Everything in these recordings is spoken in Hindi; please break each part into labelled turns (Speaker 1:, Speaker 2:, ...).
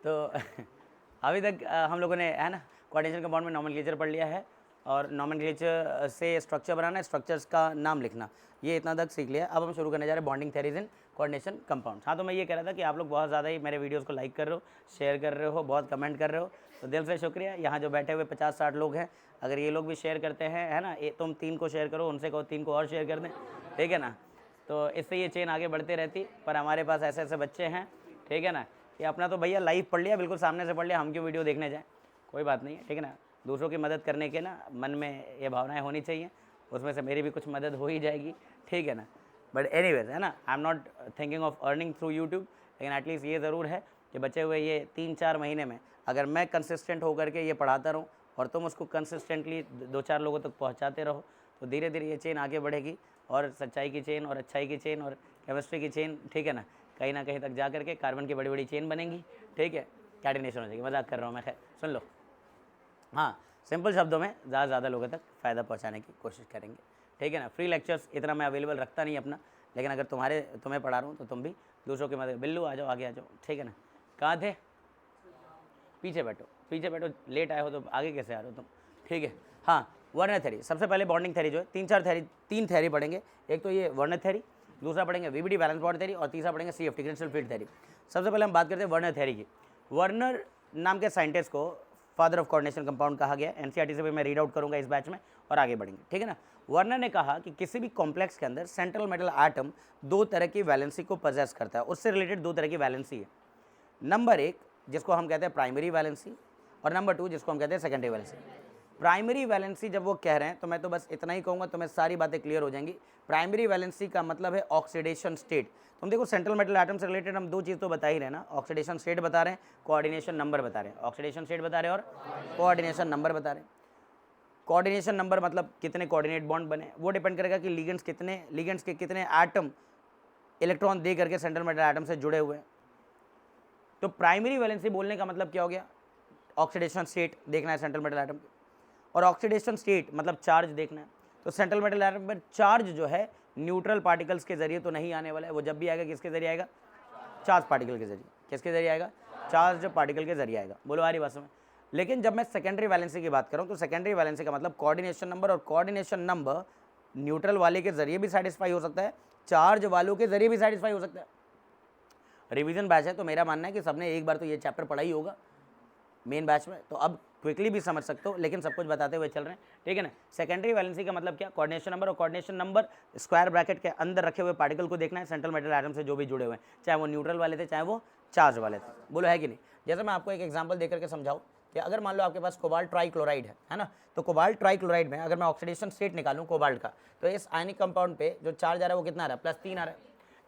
Speaker 1: तो अभी तक हम लोगों ने है ना कोऑर्डिनेशन कंपाउंड में नॉमेनक्लेचर पढ़ लिया है और नॉमेनक्लेचर से स्ट्रक्चर बनाना, स्ट्रक्चर्स का नाम लिखना, ये इतना तक सीख लिया। अब हम शुरू करने जा रहे हैं bonding theories in coordination compound. हाँ, तो मैं ये कह रहा था कि आप लोग बहुत ज़्यादा ही मेरे वीडियोज़ को लाइक कर रहे हो, शेयर कर रहे हो, बहुत कमेंट कर रहे हो, तो दिल से शुक्रिया। यहाँ जो बैठे हुए 50-60 लोग हैं, अगर ये लोग भी शेयर करते हैं, है ना, तुम 3 को शेयर करो, उनसे कहो 3 को और शेयर कर दें, ठीक है ना, तो इससे ये चेन आगे बढ़ती रहती। पर हमारे पास ऐसे ऐसे बच्चे हैं, ठीक है ना, कि अपना तो भैया लाइव पढ़ लिया, बिल्कुल सामने से पढ़ लिया, हम क्यों वीडियो देखने जाएँ, कोई बात नहीं है, ठीक है ना। दूसरों की मदद करने के ना मन में ये भावनाएं होनी चाहिए, उसमें से मेरी भी कुछ मदद हो ही जाएगी, ठीक है ना। बट एनीवेज, है ना, I am not thinking of earning through YouTube, लेकिन एटलीस्ट ये ज़रूर है कि बचे हुए ये 3-4 महीने में अगर मैं कंसिस्टेंट होकर के ये पढ़ाता रहूँ और तुम उसको कंसिस्टेंटली 2-4 लोगों तक पहुँचाते रहो, तो धीरे धीरे ये चेन आगे बढ़ेगी और सच्चाई की चेन और अच्छाई की चेन और केमिस्ट्री की चेन, ठीक है ना कहीं तक जा करके कार्बन की बड़ी बड़ी चेन बनेंगी, ठीक है, कैटिनेशन हो जाएगी। मजाक कर रहा हूँ मैं, खैर सुन लो। हाँ, सिंपल शब्दों में ज़्यादा लोगों तक फ़ायदा पहुँचाने की कोशिश करेंगे, ठीक है ना। फ्री लेक्चर्स इतना मैं अवेलेबल रखता नहीं अपना, लेकिन अगर तुम्हें पढ़ा रहा हूँ तो तुम भी दूसरों की मदद। बिल्लू आ जाओ, आगे आ जाओ, ठीक है ना। कहाँ थे? पीछे बैठो, लेट आए हो तो आगे कैसे आ रहे हो तुम, ठीक है। हाँ, वर्नर थ्योरी, सबसे पहले बॉन्डिंग थ्योरी जो है, तीन थ्योरी पढ़ेंगे। एक तो ये वर्नर थ्योरी, दूसरा पढ़ेंगे वीबीडी बैलेंस बॉन्ड थ्योरी और तीसरा पढ़ेंगे सीएफटी क्रिस्टल फील्ड थ्योरी। सबसे पहले हम बात करते हैं वर्नर थ्योरी की। वर्नर नाम के साइंटिस्ट को फादर ऑफ कोऑर्डिनेशन कंपाउंड कहा गया। एनसीईआरटी से भी मैं रीड आउट करूंगा इस बैच में और आगे बढ़ेंगे, ठीक है ना। वर्नर ने कहा कि किसी भी कॉम्प्लेक्स के अंदर सेंट्रल मेटल एटम 2 तरह की वैलेंसी को पजेस करता है, उससे रिलेटेड 2 तरह की वैलेंसी है। नंबर 1 जिसको हम कहते हैं प्राइमरी वैलेंसी और नंबर 2 जिसको हम कहते हैं सेकेंडरी वैलेंसी। प्राइमरी वैलेंसी जब वो कह रहे हैं तो मैं तो बस इतना ही कहूँगा, तो मैं सारी बातें क्लियर हो जाएंगी। प्राइमरी वैलेंसी का मतलब है ऑक्सीडेशन स्टेट। तुम देखो सेंट्रल मेटल एटम से रिलेटेड हम 2 चीज़ तो बता ही रहे ना, ऑक्सीडेशन स्टेट बता रहे हैं, कोऑर्डिनेशन नंबर बता रहे हैं। ऑक्सीडेशन स्टेट बता रहे हैं और कोऑर्डिनेशन नंबर बता रहे हैं। कोऑर्डिनेशन नंबर मतलब कितने कोऑर्डिनेट बॉन्ड बने, वो डिपेंड करेगा कि लिगेंड्स के कितने एटम इलेक्ट्रॉन दे करके सेंट्रल मेटल एटम से जुड़े हुए हैं। तो प्राइमरी वैलेंसी बोलने का मतलब क्या हो गया, ऑक्सीडेशन स्टेट देखना है सेंट्रल मेटल एटम, और ऑक्सीडेशन स्टेट मतलब चार्ज देखना है। तो सेंट्रल मेटल एटम पर चार्ज जो है न्यूट्रल पार्टिकल्स के जरिए तो नहीं आने वाला है, वो जब भी आएगा किसके जरिए आएगा, चार्ज पार्टिकल के जरिए। किसके जरिए आएगा, चार्ज पार्टिकल के जरिए आएगा। बोलो आ रही बात में। लेकिन जब मैं सेकेंडरी वैलेंसी की बात करूं तो सेकेंडरी वैलेंसी का मतलब कोऑर्डिनेशन नंबर, और कोऑर्डिनेशन नंबर न्यूट्रल वाले के जरिए भी सेटिस्फाई हो सकता है, चार्ज वालों के जरिए भी सेटिस्फाई हो सकता है। रिवीजन बैच है तो मेरा मानना है कि सबने एक बार तो ये चैप्टर पढ़ा ही होगा मेन बैच में, तो अब क्विकली भी समझ सकते हो, लेकिन सब कुछ बताते हुए चल रहे हैं, ठीक है ना। सेकेंडरी वैलेंसी का मतलब क्या, कोऑर्डिनेशन नंबर, और कोऑर्डिनेशन नंबर स्क्वायर ब्रैकेट के अंदर रखे हुए पार्टिकल को देखना है सेंट्रल मेटल एटम से जो भी जुड़े हुए हैं, चाहे वो न्यूट्रल वाले थे चाहे वो चार्ज वाले थे। बोलो है कि नहीं। जैसे मैं आपको एक एग्जाम्पल देकर के समझाऊँ कि अगर मान लो आपके पास कोबाल्ट ट्राइक्लोराइड है ना, तो कोबाल्ट ट्राइक्लोराइड में अगर मैं ऑक्सीडेशन स्टेट निकालूं कोबाल्ट का, तो इस आयनिक कंपाउंड पे जो चार्ज आ रहा है वो कितना आ रहा है, +3 आ रहा है।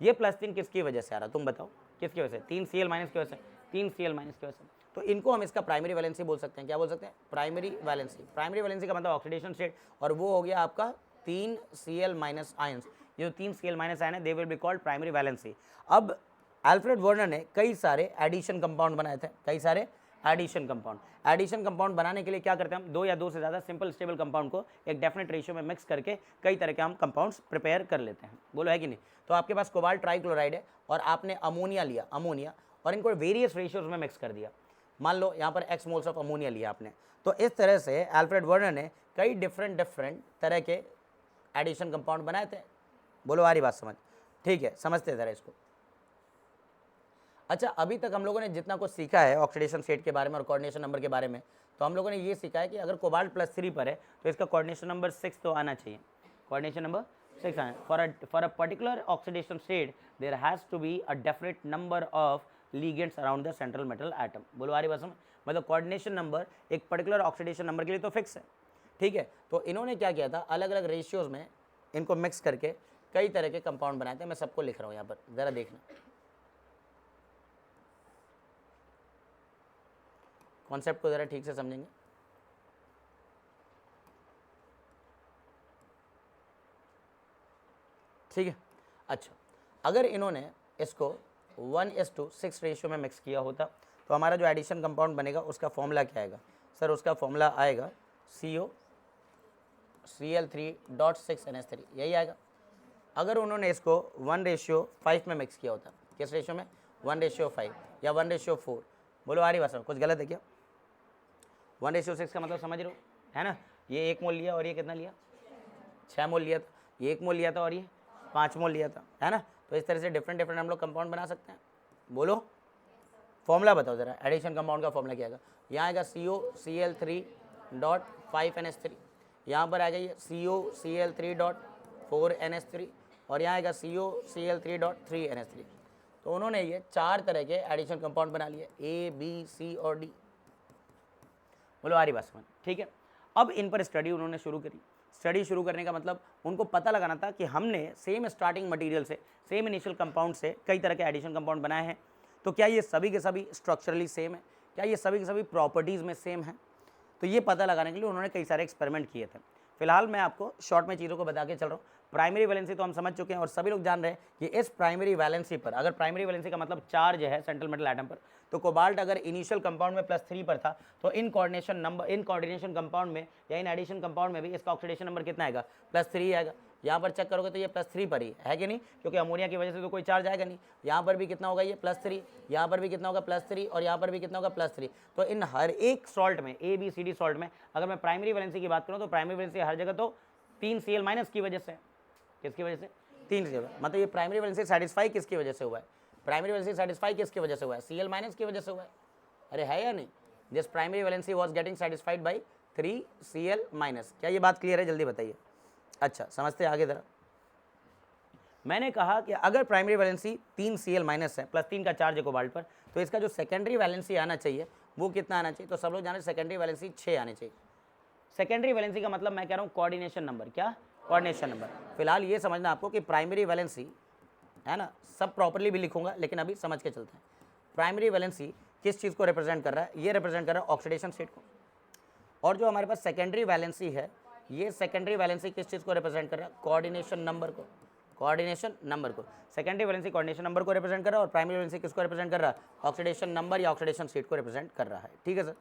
Speaker 1: ये +3 किसकी वजह से आ रहा है, तुम बताओ किसकी वजह से, 3Cl- की वजह से, 3Cl- की वजह से। तो इनको हम इसका प्राइमरी वैलेंसी बोल सकते हैं। क्या बोल सकते हैं, प्राइमरी वैलेंसी। प्राइमरी वैलेंसी का मतलब ऑक्सीडेशन स्टेट, और वो हो गया आपका 3Cl- आयंस। ये जो 3Cl- आयन है they will be called primary valency. अब अल्फ्रेड वर्नर ने कई सारे एडिशन कंपाउंड बनाए थे, कई सारे एडिशन कंपाउंड बनाने के लिए क्या करते हैं हम, 2 या 2 से ज़्यादा सिंपल स्टेबल कंपाउंड को एक डेफिनेट रेशियो में मिक्स करके कई तरह के हम कंपाउंड्स प्रिपेयर कर लेते हैं। बोलो है कि नहीं। तो आपके पास कोबाल्ट ट्राइक्लोराइड है और आपने अमोनिया लिया, अमोनिया, और इनको वेरियस रेशियोज में मिक्स कर दिया। मान लो यहाँ पर x मोल्स ऑफ अमोनिया लिया आपने, तो इस तरह से अल्फ्रेड वर्नर ने कई डिफरेंट तरह के एडिशन कंपाउंड बनाए थे। बोलो आ रही बात समझ, ठीक है, समझते ज़रा इसको। अच्छा, अभी तक हम लोगों ने जितना कुछ सीखा है ऑक्सीडेशन स्टेट के बारे में और कोऑर्डिनेशन नंबर के बारे में, तो हम लोगों ने ये सीखा है कि अगर कोबाल्ट +3 पर है तो इसका कोऑर्डिनेशन नंबर 6 तो आना चाहिए, कोऑर्डिनेशन नंबर 6 आना। For a particular oxidation state there has to be a definite number of ligands around the central metal atom. बोलो आ रही बात समझ, मतलब कोऑर्डिनेशन नंबर एक पर्टिकुलर ऑक्सीडेशन नंबर के लिए तो फिक्स है, ठीक है। तो इन्होंने क्या किया था, अलग अलग रेशियोज में इनको मिक्स करके कई तरह के कंपाउंड बनाए थे। मैं सबको लिख रहा हूँ यहाँ पर, ज़रा देखना, कॉन्सेप्ट को ज़रा ठीक से समझेंगे। ठीक है। अच्छा, अगर इन्होंने इसको 1:6 रेशियो में मिक्स किया होता तो हमारा जो एडिशन कंपाउंड बनेगा उसका फॉर्मूला क्या आएगा, सर उसका फॉर्मूला आएगा COCl3.6NH3, यही आएगा। अगर उन्होंने इसको 1:5 में मिक्स किया होता, किस रेशियो में, 1:5 या 1:4, बोलो आ रही बात, कुछ गलत है क्या? 1:6 का मतलब समझ रहे हो, है ना? ये 1 मोल लिया और ये कितना लिया, 6 मोल लिया था, ये 1 मोल लिया था और ये 5 मोल लिया था, है ना? तो इस तरह से डिफरेंट डिफरेंट हम लोग कंपाउंड बना सकते हैं। बोलो फॉर्मूला बताओ ज़रा, एडिशन कंपाउंड का फॉर्मूला क्या आएगा? यहाँ आएगा COCl3.5NH3, यहाँ पर आएगा ये COCl3.4NH3 और यहाँ आएगा COCl3.3NH3। तो उन्होंने ये 4 तरह के एडिशन कंपाउंड बना लिए, A, B, C और D। बोलो आ रही बात समझ? ठीक है, अब इन पर स्टडी उन्होंने शुरू करी। स्टडी शुरू करने का मतलब उनको पता लगाना था कि हमने सेम स्टार्टिंग मटेरियल से, सेम इनिशियल कंपाउंड से कई तरह के एडिशन कंपाउंड बनाए हैं, तो क्या ये सभी के सभी स्ट्रक्चरली सेम है, क्या ये सभी के सभी प्रॉपर्टीज़ में सेम है? तो ये पता लगाने के लिए उन्होंने कई सारे एक्सपेरिमेंट किए थे। फिलहाल मैं आपको शॉर्ट में चीज़ों को बता के चल रहा हूँ। प्राइमरी वैलेंसी तो हम समझ चुके हैं और सभी लोग जान रहे हैं कि इस प्राइमरी वैलेंसी पर, अगर प्राइमरी वैलेंसी का मतलब चार्ज है सेंट्रल मेटल एटम पर, तो कोबाल्ट अगर इनिशियल कंपाउंड में +3 पर था, तो इन कोऑर्डिनेशन कंपाउंड में या इन एडिशन कंपाउंड में भी इसका ऑक्सीडेशन नंबर कितना आएगा? +3 आएगा। यहाँ पर चेक करोगे तो ये +3 पर ही है कि नहीं, क्योंकि अमोनिया की वजह से तो कोई चार्ज आएगा नहीं। यहाँ पर भी कितना होगा, ये +3, यहाँ पर भी कितना होगा, +3 और यहाँ पर भी कितना होगा, +3। तो इन हर एक सॉल्ट में, ABCD सॉल्ट में अगर मैं प्राइमरी वैलेंसी की बात करूँ तो प्राइमरी वैलेंसी हर जगह तो 3Cl- की वजह से, किसकी वजह से? 3Cl, मतलब ये प्राइमरी वैलेंसी सेटिस्फाई किसकी वजह से हुआ है? प्राइमरी वैलेंसी सेटिस्फाई किसकी वजह से हुआ है? Cl- की वजह से हुआ है। अरे है या नहीं? This primary valency was getting satisfied by 3Cl-। क्या ये बात क्लियर है? जल्दी बताइए। अच्छा समझते हैं आगे जरा। मैंने कहा कि अगर प्राइमरी वैलेंसी 3Cl- है, +3 का चार्ज है कोबाल्ट पर, तो इसका जो सेकेंडरी वैलेंसी आना चाहिए वो कितना आना चाहिए? तो सब लोग जाने सेकेंडरी वैलेंसी 6 आनी चाहिए। सेकेंडरी वैलेंसी का मतलब मैं कह रहा हूँ कोऑर्डिनेशन नंबर। क्या? Coordination number. फिलहाल ये समझना आपको कि प्राइमरी वैलेंसी, है ना, सब प्रॉपर्ली भी लिखूंगा लेकिन अभी समझ के चलते हैं। प्राइमरी वैलेंसी किस चीज़ को रिप्रेजेंट कर रहा है? ये रिप्रेजेंट कर रहा है ऑक्सीडेशन स्टेट को। और जो हमारे पास सेकेंडरी वैलेंसी है, ये सेकेंडरी वैलेंसी किस चीज़ को रिप्रेजेंट कर रहा है? कोऑर्डिनेशन नंबर को। कोऑर्डिनेशन नंबर को। सेकेंडरी वैलेंसी कोऑर्डिनेशन नंबर को रिप्रेजेंट कर रहा है और प्राइमरी वैलेंसी किसको रिप्रेजेंट कर रहा है? ऑक्सीडेशन नंबर या ऑक्सीडेशन स्टेट को रिप्रेजेंट कर रहा है। ठीक है सर।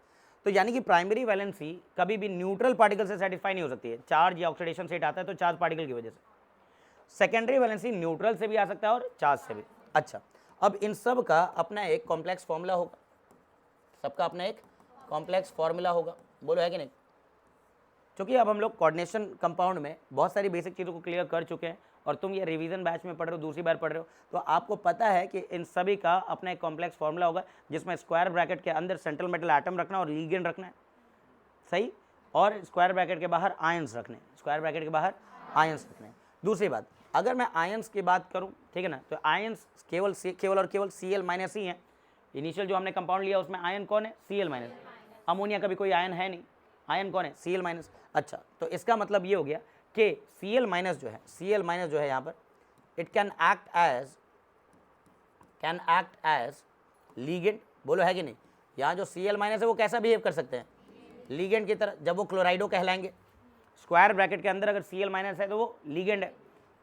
Speaker 1: तो यानी कि प्राइमरी वैलेंसी कभी भी न्यूट्रल पार्टिकल से सेटिस्फाई नहीं हो सकती है। चार्ज या ऑक्सीडेशन स्टेट आता है तो चार्ज पार्टिकल की वजह से। सेकेंडरी वैलेंसी न्यूट्रल से भी आ सकता है और चार्ज से भी। अच्छा, अब इन सब का अपना एक कॉम्प्लेक्स फॉर्मूला होगा, सबका अपना एक कॉम्प्लेक्स फॉर्मूला होगा। बोलो है कि नहीं? क्योंकि अब हम लोग कोऑर्डिनेशन कंपाउंड में बहुत सारी बेसिक चीज़ों को क्लियर कर चुके हैं और तुम ये रिवीजन बैच में पढ़ रहे हो, दूसरी बार पढ़ रहे हो, तो आपको पता है कि इन सभी का अपना एक कॉम्प्लेक्स फॉर्मूला होगा जिसमें स्क्वायर ब्रैकेट के अंदर सेंट्रल मेटल एटम रखना और लिगेंड रखना है, सही, और स्क्वायर ब्रैकेट के बाहर आयंस रखने, स्क्वायर ब्रैकेट के बाहर आयंस रखने। दूसरी बात, अगर मैं आयंस की बात करूं, ठीक है ना, तो आयंस केवल और केवल Cl- ही है। इनिशियल जो हमने कंपाउंड लिया उसमें आयन कौन है? Cl-। अमोनिया का भी कोई आयन है नहीं, आयन कौन है? Cl-। अच्छा, तो इसका मतलब ये हो गया कि Cl- जो है यहाँ पर, it can act as ligand. बोलो है कि नहीं? यहाँ जो Cl- है वो कैसा बिहेव कर सकते हैं? लीगेंड की तरह, जब वो क्लोराइडो कहलाएंगे। स्क्वायर ब्रैकेट के अंदर अगर Cl- है तो वो लीगेंड है।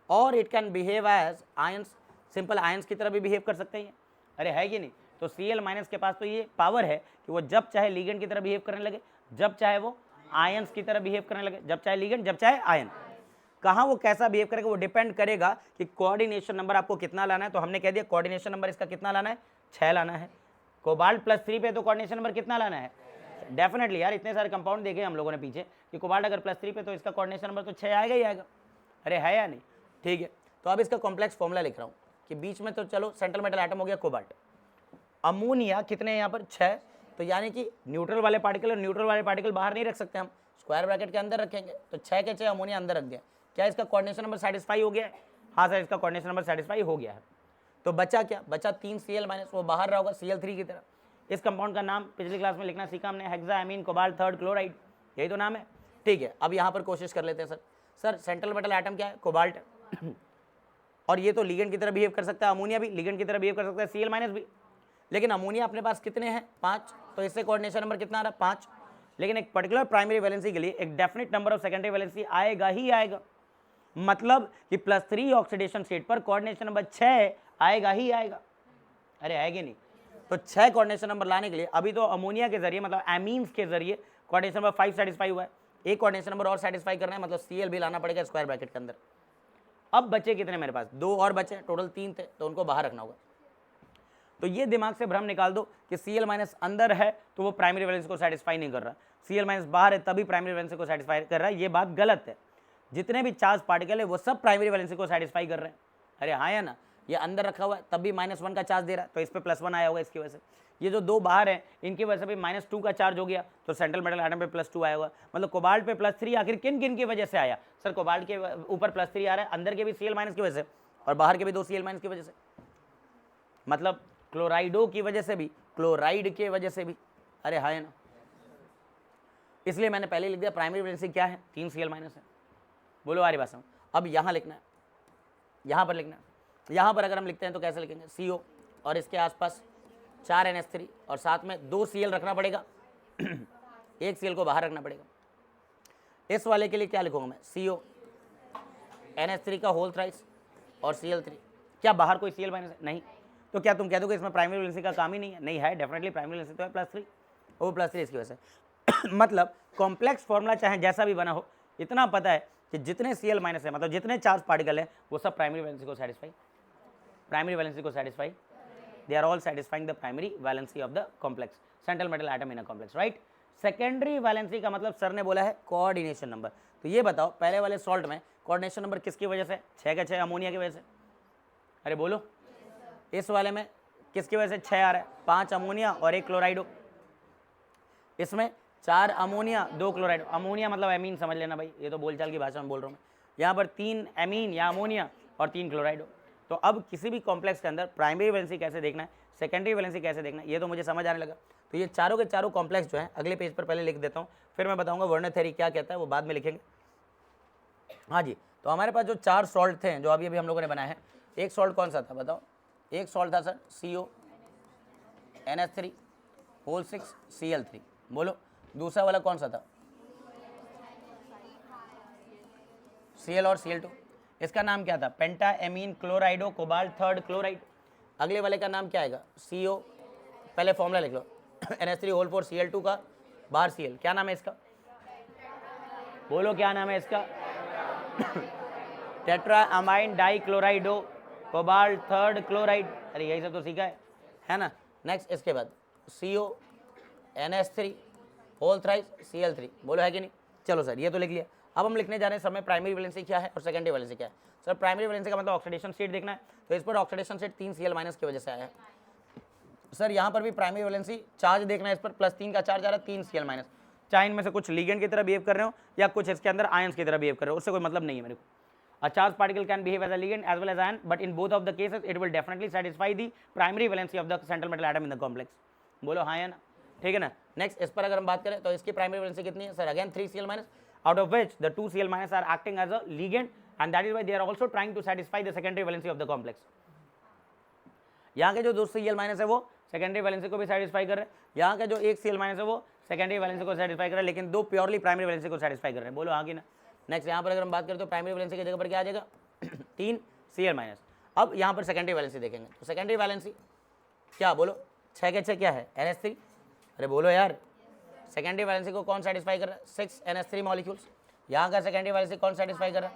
Speaker 1: और it can behave as ions, simple ions की तरह भी बिहेव कर सकते हैं। अरे है कि नहीं? तो Cl- के पास तो ये पावर है कि वो जब चाहे लीगेंड की तरह बिहेव करने लगे, जब चाहे वो आयंस की तरह बिहेव करने लगे, जब चाहे लीगेंड जब चाहे आयन। कहाँ वो कैसा बिहेव करेगा वो डिपेंड करेगा कि कोऑर्डिनेशन नंबर आपको कितना लाना है। तो हमने कह दिया कोऑर्डिनेशन नंबर इसका कितना लाना है? 6 लाना है। कोबाल्ट +3 पे तो कोऑर्डिनेशन नंबर कितना लाना है? डेफिनेटली यार, इतने सारे कंपाउंड देखे हम लोगों ने पीछे कि कोबाल्ट अगर +3 पे तो इसका कोऑर्डिनेशन नंबर तो 6 आएगा ही आएगा। अरे है या नहीं? ठीक है, तो अब इसका कॉम्प्लेक्स फॉर्मूला लिख रहा हूँ कि बीच में तो चलो सेंट्रल मेटल एटम हो गया कोबाल्ट, अमोनिया कितने हैं यहाँ पर? 6। तो यानी कि न्यूट्रल वाले पार्टिकल और न्यूट्रल वाले पार्टिकल बाहर नहीं रख सकते हम, स्क्वायर ब्रैकेट के अंदर रखेंगे। तो 6 के 6 अमोनिया अंदर रख दिया। क्या इसका कोऑर्डिनेशन नंबर सेटिस्फाई हो गया है? हाँ सर, इसका कोऑर्डिनेशन नंबर सेटिस्फाई हो गया है। तो बचा क्या? बचा 3Cl-, वो बाहर रहा होगा Cl3 की तरह। इस कंपाउंड का नाम पिछली क्लास में लिखना सीखा हमने, हेक्साअमीन कोबाल्ट 3 क्लोराइड, यही तो नाम है। ठीक है, अब यहाँ पर कोशिश कर लेते हैं। सर सेंट्रल मेटल एटम क्या है? कोबाल्ट। और ये तो लिगेंड की तरह बिहेव कर सकता है, अमोनिया भी लिगेंड की तरह बिहेव कर सकता है, Cl- भी। लेकिन अमोनिया अपने पास कितने हैं? 5। तो इससे कोऑर्डिनेशन नंबर कितना आ रहा है? 5। लेकिन एक पर्टिकुलर प्राइमरी वैलेंसी के लिए एक definite number of secondary valency आएगा ही आएगा। मतलब कि +3 ऑक्सीडेशन स्टेट पर कोऑर्डिनेशन नंबर 6 आएगा ही आएगा। अरे है कि नहीं? तो 6 कोऑर्डिनेशन नंबर लाने के लिए अभी तो अमोनिया के जरिए, मतलब एमीन्स के जरिए कोऑर्डिनेशन नंबर 5 सेटिस्फाई हुआ है। एक कोऑर्डिनेशन नंबर और सेटिस्फाई करना है, मतलब Cl भी लाना पड़ेगा स्क्वायर ब्रैकेट के अंदर। अब बचे कितने मेरे पास? 2 और बचे, टोटल 3 थे, तो उनको बाहर रखना होगा। तो ये दिमाग से भ्रम निकाल दो कि Cl माइनस अंदर है तो वो प्राइमरी वैलेंसी को सेटिस्फाई नहीं कर रहा, Cl माइनस बाहर है तभी प्राइमरी वैलेंसी को सेटिस्फाई कर रहा है। ये बात गलत है। जितने भी चार्ज पार्टिकल है वो सब प्राइमरी वैलेंसी को सेटिस्फाई कर रहे हैं। अरे हाँ या ना, ये अंदर रखा हुआ है तब भी -1 का चार्ज दे रहा है, तो इस पर +1 आया होगा इसकी वजह से। ये जो दो बाहर हैं इनकी वजह से भी -2 का चार्ज हो गया, तो सेंट्रल मेटल एटम पे +2 आया होगा। मतलब कोबाल्ट पे +3 आखिर किन किन की वजह से आया? सर कोबाल्ट के ऊपर +3 आ रहा है, अंदर के भी Cl माइनस की वजह से और बाहर के भी 2 Cl माइनस की वजह से, मतलब क्लोराइडो की वजह से भी, क्लोराइड के वजह से भी। अरे हाँ ना, इसलिए मैंने पहले लिख दिया प्राइमरी वैलेंसी क्या है, 3 Cl माइनस है। बोलो आ रही बात समझ? अब यहाँ लिखना है, यहाँ पर लिखना है। यहाँ पर अगर हम लिखते हैं तो कैसे लिखेंगे, CO और इसके आसपास 4 NH3 और साथ में 2 Cl रखना पड़ेगा, एक Cl को बाहर रखना पड़ेगा। इस वाले के लिए क्या लिखूंगा मैं, CO NH3 का होल थ्राइस और Cl3। क्या बाहर कोई Cl माइनस है? नहीं। तो क्या तुम कह दोगे इसमें प्राइमरी वैलेंसी का काम ही नहीं है? नहीं है, डेफिनेटली प्राइमरी वैलेंसी तो है +3, वो +3 इसकी वजह से। मतलब कॉम्प्लेक्स फॉर्मूला चाहे जैसा भी बना हो, इतना पता है कि जितने Cl माइनस है, मतलब जितने चार्ज पार्टिकल है वो सब प्राइमरी वैलेंसी को सेटिस्फाई, प्राइमरी वैलेंसी को satisfy, they are all satisfying the primary valency of the complex central metal atom in a complex, right. Secondary valency का मतलब सर ने बोला है कोऑर्डिनेशन नंबर। तो ये बताओ पहले वाले सॉल्ट में कोऑर्डिनेशन नंबर किसकी वजह से? 6 का 6 अमोनिया की वजह से। अरे बोलो, इस वाले में किसकी वजह से 6 आ रहा है? 5 अमोनिया और 1 क्लोराइडो। इसमें 4 अमोनिया 2 क्लोराइडो। अमोनिया मतलब एमीन समझ लेना भाई, ये तो बोलचाल की भाषा में बोल रहा हूँ मैं। यहाँ पर 3 एमीन या अमोनिया और 3 क्लोराइडो। तो अब किसी भी कॉम्प्लेक्स के अंदर प्राइमरी वैलेंसी कैसे देखना है, सेकेंडरी वैलेंसी कैसे देखना है, ये तो मुझे समझ आने लगा। तो ये चारों के चारों कॉम्प्लेक्स जो है अगले पेज पर पहले लिख देता हूँ, फिर मैं बताऊँगा वर्नर थ्योरी क्या कहता है, वो बाद में लिखेंगे। हाँ जी, तो हमारे पास जो 4 सॉल्ट थे जो अभी अभी हम लोगों ने बनाए हैं, एक सॉल्ट कौन सा था बताओ? एक सॉल्ट था sir CO NH3 whole 6 Cl3। बोलो दूसरा वाला कौन सा था? Cl और Cl2। इसका नाम क्या था? पेंटा एमीन क्लोराइडो कोबाल्ट थर्ड क्लोराइड। अगले वाले का नाम क्या आएगा? CO, पहले फॉर्मूला लिख लो NH3 होल 4 Cl2 का बाहर Cl, क्या नाम है इसका? बोलो क्या नाम है इसका? Tetra amine die क्लोराइडो cobalt third chloride. अरे यही सब तो सीखा है ना। नेक्स्ट इसके बाद CO NH3 whole thrice Cl3। बोलो है कि नहीं? चलो सर ये तो लिख लिया। अब हम लिखने जा रहे हैं समय प्राइमरी वैलेंसी क्या है और सेकेंडरी वैलेंसी क्या है। सर प्राइमरी वैलेंसी का मतलब ऑक्सीडेशन स्टेट देखना है, तो इस पर ऑक्सीडेशन स्टेट 3 Cl माइनस की वजह से आया है। सर यहाँ पर भी प्राइमरी वैलेंसी चार्ज देखना है, इस पर +3 का चार्ज आ रहा है, 3 Cl माइनस। चाहे इनमें से कुछ लिगेंड की तरह बिहेव कर रहे हो या कुछ इसके अंदर आयंस की तरह बिहेव कर रहे हो, उससे कोई मतलब नहीं है मेरे को। A charged particle can behave as a ligand as well as ion, but in both of the cases it will definitely satisfy the primary valency of the central metal atom in the complex. बोलो हाँ या ना, ठीक है ना। नेक्स्ट इस पर अगर हम बात करें तो इसकी प्राइमरी वैलेंसी कितनी है? Sir again 3 Cl minus, out of which the 2 Cl minus are acting as a ligand and that is why they are also trying to satisfy the secondary valency of the complex. यहाँ के जो 2 Cl माइनस है वो सेकेंडरी वैलेंसी को भी सेटिस्फाई कर रहे हैं, यहाँ का जो 1 Cl माइनस है वो सेकेंडरी वैलेंसी को सेटिस्फाई कर रहा है, लेकिन 2 प्योरली प्राइमरी वैलेंसी को सेटिस्फाई कर रहे हैं। बोलो हाँ कि ना। नेक्स्ट यहाँ पर अगर हम बात करें तो प्राइमरी वैलेंसी की जगह पर क्या आ जाएगा? 3 Cl माइनस। अब यहाँ पर सेकेंडरी वैलेंसी देखेंगे, तो सेकेंडरी वैलेंसी क्या? बोलो 6 के 6 क्या है? NH3। अरे बोलो यार, सेकेंडरी वैलेंसी को कौन सेटिस्फाई कर रहा है? 6 NH3 मॉलिक्यूल्स। यहाँ का सेकेंडरी वैलेंसी कौन सेटिस्फाई कर रहा है?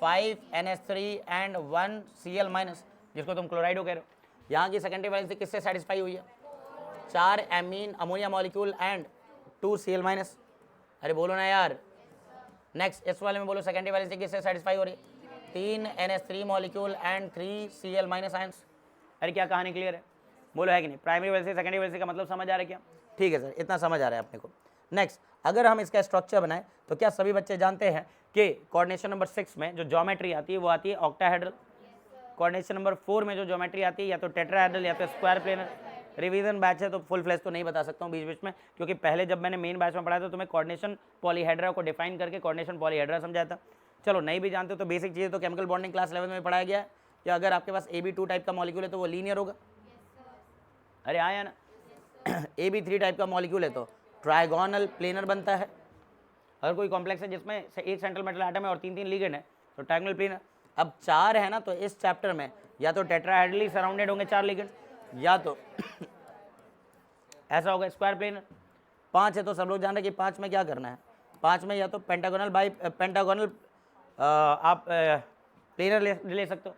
Speaker 1: 5 NH3 एंड 1 Cl माइनस, जिसको तुम क्लोराइडो कह रहे हो। यहाँ की सेकेंडरी वैलेंसी किससे सेटिस्फाई हुई है? 4 amine ammonia molecule and 2 Cl minus. अरे बोलो ना यार। नेक्स्ट इस वाले में बोलो सेकेंडरी वैलेंसी किससे सेटिस्फाई हो रही है? 3 NH3 molecule and 3 Cl minus ions. अरे क्या कहानी क्लियर है? बोलो है कि नहीं? प्राइमरी वैलेंसी सेकेंडरी वैलेंसी का मतलब समझ आ रहा है क्या? ठीक है सर, इतना समझ आ रहा है अपने को। नेक्स्ट अगर हम इसका स्ट्रक्चर बनाएं तो क्या सभी बच्चे जानते हैं कि कोऑर्डिनेशन नंबर 6 में जो ज्योमेट्री आती है वो आती है ऑक्टाहेड्रल। कोऑर्डिनेशन नंबर 4 में जो ज्योमेट्री आती है या तो टेट्राहेड्रल या तो स्क्वायर प्लेनर। रिवीजन बैच है तो फुल फ्लैश तो नहीं बता सकता हूँ बीच बीच में, क्योंकि पहले जब मैंने मेन बैच में पढ़ाया था तो मैं कोऑर्डिनेशन पॉलीहेड्रा को डिफाइन करके कोऑर्डिनेशन पॉलीहेड्रा समझाया था। चलो नहीं भी जानते तो बेसिक चीज़ें तो केमिकल बॉन्डिंग क्लास 11 में पढ़ाया गया है। या अगर आपके पास AB2 टाइप का मॉलिक्यूल है तो वो लीनियर होगा। अरे आया ना। AB3 टाइप का मॉलिक्यूल है तो ट्राइगोनल प्लेनर बनता है। अगर कोई कॉम्प्लेक्स है जिसमें एक सेंट्रल मेटल एटम है और 3 लिगेंड है तो ट्राइगोनल प्लेनर। अब 4 है ना, तो इस चैप्टर में या तो टेट्राहेड्रली सराउंडेड होंगे 4 लिगेंड, या तो ऐसा होगा स्क्वायर प्लेनर। 5 है तो सब लोग जान रहे कि 5 में क्या करना है। 5 में या तो पेंटागोनल आप प्लेनर ले सकते हो,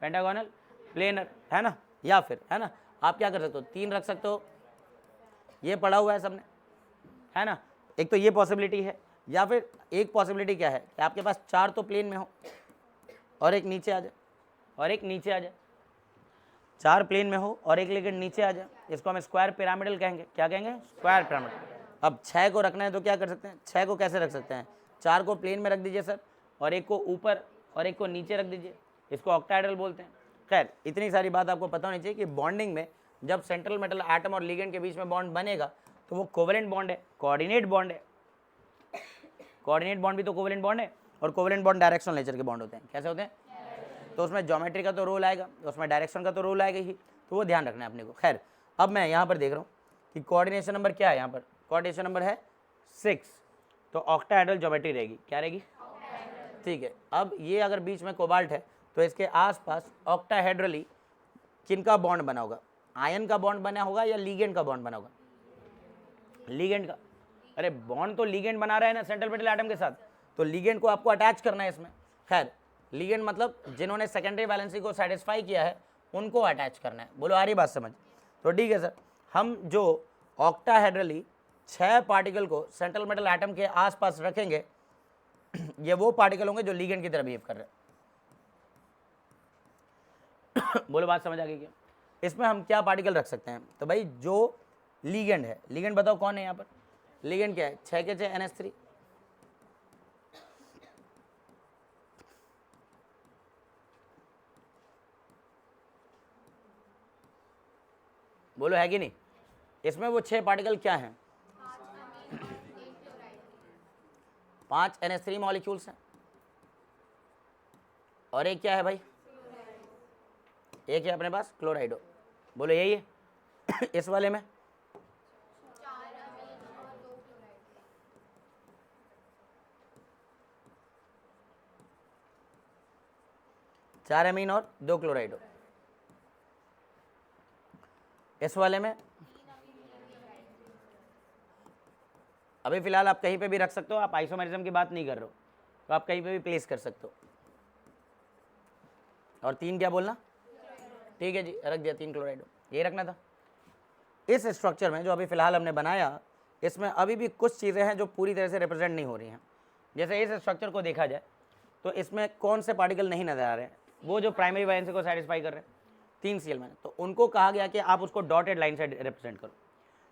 Speaker 1: पेंटागोनल प्लेनर है ना, या फिर है ना आप क्या कर सकते हो, 3 रख सकते हो, ये पढ़ा हुआ है सबने, है ना। एक तो ये पॉसिबिलिटी है, या फिर एक पॉसिबिलिटी क्या है कि आपके पास 4 तो प्लेन में हो और एक नीचे आ जाए, और एक नीचे आ जाए, 4 प्लेन में हो और एक लेकिन नीचे आ जाए, इसको हम स्क्वायर पिरामिडल कहेंगे। क्या कहेंगे, स्क्वायर पिरामिडल। अब 6 को रखना है तो क्या कर सकते हैं, 6 को कैसे रख सकते हैं, 4 को प्लेन में रख दीजिए सर, और एक को ऊपर और एक को नीचे रख दीजिए, इसको ऑक्टाहेड्रल बोलते हैं। खैर इतनी सारी बात आपको पता होनी चाहिए कि बॉन्डिंग में जब सेंट्रल मेटल एटम और लिगेंड के बीच में बॉन्ड बनेगा तो वो कोवेलेंट बॉन्ड है, कोऑर्डिनेट बॉन्ड है। कोऑर्डिनेट बॉन्ड भी तो कोवेलेंट बॉन्ड है, और कोवेलेंट बॉन्ड डायरेक्शनल नेचर के बॉन्ड होते हैं। कैसे होते हैं, तो उसमें ज्योमेट्री का तो रोल आएगा, उसमें डायरेक्शन का तो रोल आएगा ही, तो वो ध्यान रखना है अपने को। खैर अब मैं यहाँ पर देख रहा हूँ कि कोऑर्डिनेशन नंबर क्या है, यहाँ पर कोऑर्डिनेशन नंबर है 6, तो ऑक्टाहेड्रल ज्योमेट्री रहेगी। क्या रहेगी, ठीक है। अब ये अगर बीच में कोबाल्ट है तो इसके आसपास ऑक्टाहेड्रली किनका बॉन्ड बना होगा, आयन का बॉन्ड बना होगा या लीगेंड का बॉन्ड बना होगा, लीगेंड का। अरे बॉन्ड तो लीगेंड बना रहा है ना सेंट्रल मेटल एटम के साथ, तो लीगेंड को आपको अटैच करना है इसमें। खैर लीगेंड मतलब जिन्होंने सेकेंडरी वैलेंसी को सेटिस्फाई किया है उनको अटैच करना है। बोलो आ रही बात समझ, तो ठीक है सर। हम जो ऑक्टाहेड्रली 6 पार्टिकल को सेंट्रल मेटल एटम के आसपास रखेंगे, ये वो पार्टिकल होंगे जो लीगेंड की तरह बिहेव कर रहे हैं। बोलो बात समझ आ गई क्या। इसमें हम क्या पार्टिकल रख सकते हैं, तो भाई जो लीगेंड है, लीगेंड बताओ कौन है यहाँ पर, लीगेंड क्या है, 6 के 6 NH3। बोलो है कि नहीं, इसमें वो 6 पार्टिकल क्या हैं, 5 NH3 मॉलिक्यूल्स हैं, और एक क्या है भाई, एक है अपने पास क्लोराइडो। बोलो यही है। इस वाले में 4 अमीन और 2 क्लोराइडो। इस वाले में अभी फिलहाल आप कहीं पे भी रख सकते हो, आप आइसोमेरिज्म की बात नहीं कर रहे हो, तो आप कहीं पे भी प्लेस कर सकते हो। और 3 क्या बोलना, ठीक है जी, रख दिया 3 क्लोराइडो, ये रखना था। इस स्ट्रक्चर में जो अभी फिलहाल हमने बनाया, इसमें अभी भी कुछ चीज़ें हैं जो पूरी तरह से रिप्रेजेंट नहीं हो रही हैं। जैसे इस स्ट्रक्चर को देखा जाए तो इसमें कौन से पार्टिकल नहीं नजर आ रहे हैं, वो जो प्राइमरी वैलेंसी को सेटिस्फाई कर रहे हैं 3 Cl-, तो उनको कहा गया कि आप उसको डॉटेड लाइन से रिप्रेजेंट करो।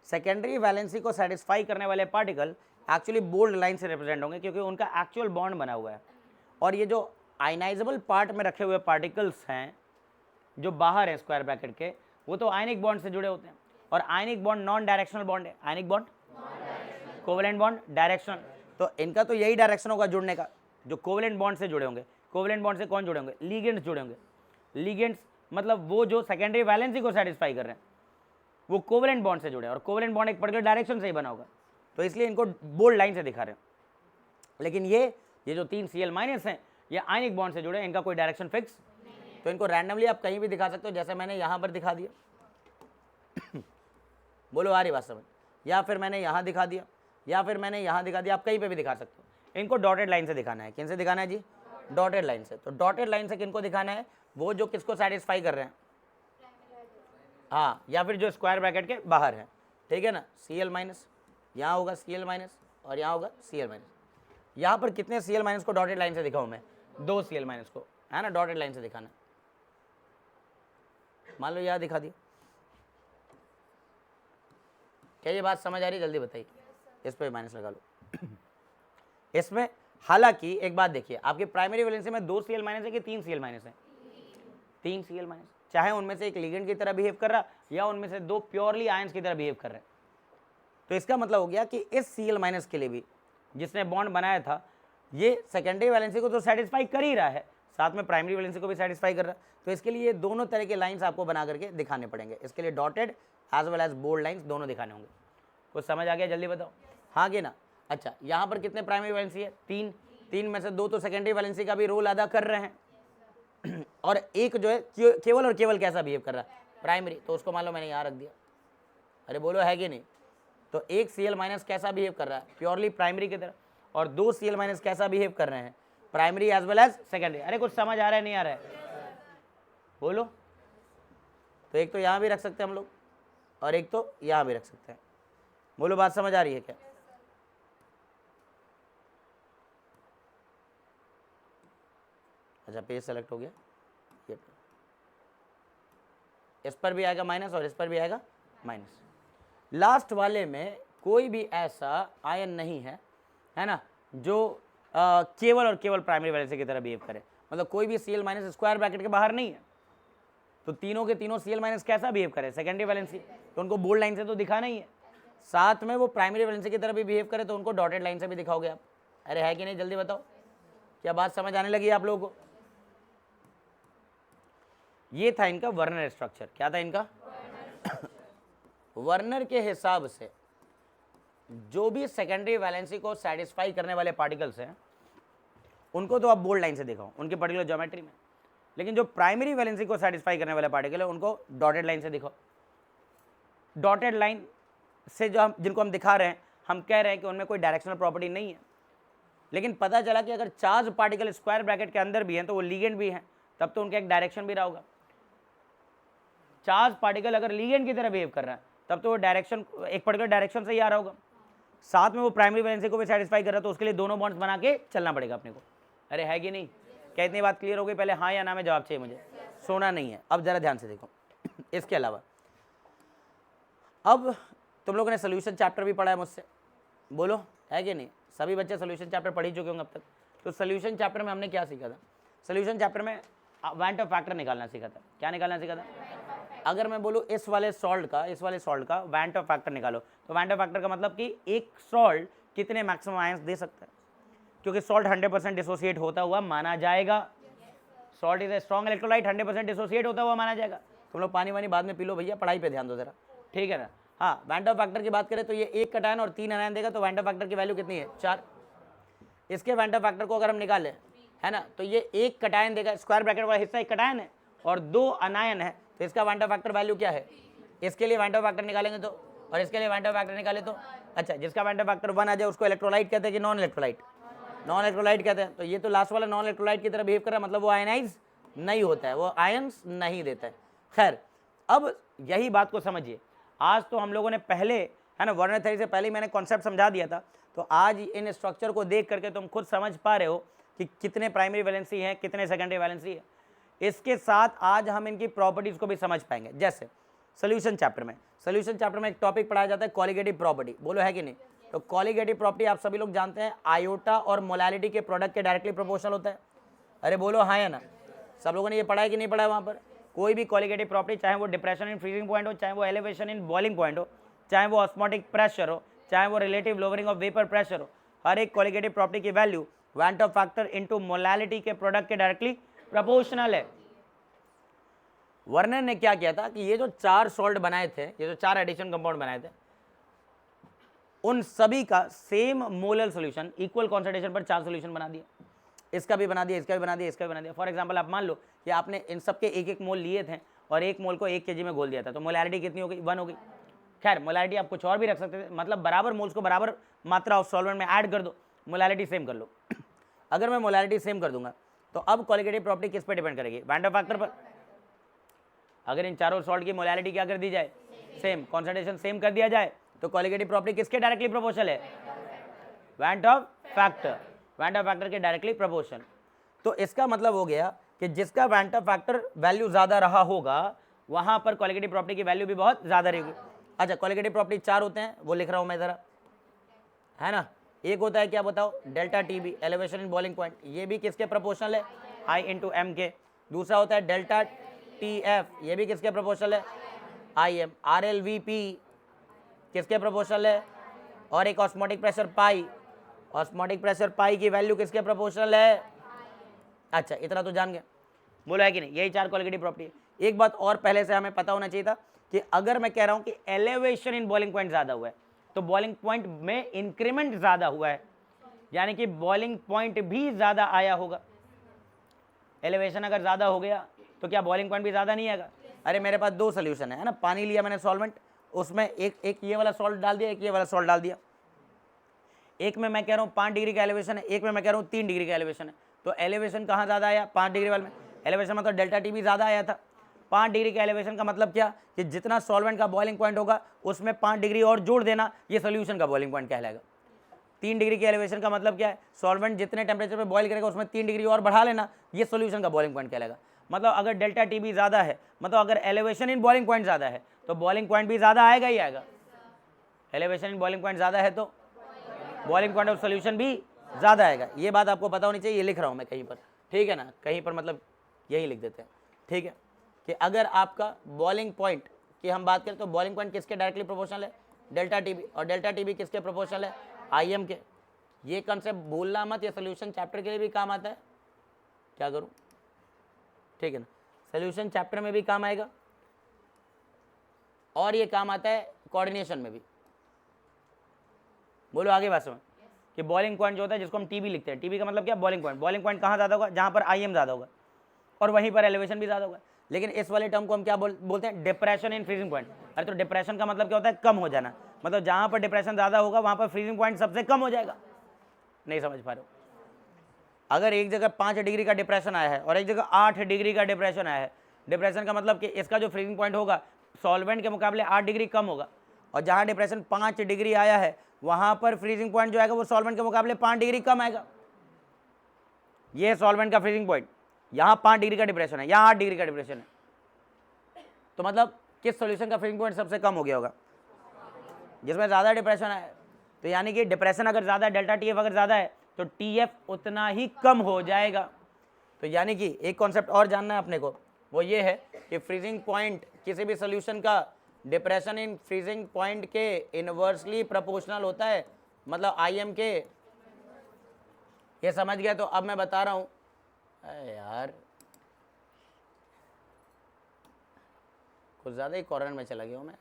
Speaker 1: सेकेंडरी वैलेंसी को सेटिस्फाई करने वाले पार्टिकल एक्चुअली बोल्ड लाइन से रिप्रेजेंट होंगे, क्योंकि उनका एक्चुअल बॉन्ड बना हुआ है। और ये जो आयनाइजेबल पार्ट में रखे हुए पार्टिकल्स हैं जो बाहर है स्क्वायर ब्रैकेट के, वो तो आयनिक बॉन्ड से जुड़े होते हैं, और ionic bond non directional bond है। Ionic bond covalent bond directional, तो इनका तो यही डायरेक्शन होगा जुड़ने का, जो कोवेलेंट बॉन्ड से जुड़े होंगे। कोवेलेंट बॉन्ड से कौन जुड़े होंगे, लीगेंड्स जुड़े होंगे। लीगेंड्स मतलब वो जो सेकेंडरी वैलेंसी को सेटिस्फाई कर रहे हैं वो कोवेलेंट बॉन्ड से जुड़े हैं, और कोवेलेंट बॉन्ड एक पर्टिकुलर डायरेक्शन से ही बना होगा, तो इसलिए इनको बोल्ड लाइन से दिखा रहे हैं। लेकिन ये जो 3 Cl- हैं ये आयनिक बॉन्ड से जुड़े हैं, इनका कोई डायरेक्शन फिक्स, तो इनको रैंडमली आप कहीं भी दिखा सकते हो, जैसे मैंने यहाँ पर दिखा दिया। बोलो आ रही बात समझ, या फिर मैंने यहाँ दिखा दिया, या फिर मैंने यहाँ दिखा दिया, आप कहीं पे भी दिखा सकते हो। इनको डॉटेड लाइन से दिखाना है। किन से दिखाना है जी, डॉटेड लाइन से। तो डॉटेड लाइन से किनको दिखाना है, वो जो किसको सेटिस्फाई कर रहे हैं, हाँ, या फिर जो स्क्वायर ब्रैकेट के बाहर है, ठीक है ना। Cl-, यहाँ होगा Cl-, और यहाँ होगा Cl-। यहाँ पर कितने Cl- को डॉटेड लाइन से दिखाऊँ मैं, 2 Cl- को, है ना, डॉटेड लाइन से दिखाना। मान लो यहाँ दिखा दिया, क्या ये बात समझ आ रही, जल्दी बताइए। इस पर माइनस लगा लो। इसमें हालांकि एक बात देखिए, आपकी प्राइमरी वैलेंसी में 2 Cl- है कि 3 Cl- है, 3 Cl-, चाहे उनमें से एक लिगेंड की तरह बिहेव कर रहा या उनमें से 2 प्योरली आयंस की तरह बिहेव कर रहे हैं। तो इसका मतलब हो गया कि इस Cl- के लिए भी जिसने बॉन्ड बनाया था, ये सेकेंडरी वैलेंसी को तो सेटिस्फाई कर ही रहा है, साथ में प्राइमरी वैलेंसी को भी सेटिस्फाई कर रहा है। तो इसके लिए दोनों तरह के लाइंस आपको बना करके दिखाने पड़ेंगे। इसके लिए dotted as well as bold lines दोनों दिखाने होंगे। कुछ समझ आ गया, जल्दी बताओ, हाँ कि ना। अच्छा, यहाँ पर कितने प्राइमरी वैलेंसी है, 3 में से 2 तो सेकेंडरी वैलेंसी का भी रोल अदा कर रहे हैं, और एक जो है केवल और केवल कैसा बिहेव कर रहा है, प्राइमरी, तो उसको मान लो मैंने यहाँ रख दिया। अरे बोलो है कि नहीं। तो एक Cl- कैसा बिहेव कर रहा है, प्योरली प्राइमरी की तरह, और 2 Cl- कैसा बिहेव कर रहे हैं, primary as well as secondary. अरे कुछ समझ आ रहा है नहीं आ रहा है, बोलो। तो एक तो यहाँ भी रख सकते हैं हम लोग और एक तो यहाँ भी रख सकते हैं। बोलो बात समझ आ रही है क्या? अच्छा पेज सेलेक्ट हो गया, ये इस पर भी आएगा माइनस और इस पर भी आएगा माइनस। लास्ट वाले में कोई भी ऐसा आयन नहीं है, है ना, जो केवल और केवल प्राइमरी वैलेंसी की तरह बिहेव करे, मतलब कोई भी Cl माइनस स्क्वायर ब्रैकेट के बाहर नहीं है। तो तीनों के तीनों Cl माइनस कैसा बिहेव करे? सेकेंडरी वैलेंसी, तो उनको बोल्ड लाइन से तो दिखाना ही है। साथ में वो प्राइमरी वैलेंसी की तरह भी बिहेव करे तो उनको डॉटेड लाइन से भी दिखाओगे आप। अरे है कि नहीं, जल्दी बताओ, क्या बात समझ आने लगी आप लोगों को? ये था इनका वर्नर स्ट्रक्चर। क्या था इनका? वर्नर के हिसाब से जो भी सेकेंडरी वैलेंसी को सेटिस्फाई करने वाले पार्टिकल्स हैं उनको तो आप बोल्ड लाइन से दिखाओ उनकी पर्टिकुलर ज्योमेट्री में, लेकिन जो प्राइमरी वैलेंसी को सेटिस्फाई करने वाले पार्टिकल है उनको डॉटेड लाइन से दिखाओ। डॉटेड लाइन से जो जिनको हम दिखा रहे हैं, हम कह रहे हैं कि उनमें कोई डायरेक्शनल प्रॉपर्टी नहीं है, लेकिन पता चला कि अगर चार्ज पार्टिकल स्क्वायर ब्रैकेट के अंदर भी हैं तो वो लीगेंड भी हैं, तब तो उनका एक डायरेक्शन भी रहा होगा। चार्ज पार्टिकल अगर लीगेंड की तरह बिहेव कर रहा है तब तो वो डायरेक्शन एक पर्टिकुलर डायरेक्शन से ही आ रहा होगा। साथ में वो प्राइमरी वैलेंसी को भी सेटिस्फाई कर रहा है, तो उसके लिए दोनों बॉन्ड्स बना के चलना पड़ेगा अपने को। अरे है कि नहीं? क्या इतनी बात क्लियर हो गई? पहले हाँ या ना में जवाब चाहिए मुझे, सोना नहीं है। अब जरा ध्यान से देखो इसके अलावा अब तुम लोगों ने सोल्यूशन चैप्टर भी पढ़ा है मुझसे, बोलो है कि नहीं? सभी बच्चे सोल्यूशन चैप्टर पढ़ ही चुके होंगे अब तक। तो सोल्यूशन चैप्टर में हमने क्या सीखा था? सोल्यूशन चैप्टर में वैंट ऑफ फैक्टर निकालना सीखा था। क्या निकालना सीखा था? अगर मैं बोलूँ इस वाले सॉल्ट का वैंट ऑफ फैक्टर निकालो, तो वैंट ऑफ फैक्टर का मतलब कि एक सॉल्ट कितने मैक्सिमम आयंस दे सकता है, क्योंकि सॉल्ट 100% डिसोसिएट होता हुआ माना जाएगा। Salt is a strong electrolyte, 100% dissociate होता हुआ माना जाएगा। तुम लोग पानी वानी बाद में पी लो भैया, पढ़ाई पे ध्यान दो जरा, ठीक है ना? हाँ, वैंट ऑफ फैक्टर की बात करें तो ये एक कटायन और 3 अनायन देगा, तो वैंट ऑफ फैक्टर की वैल्यू कितनी है? 4। इसके वैंट ऑफ फैक्टर को अगर हम निकालें, है ना, तो ये एक कटायन देगा, स्क्वायर ब्रैकेट वाला हिस्सा एक कटायन है और 2 अनायन है, तो इसका वैंट ऑफ फैक्टर वैल्यू क्या है? इसके लिए वैंट ऑफ फैक्टर निकालेंगे तो, और इसके लिए वैंट ऑफ फैक्टर निकाले तो, अच्छा जिसका वैंट ऑफ फैक्टर 1 आ जाए उसको इलेक्ट्रोलाइट कहते हैं कि नॉन इलेक्ट्रोलाइट? नॉन इलेक्ट्रोलाइट कहते हैं। तो ये तो लास्ट वाला नॉन इलेक्ट्रोलाइट की तरह बिहेव कर रहा है, मतलब वो आयनाइज नहीं होता है, वो आयंस नहीं देता है। खैर, अब यही बात को समझिए। आज तो हम लोगों ने पहले, है ना, वर्नर थ्योरी से पहले ही मैंने कॉन्सेप्ट समझा दिया था, तो आज इन स्ट्रक्चर को देख करके तुम खुद समझ पा रहे हो कि कितने प्राइमरी वैलेंसी हैं, कितने सेकेंडरी वैलेंसी है। इसके साथ आज हम इनकी प्रॉपर्टीज को भी समझ पाएंगे। जैसे सोल्यूशन चैप्टर में एक टॉपिक पढ़ाया जाता है कॉलिगेटिव प्रॉपर्टी, बोलो है कि नहीं? तो कॉलिगेटिव प्रॉपर्टी आप सभी लोग जानते हैं, आयोटा और मोलैलिटी के प्रोडक्ट के डायरेक्टली प्रोपोर्शनल होता है। अरे बोलो हाँ या ना? सब लोगों ने ये पढ़ा है कि नहीं पढ़ा है? वहाँ पर कोई भी कॉलिगेटिव प्रॉपर्टी, चाहे वो डिप्रेशन इन फ्रीजिंग पॉइंट हो, चाहे वो एलिवेशन इन बॉइलिंग पॉइंट हो, चाहे वो ऑस्मोटिक प्रेशर हो, चाहे वो relative lowering of vapour pressure हो, हर एक कॉलिगेटिव प्रॉपर्टी की value वैंट Hoff factor into molality के प्रोडक्ट के डायरेक्टली प्रोपोर्शनल है। वर्नर ने क्या किया था कि ये जो 4 सॉल्ट बनाए थे, ये जो 4 एडिशन कंपाउंड बनाए थे, उन सभी का same molar solution equal concentration पर 4 सॉल्यूशन बना दिया। इसका भी बना दिया, इसका भी बना दिया, इसका भी बना दिया। फॉर एग्जांपल आप मान लो कि आपने इन सब के 1-1 मोल लिए थे और 1 मोल को 1 kg में घोल दिया था, तो मोलैरिटी कितनी हो गई? 1 हो गई। खैर, मोलैरिटी आप कुछ और भी रख सकते थे, मतलब बराबर मोल्स को बराबर मात्रा ऑफ सॉल्वेंट में ऐड कर दो, मोलैरिटी सेम कर लो। अगर मैं मोलैरिटी सेम कर दूंगा तो अब कॉलिगेटिव प्रॉपर्टी किस पर डिपेंड करेगी? वैंट ऑफ फैक्टर पर। अगर इन चारों सॉल्ट की मोलैरिटी क्या कर दी जाए? सेम, कॉन्सेंट्रेशन सेम कर दिया जाए, तो कॉलिगेटिव प्रॉपर्टी किसके डायरेक्टली प्रोपोर्शनल है? Van't Hoff factor. Van't Hoff factor के डायरेक्टली प्रोपोर्शनल। तो इसका मतलब हो गया कि जिसका वैंट ऑफ फैक्टर वैल्यू ज्यादा रहा होगा वहां पर कॉलिगेटिव प्रॉपर्टी की वैल्यू भी बहुत ज्यादा रहेगी। अच्छा, कॉलिगेटिव प्रॉपर्टी 4 होते हैं, वो लिख रहा हूं मैं जरा, है ना। एक होता है क्या बताओ? Delta TB, elevation in boiling point, ये भी किसके प्रोपोर्शनल है? आई इंटू एम के। दूसरा होता है डेल्टा टीएफ, ये भी किसके प्रोपोर्शनल है? I am. R L V P किसके प्रोपोर्शनल है? और एक osmotic pressure pi, osmotic pressure pi की वैल्यू किसके प्रोपोर्शनल है? अच्छा, इतना तो जान गए, बोला है कि नहीं? यही 4 कॉलिगेटिव प्रॉपर्टी है। एक बात और पहले से हमें पता होना चाहिए था कि अगर मैं कह रहा हूं कि एलिवेशन इन बॉइलिंग पॉइंट ज्यादा हुआ है, तो बॉइलिंग पॉइंट में इंक्रीमेंट ज्यादा हुआ है, यानी कि बॉइलिंग पॉइंट भी ज्यादा आया होगा। एलिवेशन अगर ज्यादा हो गया तो क्या बॉइलिंग पॉइंट भी ज्यादा नहीं आएगा? अरे मेरे पास 2 सोल्यूशन है ना, पानी लिया मैंने सॉल्वेंट, उसमें एक ये वाला सॉल्ट डाल दिया, एक ये वाला सॉल्ट डाल दिया। एक में मैं कह रहा हूँ 5 डिग्री का एलिवेशन है, एक में मैं कह रहा हूँ 3 डिग्री का एलिवेशन है, तो एलिवेशन कहाँ ज़्यादा आया? 5 डिग्री वाले में। एलिवेशन मतलब डेल्टा टी भी ज़्यादा आया था। 5 डिग्री के एलिवेशन का मतलब क्या कि जितना सॉल्वेंट का बॉइलिंग पॉइंट होगा उसमें 5 डिग्री और जोड़ देना, ये सोल्यूशन का बॉइलिंग पॉइंट कहलाएगा। 3 डिग्री के एलिवेशन का मतलब क्या है, सॉल्वेंट जितने टेम्परेचर पे बॉइल करेगा उसमें 3 डिग्री और बढ़ा लेना, ये सोल्यूशन का बॉइलिंग पॉइंट कहलाएगा। मतलब अगर डेल्टा टी भी ज़्यादा है, मतलब अगर एलिवेशन इन बॉइलिंग पॉइंट ज़्यादा है तो बॉइलिंग पॉइंट भी ज़्यादा आएगा ही आएगा। एलिवेशन इन बॉइलिंग पॉइंट ज़्यादा है तो बॉइलिंग पॉइंट ऑफ सोल्यूशन भी ज़्यादा आएगा। ये बात आपको पता होनी चाहिए, ये लिख रहा हूँ मैं कहीं पर, ठीक है ना, कहीं पर मतलब यही लिख देते हैं, ठीक है, कि अगर आपका बॉइलिंग पॉइंट की हम बात करें तो बॉइलिंग पॉइंट किसके डायरेक्टली प्रोपोर्शनल है, डेल्टा टी बी, और डेल्टा टी बी किसके प्रोपोर्शनल है, आई एम के। ये कंसेप्ट भूलना मत, ये सोल्यूशन चैप्टर के लिए भी काम आता है। क्या करूँ, ठीक है ना, सोल्यूशन चैप्टर में भी काम आएगा और ये काम आता है कोऑर्डिनेशन में भी। बोलो आगे बात समझ, कि बॉइलिंग पॉइंट जो होता है जिसको हम टीबी लिखते हैं, टीबी का मतलब क्या, बॉइलिंग पॉइंट। बॉइलिंग पॉइंट कहाँ ज़्यादा होगा, जहाँ पर आईएम ज़्यादा होगा और वहीं पर एलिवेशन भी ज़्यादा होगा। लेकिन इस वाले टर्म को हम क्या बोलते हैं, डिप्रेशन इन फ्रीजिंग पॉइंट। अरे तो डिप्रेशन का मतलब क्या होता है, कम हो जाना, मतलब जहाँ पर डिप्रेशन ज़्यादा होगा वहाँ पर फ्रीजिंग पॉइंट सबसे कम हो जाएगा। नहीं समझ पा रहे हो, अगर एक जगह 5 डिग्री का डिप्रेशन आया है और एक जगह 8 डिग्री का डिप्रेशन आया है, डिप्रेशन का मतलब कि इसका जो फ्रीजिंग पॉइंट होगा सॉल्वेंट के मुकाबले 8 डिग्री कम होगा, और जहाँ डिप्रेशन 5 डिग्री आया है वहाँ पर फ्रीजिंग पॉइंट जो आएगा वो सॉल्वेंट के मुकाबले 5 डिग्री कम आएगा। ये है सॉल्वेंट का फ्रीजिंग पॉइंट, यहाँ 5 डिग्री का डिप्रेशन है, यहाँ 8 डिग्री का डिप्रेशन है, तो मतलब किस सॉल्यूशन का फ्रीजिंग पॉइंट सबसे कम हो गया होगा, जिसमें ज़्यादा डिप्रेशन है। तो यानी कि डिप्रेशन अगर ज़्यादा है, डेल्टा टी एफ अगर ज़्यादा है तो टी एफ उतना ही कम हो जाएगा। तो यानी कि एक कॉन्सेप्ट और जानना है अपने को, वो ये है कि फ्रीजिंग पॉइंट किसी भी सोल्यूशन का डिप्रेशन इन फ्रीजिंग पॉइंट के इनवर्सली प्रोपोर्शनल होता है, मतलब आई एम के। ये समझ गया, तो अब मैं बता रहा हूँ, यार कुछ ज़्यादा ही कॉर्नर में चला गया हूँ मैं,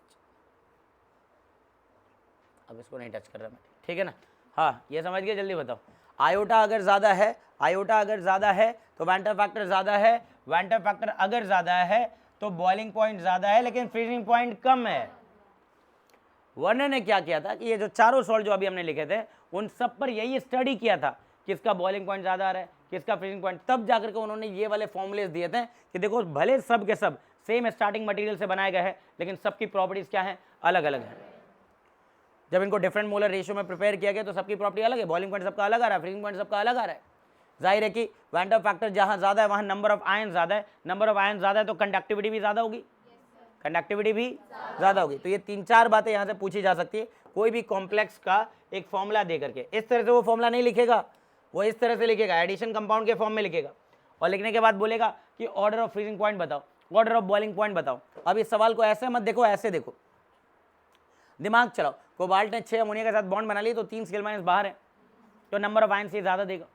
Speaker 1: अब इसको नहीं टच कर रहा मैं, ठीक है ना। हाँ ये समझ गया, जल्दी बताओ। आयोटा अगर ज़्यादा है, आयोटा अगर ज़्यादा है तो वेंटर फैक्टर ज़्यादा है, वेंटर फैक्टर अगर ज़्यादा है तो बॉइलिंग पॉइंट ज़्यादा है लेकिन फ्रीजिंग पॉइंट कम है। वर्नर ने क्या किया था कि ये जो चारों सॉल्ट जो अभी हमने लिखे थे उन सब पर यही स्टडी किया था, किसका बॉइलिंग पॉइंट ज़्यादा आ रहा है, किसका फ्रीजिंग पॉइंट, तब जाकर के उन्होंने ये वाले फॉर्मूलेज दिए थे कि देखो भले सब के सब सेम स्टार्टिंग मटेरियल से बनाए गए हैं लेकिन सबकी प्रॉपर्टीज़ क्या हैं, अलग अलग हैं। जब इनको डिफरेंट मोलर रेशियो में प्रिपेयर किया गया तो सबकी प्रॉपर्टी अलग है, बॉइलिंग पॉइंट सबका अलग आ रहा है, फ्रीजिंग पॉइंट सबका अलग आ रहा है। जाहिर है कि वेंटर फैक्टर जहाँ ज़्यादा है वहाँ नंबर ऑफ आयन ज़्यादा है, नंबर ऑफ आयन ज़्यादा है तो कंडक्टिविटी भी ज़्यादा होगी, कंडक्टिविटी भी ज़्यादा होगी। तो ये 3-4 बातें यहाँ से पूछी जा सकती है कोई भी कॉम्प्लेक्स का एक फॉर्मूला दे करके। इस तरह से वो फॉर्मूला नहीं लिखेगा, वो इस तरह से लिखेगा, एडिशन कंपाउंड के फॉर्म में लिखेगा, और लिखने के बाद बोलेगा कि ऑर्डर ऑफ फ्रीजिंग पॉइंट बताओ, ऑर्डर ऑफ बॉइलिंग पॉइंट बताओ। अब इस सवाल को ऐसे मत देखो, ऐसे देखो, दिमाग चलाओ। कोबाल्ट ने 6 अमोनिया के साथ बॉन्ड बना लिए तो 3 Cl- बाहर है, तो नंबर ऑफ आयन से ज़्यादा देगा।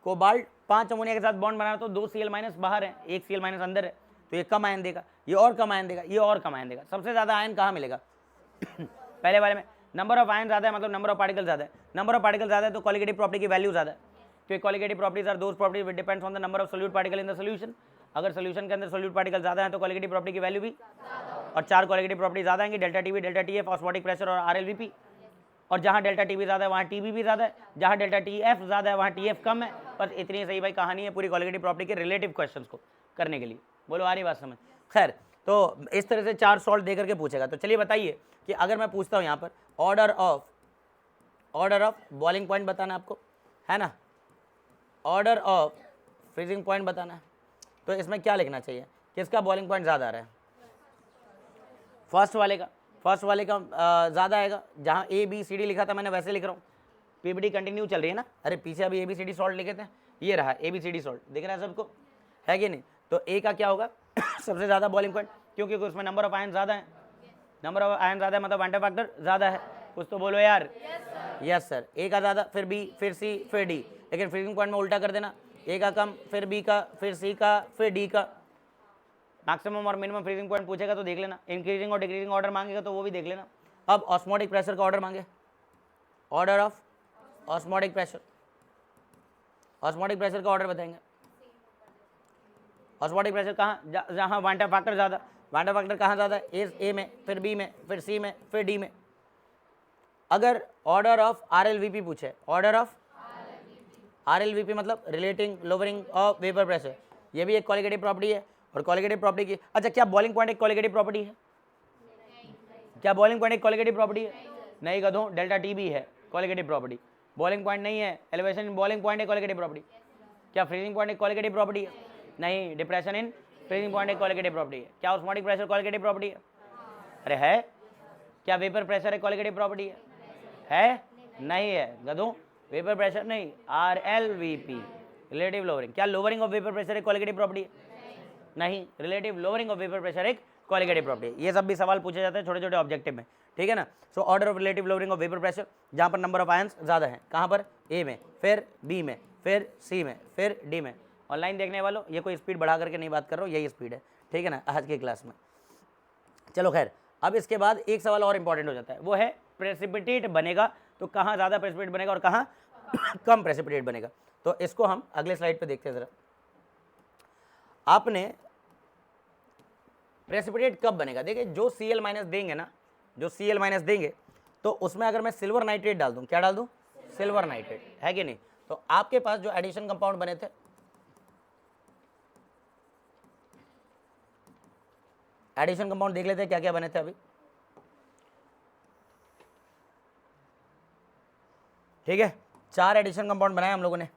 Speaker 1: कोबाल्ट 5 अमोनिया के साथ बॉन्ड बना तो 2 Cl- बाहर है, 1 Cl- अंदर है, तो ये कम आयन देगा, ये और कम आयन देगा, ये और कम आयन देगा। सबसे ज़्यादा आयन कहाँ मिलेगा पहले वाले में। नंबर ऑफ आयन ज़्यादा है मतलब नंबर ऑफ पार्टिकल ज़्यादा है, नंबर ऑफ पार्टिकल ज़्यादा है तो कॉलिगेटिव प्रॉपर्टी की वैल्यू ज़्यादा है। तो colligative properties are those properties which depends on the number of solute particle in the solution. अगर सोल्यूशन के अंदर सोल्यूट पार्टिकल ज़्यादा है तो कॉलिगेटिव प्रॉपर्टी की वैल्यू भी, और 4 कॉलिगेटिव प्रॉपर्टी ज़्यादा आएंगी, delta T B, delta T F, osmotic pressure और RLVP। और जहाँ डेल्टा टी बी ज़्यादा है वहाँ टीबी भी ज़्यादा है, जहाँ डेल्टा टी एफ ज़्यादा है वहाँ टी एफ कम है। बस इतनी सही भाई कहानी है पूरी कॉलिगेटिव प्रॉपर्टी के रिलेटिव क्वेश्चन को करने के लिए। बोलो आ रही बात समझ। खैर तो इस तरह से 4 सॉल्ट दे करके पूछेगा। तो चलिए बताइए कि अगर मैं पूछता हूँ यहाँ पर ऑर्डर ऑफ बॉइलिंग पॉइंट बताना आपको है ना, ऑर्डर ऑफ फ्रीजिंग पॉइंट बताना है, तो इसमें क्या लिखना चाहिए, किसका बॉइलिंग पॉइंट ज़्यादा आ रहा है, फर्स्ट वाले का ज़्यादा आएगा। जहाँ ABCD लिखा था मैंने वैसे लिख रहा हूँ, PPT कंटिन्यू चल रही है ना। अरे पीछे अभी ABCD सॉल्ट लिखे थे, ये रहा ABCD सॉल्ट, दिख रहा है सबको, है कि नहीं। तो A का क्या होगा सबसे ज़्यादा बॉइलिंग पॉइंट, क्योंकि उसमें नंबर ऑफ आयन ज़्यादा है, नंबर ऑफ आयन ज़्यादा है मतलब वेंटर फैक्टर ज़्यादा है। कुछ तो बोलो यार, यस सर। A का ज़्यादा, फिर B, फिर C, फिर D, लेकिन फ्रीजिंग पॉइंट में उल्टा कर देना, A का कम, फिर B का, फिर C का, फिर D का। मैक्सिमम और मिनिमम फ्रीजिंग पॉइंट पूछेगा तो देख लेना, इंक्रीजिंग और डिक्रीजिंग ऑर्डर मांगेगा तो वो भी देख लेना। अब ऑस्मोटिक प्रेशर का ऑर्डर मांगे, order of osmotic pressure, osmotic pressure का ऑर्डर बताएंगे। ऑस्मोटिक प्रेशर कहाँ, जहाँ वेंटर फैक्टर ज़्यादा, वेंटर फैक्टर कहाँ ज़्यादा है, A में, फिर B में, फिर C में, फिर D में। अगर ऑर्डर ऑफ RLVP पूछे, ऑर्डर ऑफ RLVP मतलब relating lowering of vapour pressure, ये भी एक कॉलिगेटिव प्रॉपर्टी है। और कॉलिगेटिव प्रॉपर्टी की, अच्छा क्या बॉइलिंग पॉइंट एक कॉलिगेटिव प्रॉपर्टी है? क्या बॉइलिंग पॉइंट एक कॉलिगेटिव प्रॉपर्टी है? नहीं गधों, डेल्टा टी भी है कॉलिगेटिव प्रॉपर्टी, बॉइलिंग पॉइंट नहीं है। एलिवेशन इन बॉइलिंग पॉइंट एक कॉलिगेटिव प्रॉपर्टी। क्या फ्रीजिंग पॉइंट एक कॉलिगेटिव प्रॉपर्टी है? नहीं, डिप्रेशन इन फ्रीजिंग पॉइंट एक कॉलिगेटिव प्रॉपर्टी है। क्या ऑस्मोटिक प्रेशर कॉलिगेटिव प्रॉपर्टी है? अरे है। क्या वेपर प्रेशर एक कॉलिगेटिव प्रॉपर्टी है? नहीं है गधों, वेपर प्रेशर नहीं, RLVP रिलेटिव लोअरिंग। क्या लोअरिंग ऑफ वेपर प्रेशर एक कॉलिगेटिव प्रॉपर्टी है? नहीं, relative lowering of vapour pressure एक कॉलिगेटिव प्रॉपर्टी। ये सब भी सवाल पूछे जाते हैं छोटे छोटे ऑब्जेक्टिव में, ठीक है ना। So order of relative lowering of vapour pressure, जहाँ पर नंबर ऑफ आयंस ज़्यादा है, कहाँ पर? ए में, फिर बी में, फिर सी में, फिर डी में। ऑनलाइन देखने वालों, ये कोई स्पीड बढ़ा करके नहीं बात कर रहा हूँ, यही स्पीड है, ठीक है ना, आज की क्लास में। चलो खैर, अब इसके बाद एक सवाल और इंपॉर्टेंट हो जाता है, वो है प्रेसिपिटेट बनेगा तो कहाँ ज़्यादा प्रेसिपिटेट बनेगा और कहाँ कम प्रेसिपिटेट बनेगा। तो इसको हम अगले स्लाइड पे देखते हैं ज़रा। आपने प्रेसिपिटेट कब बनेगा, देखिए जो Cl माइनस देंगे ना, जो Cl माइनस देंगे तो उसमें अगर मैं सिल्वर नाइट्रेट डाल दूं, क्या डाल दूं? सिल्वर नाइट्रेट, है कि नहीं। तो आपके पास जो एडिशन कंपाउंड बने थे, एडिशन कंपाउंड देख लेते हैं क्या क्या बने थे अभी, ठीक है। 4 एडिशन कंपाउंड बनाए हम लोगों ने।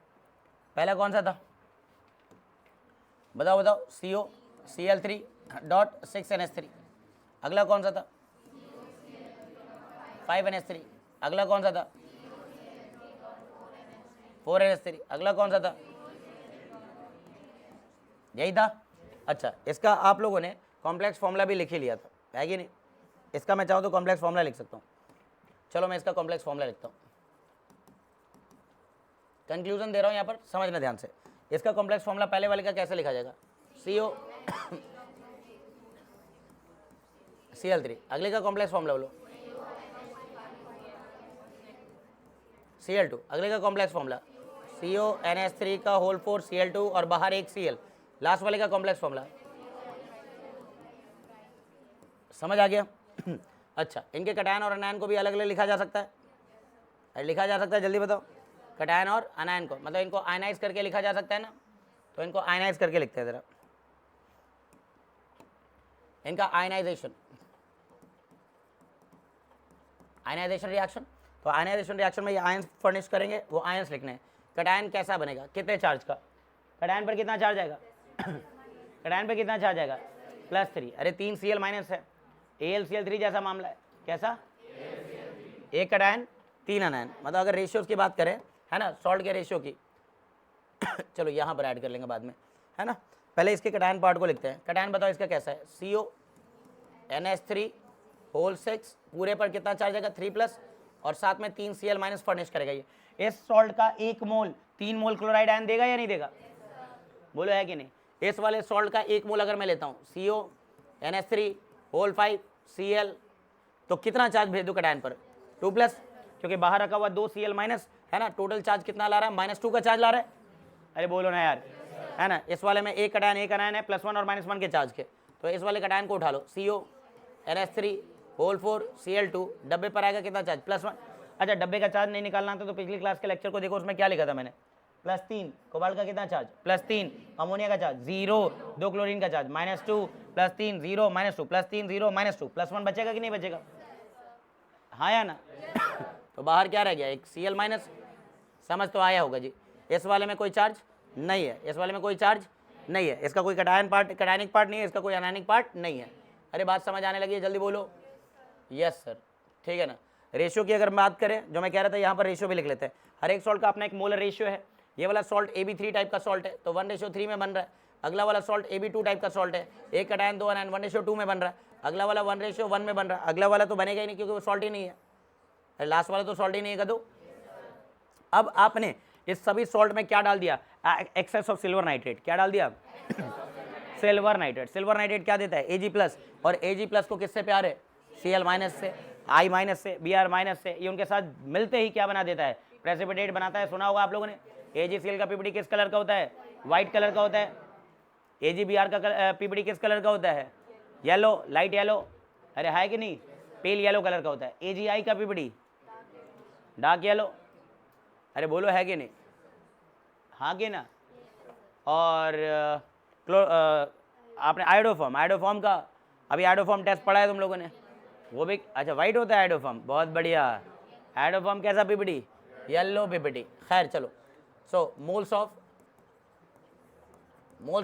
Speaker 1: पहला कौन सा था, बताओ बताओ? CO Cl3.6NH3। अगला कौन सा था? 5NH3। अगला कौन सा था? 4NH3। अगला कौन सा था? यही था। अच्छा, इसका आप लोगों ने कॉम्प्लेक्स फॉर्मूला भी लिख ही लिया था, है कि नहीं। इसका मैं चाहूँ तो कॉम्प्लेक्स फॉर्मूला लिख सकता हूँ। चलो मैं इसका कॉम्प्लेक्स फॉर्मूला लिखता हूँ, कंक्लूजन दे रहा हूँ यहाँ पर, समझना ध्यान से। इसका कॉम्प्लेक्स फॉर्मूला पहले वाले का कैसे लिखा जाएगा? CO Cl3। अगले का कॉम्प्लेक्स फॉर्मूला बोलो, Cl2। अगले का कॉम्प्लेक्स फॉर्मूला CONH3 का होल 4 Cl2 और बाहर एक Cl। लास्ट वाले का कॉम्प्लेक्स फॉर्मूला, समझ आ गया? अच्छा, इनके कटायन और अनायन को भी अलग अलग लिखा जा सकता है, लिखा जा सकता है, जल्दी बताओ। कटायन और अनायन को, मतलब इनको आयनाइज करके लिखा जा सकता है ना, तो इनको आयनाइज करके लिखते हैं ज़रा। इनका आयनाइजेशन रिएक्शन, तो आयनाइजेशन रिएक्शन में ये आयंस फर्निश करेंगे, वो आयंस लिखने हैं। कटायन कैसा बनेगा, कितने चार्ज का? कटायन पर कितना चार्ज आएगा? कटायन पर कितना चार्ज आएगा? +3। अरे 3 Cl माइनस है, AlCl3 जैसा मामला है। कैसा? एक कटायन 3 अनायन, मतलब अगर रेशियोज की बात करें, है ना, सॉल्ट के रेशियो की चलो यहाँ पर ऐड कर लेंगे बाद में, है ना। पहले इसके कटायन पार्ट को लिखते हैं। कटायन बताओ इसका कैसा है? CONH3 होल 6, पूरे पर कितना चार्ज आएगा? 3+ और साथ में 3 Cl माइनस फर्निश करेगा ये। इस सॉल्ट का 1 मोल 3 मोल क्लोराइड आयन देगा या नहीं देगा? बोलो है कि नहीं। इस वाले सॉल्ट का 1 मोल अगर मैं लेता हूँ CONH3 होल 5 Cl, तो कितना चार्ज भेज दूँ कटायन पर? 2+, क्योंकि बाहर रखा हुआ 2 Cl माइनस, है ना। टोटल चार्ज कितना ला रहा है? -2 का चार्ज ला रहा है। अरे बोलो ना यार, है ना। इस वाले में एक कटायन एक अनायन है, +1 और -1 के चार्ज के, तो इस वाले कटायन को उठा लो, CONH3 होल 4 Cl2, डब्बे पर आएगा कितना चार्ज? +1। अच्छा, डब्बे का चार्ज नहीं निकालना था तो पिछली क्लास के लेक्चर को देखो, उसमें क्या लिखा था मैंने? +3। कोबाल्ट का कितना चार्ज? +3। अमोनिया का चार्ज 0, 2 क्लोरीन का चार्ज -2, +3 0 -2, +3 0 -2, +1 बचेगा कि नहीं बचेगा? हाँ या ना। तो बाहर क्या रह गया? एक Cl माइनस। समझ तो आया होगा जी। इस वाले में कोई चार्ज नहीं है, इस वाले में कोई चार्ज नहीं है, इसका कोई कटायन पार्ट, कटायनिक पार्ट नहीं है, इसका कोई अनायनिक पार्ट नहीं है। अरे बात समझ आने लगी है, जल्दी बोलो। यस सर, ठीक है ना। रेशियो की अगर बात करें, जो मैं कह रहा था, यहाँ पर रेशियो भी लिख लेते हैं। हर एक सॉल्ट का अपना एक मोलर रेशियो है। ये वाला सॉल्ट AB3 टाइप का सॉल्ट है, तो 1:3 में बन रहा है। अगला वाला सॉल्ट AB2 टाइप का सॉल्ट है, एक कटायन 2 अनायन 1:2 में बन रहा है। अगला वाला 1:1 में बन रहा है। अगला वाला तो बनेगा ही नहीं क्योंकि वो सॉल्ट ही नहीं है। लास्ट वाला तो सॉल्ट ही नहीं है कदू। अब आपने इस सभी सॉल्ट में क्या डाल दिया? Excess of silver nitrate. क्या डाल दिया? Silver nitrate. सिल्वर नाइट्रेट क्या देता है? Ag+, और Ag+ को किससे प्यार है? Cl- से, I- से, Br- से। ये उनके साथ मिलते ही क्या बना देता है? प्रेसिपिटेट बनाता है। सुना होगा आप लोगों ने, AgCl का पीपीडी किस कलर का होता है? व्हाइट कलर का होता है। AgBr का पीपीडी किस कलर का होता है? Yellow, light yellow. अरे है कि नहीं? पेल येलो कलर का होता है। AgI का पीपीडी डार्क येलो। अरे बोलो है कि नहीं? हाँ कि ना। और आपने आयोडोफॉर्म का अभी आयोडोफॉर्म टेस्ट पढ़ा है तुम लोगों ने, वो भी अच्छा वाइट होता है आयोडोफॉर्म, बहुत बढ़िया। आयोडोफॉर्म कैसा पीपीटी, येलो पीपीटी। खैर चलो, so moles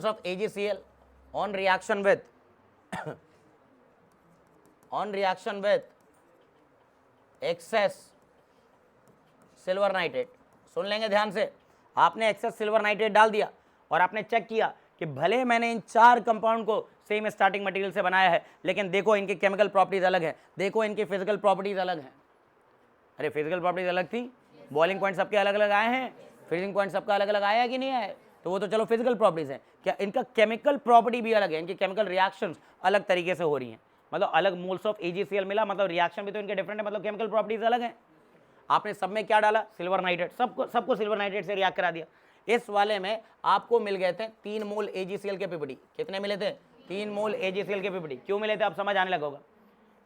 Speaker 1: of AgCl on reaction with excess silver nitrate. सुन लेंगे ध्यान से, आपने एक्सेस सिल्वर नाइट्रेट डाल दिया और आपने चेक किया कि भले मैंने इन 4 कंपाउंड को सेम स्टार्टिंग मटेरियल से बनाया है, लेकिन देखो इनकी केमिकल प्रॉपर्टीज अलग है, देखो इनकी फिजिकल प्रॉपर्टीज अलग हैं। अरे फिजिकल प्रॉपर्टीज अलग थी, बॉइलिंग पॉइंट सबके अलग अलग आए हैं, फ्रीजिंग पॉइंट सबका अलग अलग आया है कि नहीं आया, तो वो तो चलो फिजिकल प्रॉपर्टीज है, क्या इनका केमिकल प्रॉपर्टी भी अलग है, इनकी केमिकल रिएक्शंस अलग तरीके से हो रही हैं, मतलब अलग मोल्स ऑफ AgCl मिला, मतलब रिएक्शन भी तो इनके डिफरेंट है, मतलब केमिकल प्रॉपर्टीज अलग हैं। आपने सब में क्या डाला, सिल्वर नाइट्रेट, सबको सिल्वर नाइट्रेट से रिएक्ट करा दिया। इस वाले में आपको मिल गए थे 3 मोल AgCl के पीपीटी। कितने मिले थे, 3 मोल AgCl के पीपीटी। क्यों मिले थे अब समझ आने लगा होगा,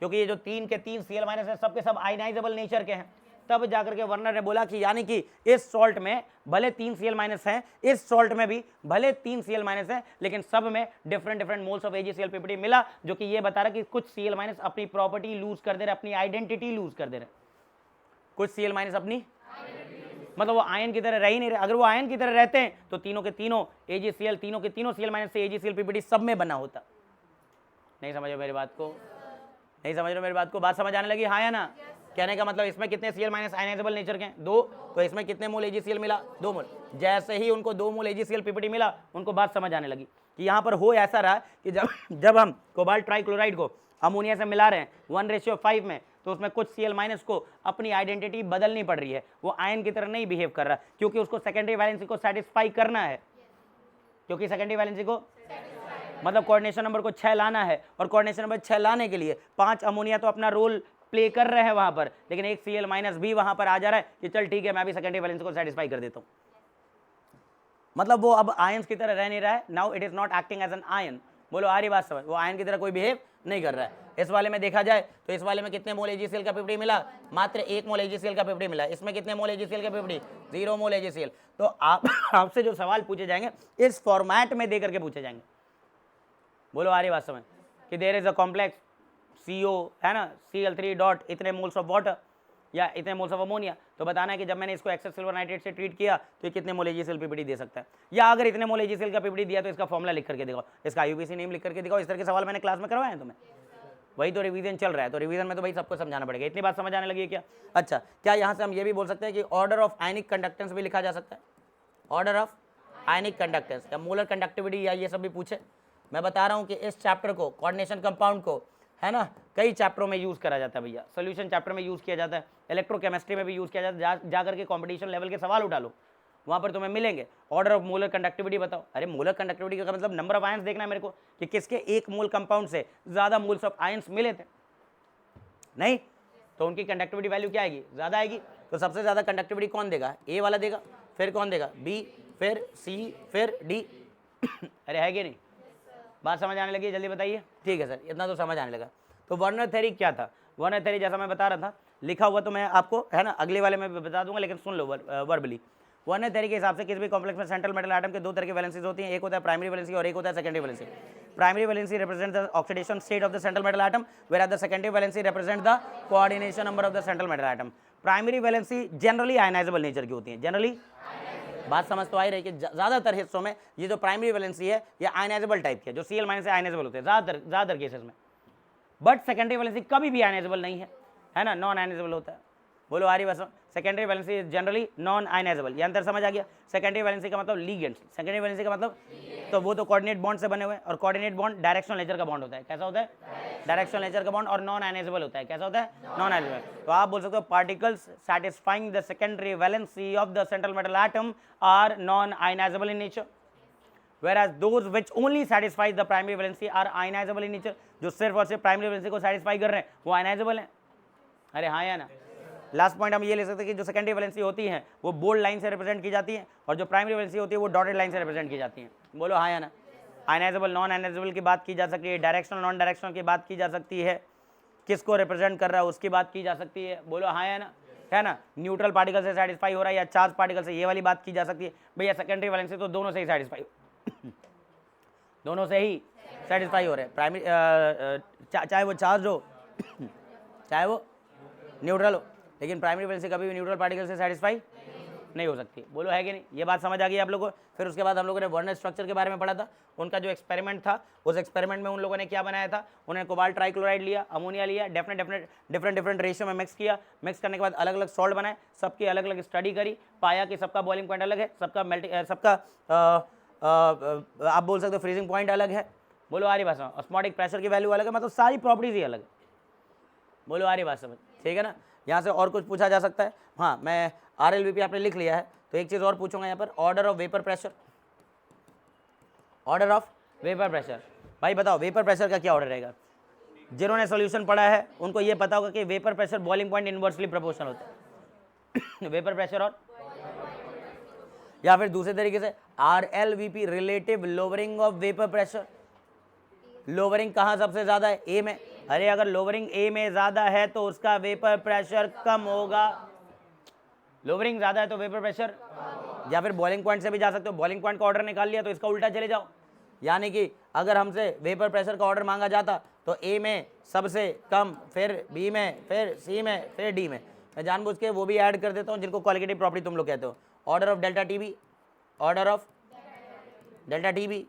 Speaker 1: क्योंकि ये जो 3 के 3 Cl- है, सबके सब आयनाइजेबल नेचर के हैं। तब जाकर के वर्नर ने बोला कि यानी कि इस सॉल्ट में भले 3 Cl- हैं, इस सॉल्ट में भी भले 3 Cl- हैं, लेकिन सब में different moles of AgCl PPT मिला, जो कि ये बता रहा कि कुछ Cl- अपनी प्रॉपर्टी लूज कर दे रहे, अपनी आइडेंटिटी लूज कर दे रहे, कुछ Cl- अपनी मतलब वो आयन की तरह रह ही नहीं रहे। अगर वो आयन की तरह रहते हैं तो तीनों के तीनों AgCl, तीनों के तीनों Cl- से AgCl पीपीटी सब में बना होता। नहीं समझ रहे मेरी बात को, नहीं समझ रहे मेरी बात को, बात समझ आने लगी, हाँ या ना? कहने का मतलब इसमें कितने Cl- आयनाइजेबल नेचर के हैं, 2, तो इसमें कितने मोल AgCl मिला, 2 मोल। जैसे ही उनको 2 मोल AgCl पीपीटी मिला, उनको बात समझ आने लगी कि यहाँ पर हो ऐसा रहा कि जब हम कोबाल्ट ट्राइक्लोराइड को अमोनिया से मिला रहे हैं 1:5 में, तो उसमें कुछ Cl- को अपनी आइडेंटिटी बदलनी पड़ रही है, वो आयन की तरह नहीं बिहेव कर रहा, क्योंकि उसको सेकेंडरी वैलेंसी को सेटिस्फाई करना है, क्योंकि सेकेंडरी वैलेंसी को मतलब कोऑर्डिनेशन नंबर को 6 लाना है, और कोऑर्डिनेशन नंबर 6 लाने के लिए 5 अमोनिया तो अपना रोल प्ले कर रहे हैं वहां पर, लेकिन एक Cl- भी वहां पर आ जा रहा है कि चल ठीक है मैं भी सेकेंडरी वैलेंसी को सेटिस्फाई कर देता हूं। मतलब वो अब आयंस की तरह रह नहीं रहा है, now it is not acting as an ion. बोलो आ रही बात समझ, वो आयन की तरह कोई बिहेव नहीं कर रहा है। इस वाले में देखा जाए तो इस वाले में कितने मोल AgCl का पीपीटी मिला, मात्र 1 मोल AgCl का पीपीटी मिला। इसमें कितने मोल AgCl का पीपीटी, 0 मोल AgCl। तो आप आपसे जो सवाल पूछे जाएंगे इस फॉर्मेट में देकर के पूछे जाएंगे। बोलो आ रही बात समझ, कि there is a complex CO है ना, Cl3 डॉट इतने मोल्स ऑफ वाटर या इतने मोल्स ऑफ अमोनिया, तो बताना है कि जब मैंने इसको एक्सेस सिल्वर नाइट्रेट से ट्रीट किया तो ये कितने मोल AgCl पीपीटी दे सकता है, या अगर इतने मोल AgCl का पीपीटी दिया तो इसका फॉर्मूला लिख करके दिखाओ, इसका IUPAC नेम लिख करके दिखाओ। इस तरह के सवाल मैंने क्लास में करवाए हैं तुम्हें, वही तो रिवीजन चल रहा है, तो रिवीजन में तो भाई सबको समझाना पड़ेगा। इतनी बात समझ आने लगी है क्या? अच्छा, क्या यहाँ से हम ये भी बोल सकते हैं कि ऑर्डर ऑफ आयनिक कंडक्टेंस भी लिखा जा सकता है, ऑर्डर ऑफ आयनिक कंडक्टेंस या मोलर कंडक्टिविटी, या ये सब भी पूछे। मैं बता रहा हूँ कि इस चैप्टर को, कोऑर्डिनेशन कंपाउंड को, है ना, कई चैप्टरों में यूज़ करा जाता है भैया। सोल्यूशन चैप्टर में यूज़ किया जाता है, इलेक्ट्रोकेमिस्ट्री में भी यूज़ किया जाता है। जा करके कॉम्पिटिशन लेवल के सवाल उठा लो, वहाँ पर तुम्हें मिलेंगे। ऑर्डर ऑफ मोलर कंडक्टिविटी बताओ, अरे मोलर कंडक्टिविटी का मतलब नंबर ऑफ आयंस देखना है मेरे को, कि किसके 1 मोल कंपाउंड से ज़्यादा मोल्स ऑफ आयंस मिले थे, नहीं तो उनकी कंडक्टिविटी वैल्यू क्या आएगी, ज़्यादा आएगी। तो सबसे ज़्यादा कंडक्टिविटी कौन देगा, A वाला देगा, फिर कौन देगा, B, फिर C, फिर D। अरे है कि नहीं, बात समझ आने लगी है, जल्दी बताइए। ठीक है सर, इतना तो समझ आने लगा। तो वर्नर थ्योरी क्या था, वर्नर थ्योरी जैसा मैं बता रहा था, लिखा हुआ तो मैं आपको है ना अगले वाले में बता दूंगा, लेकिन सुन लो वर्बली। वर्नर थ्योरी के हिसाब से किसी भी कॉम्प्लेक्स में सेंट्रल मेटल एटम के 2 तरह की वैलेंसीज होती हैं, एक होता है प्राइमरी वैलेंसी और एक होता है secondary valency. Primary valency represent the oxidation state of the central metal atom, where the secondary valency represent the coordination number of the central metal atom. Primary valency generally ionizable nature की होती है, जनरली, बात समझ तो आ ही रही कि ज़्यादातर हिस्सों में ये जो प्राइमरी वैलेंसी है ये आयनाइजेबल टाइप की है, जो Cl- से आयनाइजेबल होते हैं ज़्यादातर केसेस में। बट सेकेंडरी वैलेंसी कभी भी आयनाइजेबल नहीं है ना, नॉन आयनाइजेबल होता है। बोलो आ रही बस, secondary valency is generally non ionizable, ये अंतर समझ आ गया। सेकेंडरी वैलेंसी का मतलब लिगेंड्स, सेकेंडरी वैलेंसी का मतलब तो वो तो कोऑर्डिनेट बॉन्ड से बने हुए हैं, और कोऑर्डिनेट बॉन्ड डायरेक्शनल नेचर का बॉन्ड होता है। कैसा होता है, डायरेक्शनल नेचर का बॉन्ड, और नॉन आयनाइजेबल होता है। कैसा होता है, नॉन आयनाइजेबल। तो आप बोल सकते हो particles satisfying the secondary valency of the central metal atom are non ionizable in nature, whereas those which only satisfy the primary valency are ionizable in nature। जो सिर्फ और सिर्फ प्राइमरी वैलेंसी को सेटिस्फाई कर रहे हैं वो आयनाइजेबल हैं। अरे हाँ या ना। लास्ट पॉइंट हम ये ले सकते हैं कि जो सेकेंडरी वैलेंसी होती है वो बोल्ड लाइन से रिप्रेजेंट की जाती है, और जो प्राइमरी वैलेंसी होती है वो डॉटेड लाइन से रिप्रेजेंट की जाती है। बोलो हाँ या ना। आयनाइजेबल नॉन आयनाइजेबल की बात की जा सकती है, डायरेक्शनल नॉन डायरेक्शनल की बात की जा सकती है, किसको रिप्रेजेंट कर रहा है उसकी बात की जा सकती है। बोलो हाँ या ना, है ना। न्यूट्रल पार्टिकल से सेटिस्फाई हो रहा है या चार्ज पार्टिकल से, ये वाली बात की जा सकती है। भैया सेकेंडरी वैलेंसी तो दोनों से ही सेटिस्फाई दोनों से ही सेटिस्फाई हो रहे हैं। प्राइमरी चाहे वो चार्ज हो चाहे वो न्यूट्रल हो, लेकिन प्राइमरी वैलेंसी कभी भी न्यूट्रल पार्टिकल से सेटिस्फाई नहीं हो सकती। बोलो है कि नहीं? ये बात समझ आ गई आप लोगों को? फिर उसके बाद हम लोगों ने वर्नर स्ट्रक्चर के बारे में पढ़ा था। उनका जो एक्सपेरिमेंट था, उस एक्सपेरिमेंट में उन लोगों ने क्या बनाया था, उन्होंने कोबाल्ट ट्राइक्लोराइड लिया, अमोनिया लिया, डिफरेंट रेशियो में मिक्स किया। मिक्स करने के बाद अलग अलग सॉल्ट बनाए, सबकी अलग अलग स्टडी करी, पाया कि सबका बॉइलिंग पॉइंट अलग है, सबका आप बोल सकते हो फ्रीजिंग पॉइंट अलग है। बोलो आ रही बात समझ? ऑस्मोटिक प्रेशर की वैल्यू अलग है, मतलब सारी प्रॉपर्टीज ही अलग है। बोलो आ रही बात समझ? ठीक है ना? यहाँ से और कुछ पूछा जा सकता है। हाँ, मैं RLVP आपने लिख लिया है, तो एक चीज़ और पूछूंगा यहाँ पर, order of vapour pressure. Order of vapour pressure, भाई बताओ वेपर प्रेशर का क्या ऑर्डर रहेगा? जिन्होंने सॉल्यूशन पढ़ा है उनको ये पता होगा कि vapour pressure boiling point inversely proportional होता है। वेपर प्रेशर और, या फिर दूसरे तरीके से RLVP, relative lowering of vapour pressure. Lowering कहाँ सबसे ज़्यादा है? ए में। अरे अगर लोअरिंग ए में ज़्यादा है तो उसका वेपर प्रेशर कम होगा। लोअरिंग ज़्यादा है तो वेपर प्रेशर, या फिर बॉइलिंग पॉइंट से भी जा सकते हो। बॉइलिंग पॉइंट का ऑर्डर निकाल लिया तो इसका उल्टा चले जाओ, यानी कि अगर हमसे वेपर प्रेशर का ऑर्डर मांगा जाता तो ए में सबसे कम, फिर बी में, फिर सी में, फिर डी में। मैं जानबूझ के वो भी ऐड कर देता हूँ जिनको क्वालिटेटिव प्रॉपर्टी तुम लोग कहते हो। Order of delta TB, order of delta TB,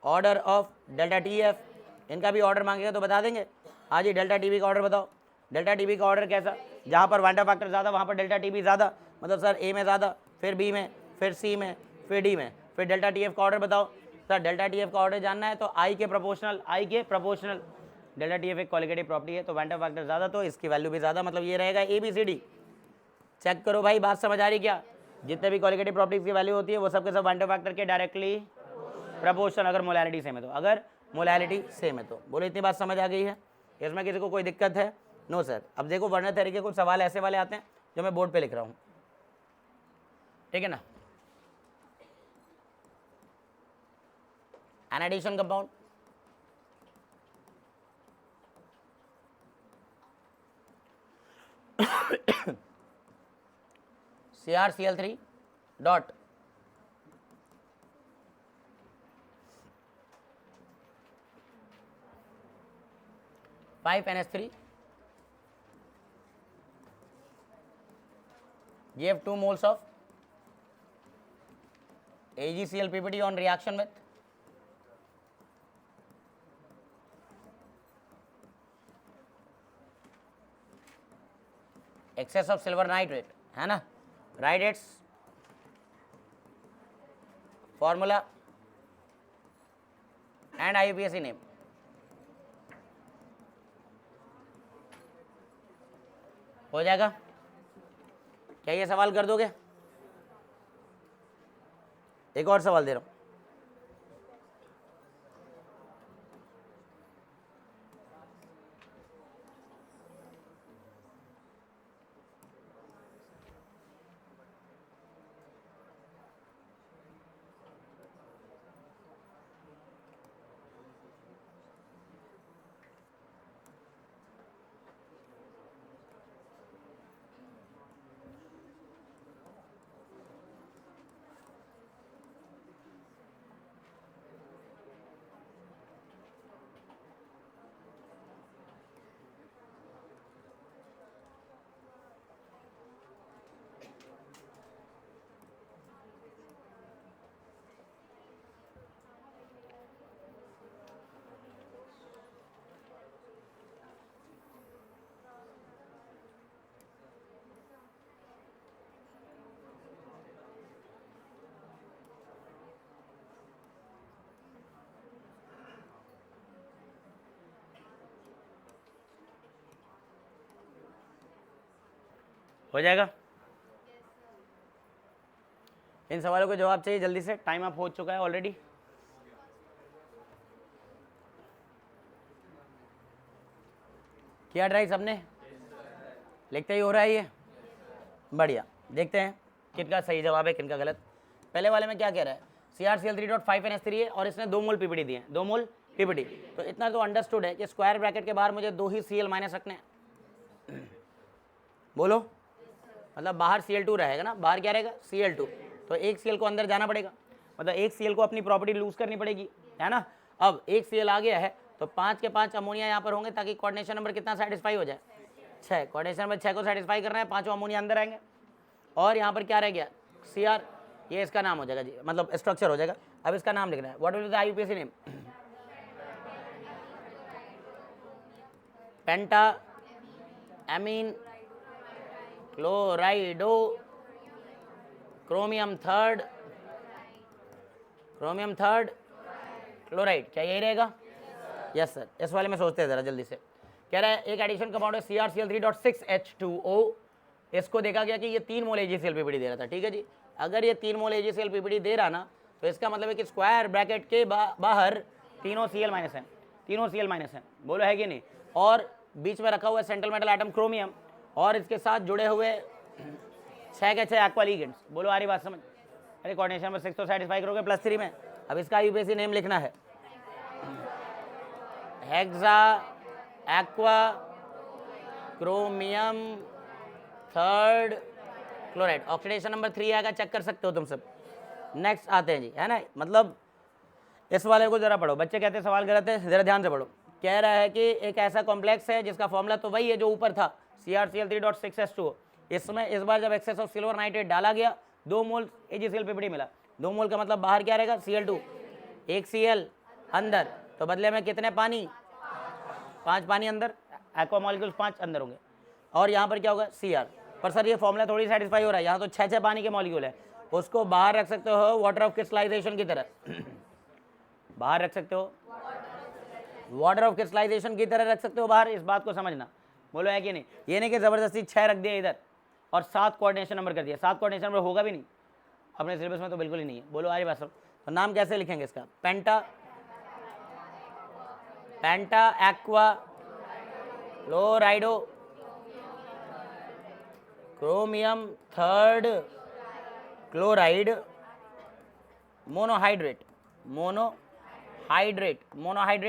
Speaker 1: order of delta TF, इनका भी ऑर्डर मांगेगा तो बता देंगे। हाँ जी, डेल्टा टीबी का ऑर्डर बताओ। डेल्टा टीबी का ऑर्डर कैसा? जहाँ पर वांडा फैक्टर ज़्यादा वहाँ पर डेल्टा टीबी ज़्यादा, मतलब सर ए में ज़्यादा, फिर बी में, फिर सी में, फिर डी में। फिर डेल्टा टीएफ का ऑर्डर बताओ। सर डेल्टा टीएफ का ऑर्डर जानना है तो आई के प्रोपोर्शनल। डेल्टा टीएफ एक क्वालिटेटिव प्रॉपर्टी है, तो वांडा फैक्टर ज़्यादा तो इसकी वैल्यू भी ज़्यादा, मतलब ये रहेगा ABCD। चेक करो भाई, बात समझ आ रही क्या? जितने भी क्वालिटेटिव प्रॉपर्टीज की वैल्यू होती है वो सबके सब वांडा फैक्टर के डायरेक्टली प्रोपोर्शनल, अगर मोलैरिटी सेम है तो। अगर मोलैरिटी सेम है तो। बोलो इतनी बात समझ आ गई है? इसमें किसी को कोई दिक्कत है? No sir. अब देखो वर्णन तरीके कुछ सवाल ऐसे वाले आते हैं जो मैं बोर्ड पे लिख रहा हूँ, ठीक है ना? An addition compound, CrCl3 dot (5NH3) gave 2 moles of AgCl PPT on reaction with excess of silver nitrate, है ना? Write its formula and IUPAC name. हो जाएगा क्या? ये सवाल कर दोगे? एक और सवाल दे रहा हूँ। हो जाएगा? इन सवालों के जवाब चाहिए जल्दी से, टाइम अप हो चुका है ऑलरेडी। किया ट्राई सबने? लिखते ही हो रहा है ये? बढ़िया। देखते हैं किनका सही जवाब है किनका गलत। पहले वाले में क्या कह रहा है? CrCl3.5NH3 है और इसने 2 मोल PPT दिए हैं, 2 मोल PPT। तो इतना तो अंडरस्टूड है कि स्क्वायर ब्रैकेट के बाहर मुझे 2 ही Cl माइनस रखने हैं। बोलो, मतलब बाहर Cl2 रहेगा ना, बाहर क्या रहेगा? Cl2। तो एक Cl को अंदर जाना पड़ेगा, मतलब एक Cl को अपनी प्रॉपर्टी लूज करनी पड़ेगी, है ना? अब एक Cl आ गया है तो 5 के 5 अमोनिया यहाँ पर होंगे ताकि कोऑर्डिनेशन नंबर कितना सेटिस्फाई हो जाए, 6। कोऑर्डिनेशन नंबर 6 को सेटिस्फाई करना है, 5 अमोनिया अंदर आएंगे और यहाँ पर क्या रह गया Cr, ये इसका नाम हो जाएगा जी, मतलब स्ट्रक्चर हो जाएगा। अब इसका नाम लिखना है, what will be the IUPAC name, penta amine क्लोराइडो chromium third chloride, क्या यही रहेगा? Yes sir. इस वाले में सोचते हैं ज़रा जल्दी से। कह रहा है एक एडिशन कंपाउंड है CrCl3.6H2O, इसको देखा गया कि ये 3 मोल AgClPPD दे रहा था, ठीक है जी। अगर ये 3 मोल AgClPPD दे रहा ना तो इसका मतलब है कि स्क्वायर ब्रैकेट के बाहर तीनों Cl माइनस हैं, बोलो है कि नहीं, और बीच में रखा हुआ है सेंट्रल मेटल एटम क्रोमियम और इसके साथ जुड़े हुए 6 के 6 एक्वा लिगेंड्स, बोलो आ रही बात समझ? अरे कोऑर्डिनेशन नंबर 6 तो सेटिस्फाई करोगे +3 में। अब इसका यूपीएससी नेम लिखना है hexa aqua chromium third chloride, oxidation number 3 आएगा, चेक कर सकते हो तुम सब। नेक्स्ट आते हैं जी, है ना, मतलब इस वाले को जरा पढ़ो, बच्चे कहते हैं सवाल गलत है, जरा ध्यान से पढ़ो। कह रहा है कि एक ऐसा कॉम्प्लेक्स है जिसका फॉर्मूला तो वही है जो ऊपर था CrCl3.6H2O, इसमें इस बार जब एक्सेस ऑफ सिल्वर नाइट्रेट डाला गया 2 मोल AgClPPD मिला। 2 मोल का मतलब बाहर क्या रहेगा Cl2, 1 Cl अंदर, तो बदले में कितने पानी, 5 पानी अंदर, एक्वा मॉलिक्यूल्स 5 अंदर होंगे, और यहाँ पर क्या होगा Cr। पर सर ये फॉर्मूला थोड़ी सेटिस्फाई हो रहा है, यहाँ तो 6 पानी के मॉलिक्यूल है, उसको बाहर रख सकते हो वाटर ऑफ क्रिस्टलाइजेशन की तरह बाहर रख सकते हो, वाटर ऑफ क्रिस्टलाइजेशन की तरह रख सकते हो बाहर, इस बात को समझना, बोलो है कि नहीं। ये नहीं कि ज़बरदस्ती 6 रख दिया इधर और 7 कोऑर्डिनेशन नंबर कर दिया, 7 कोऑर्डिनेशन नंबर होगा भी नहीं अपने सिलेबस में, तो बिल्कुल ही नहीं है, बोलो आ रही बात सब। तो नाम कैसे लिखेंगे इसका, पेंटा aqua क्लोराइडो chromium third chloride monohydrate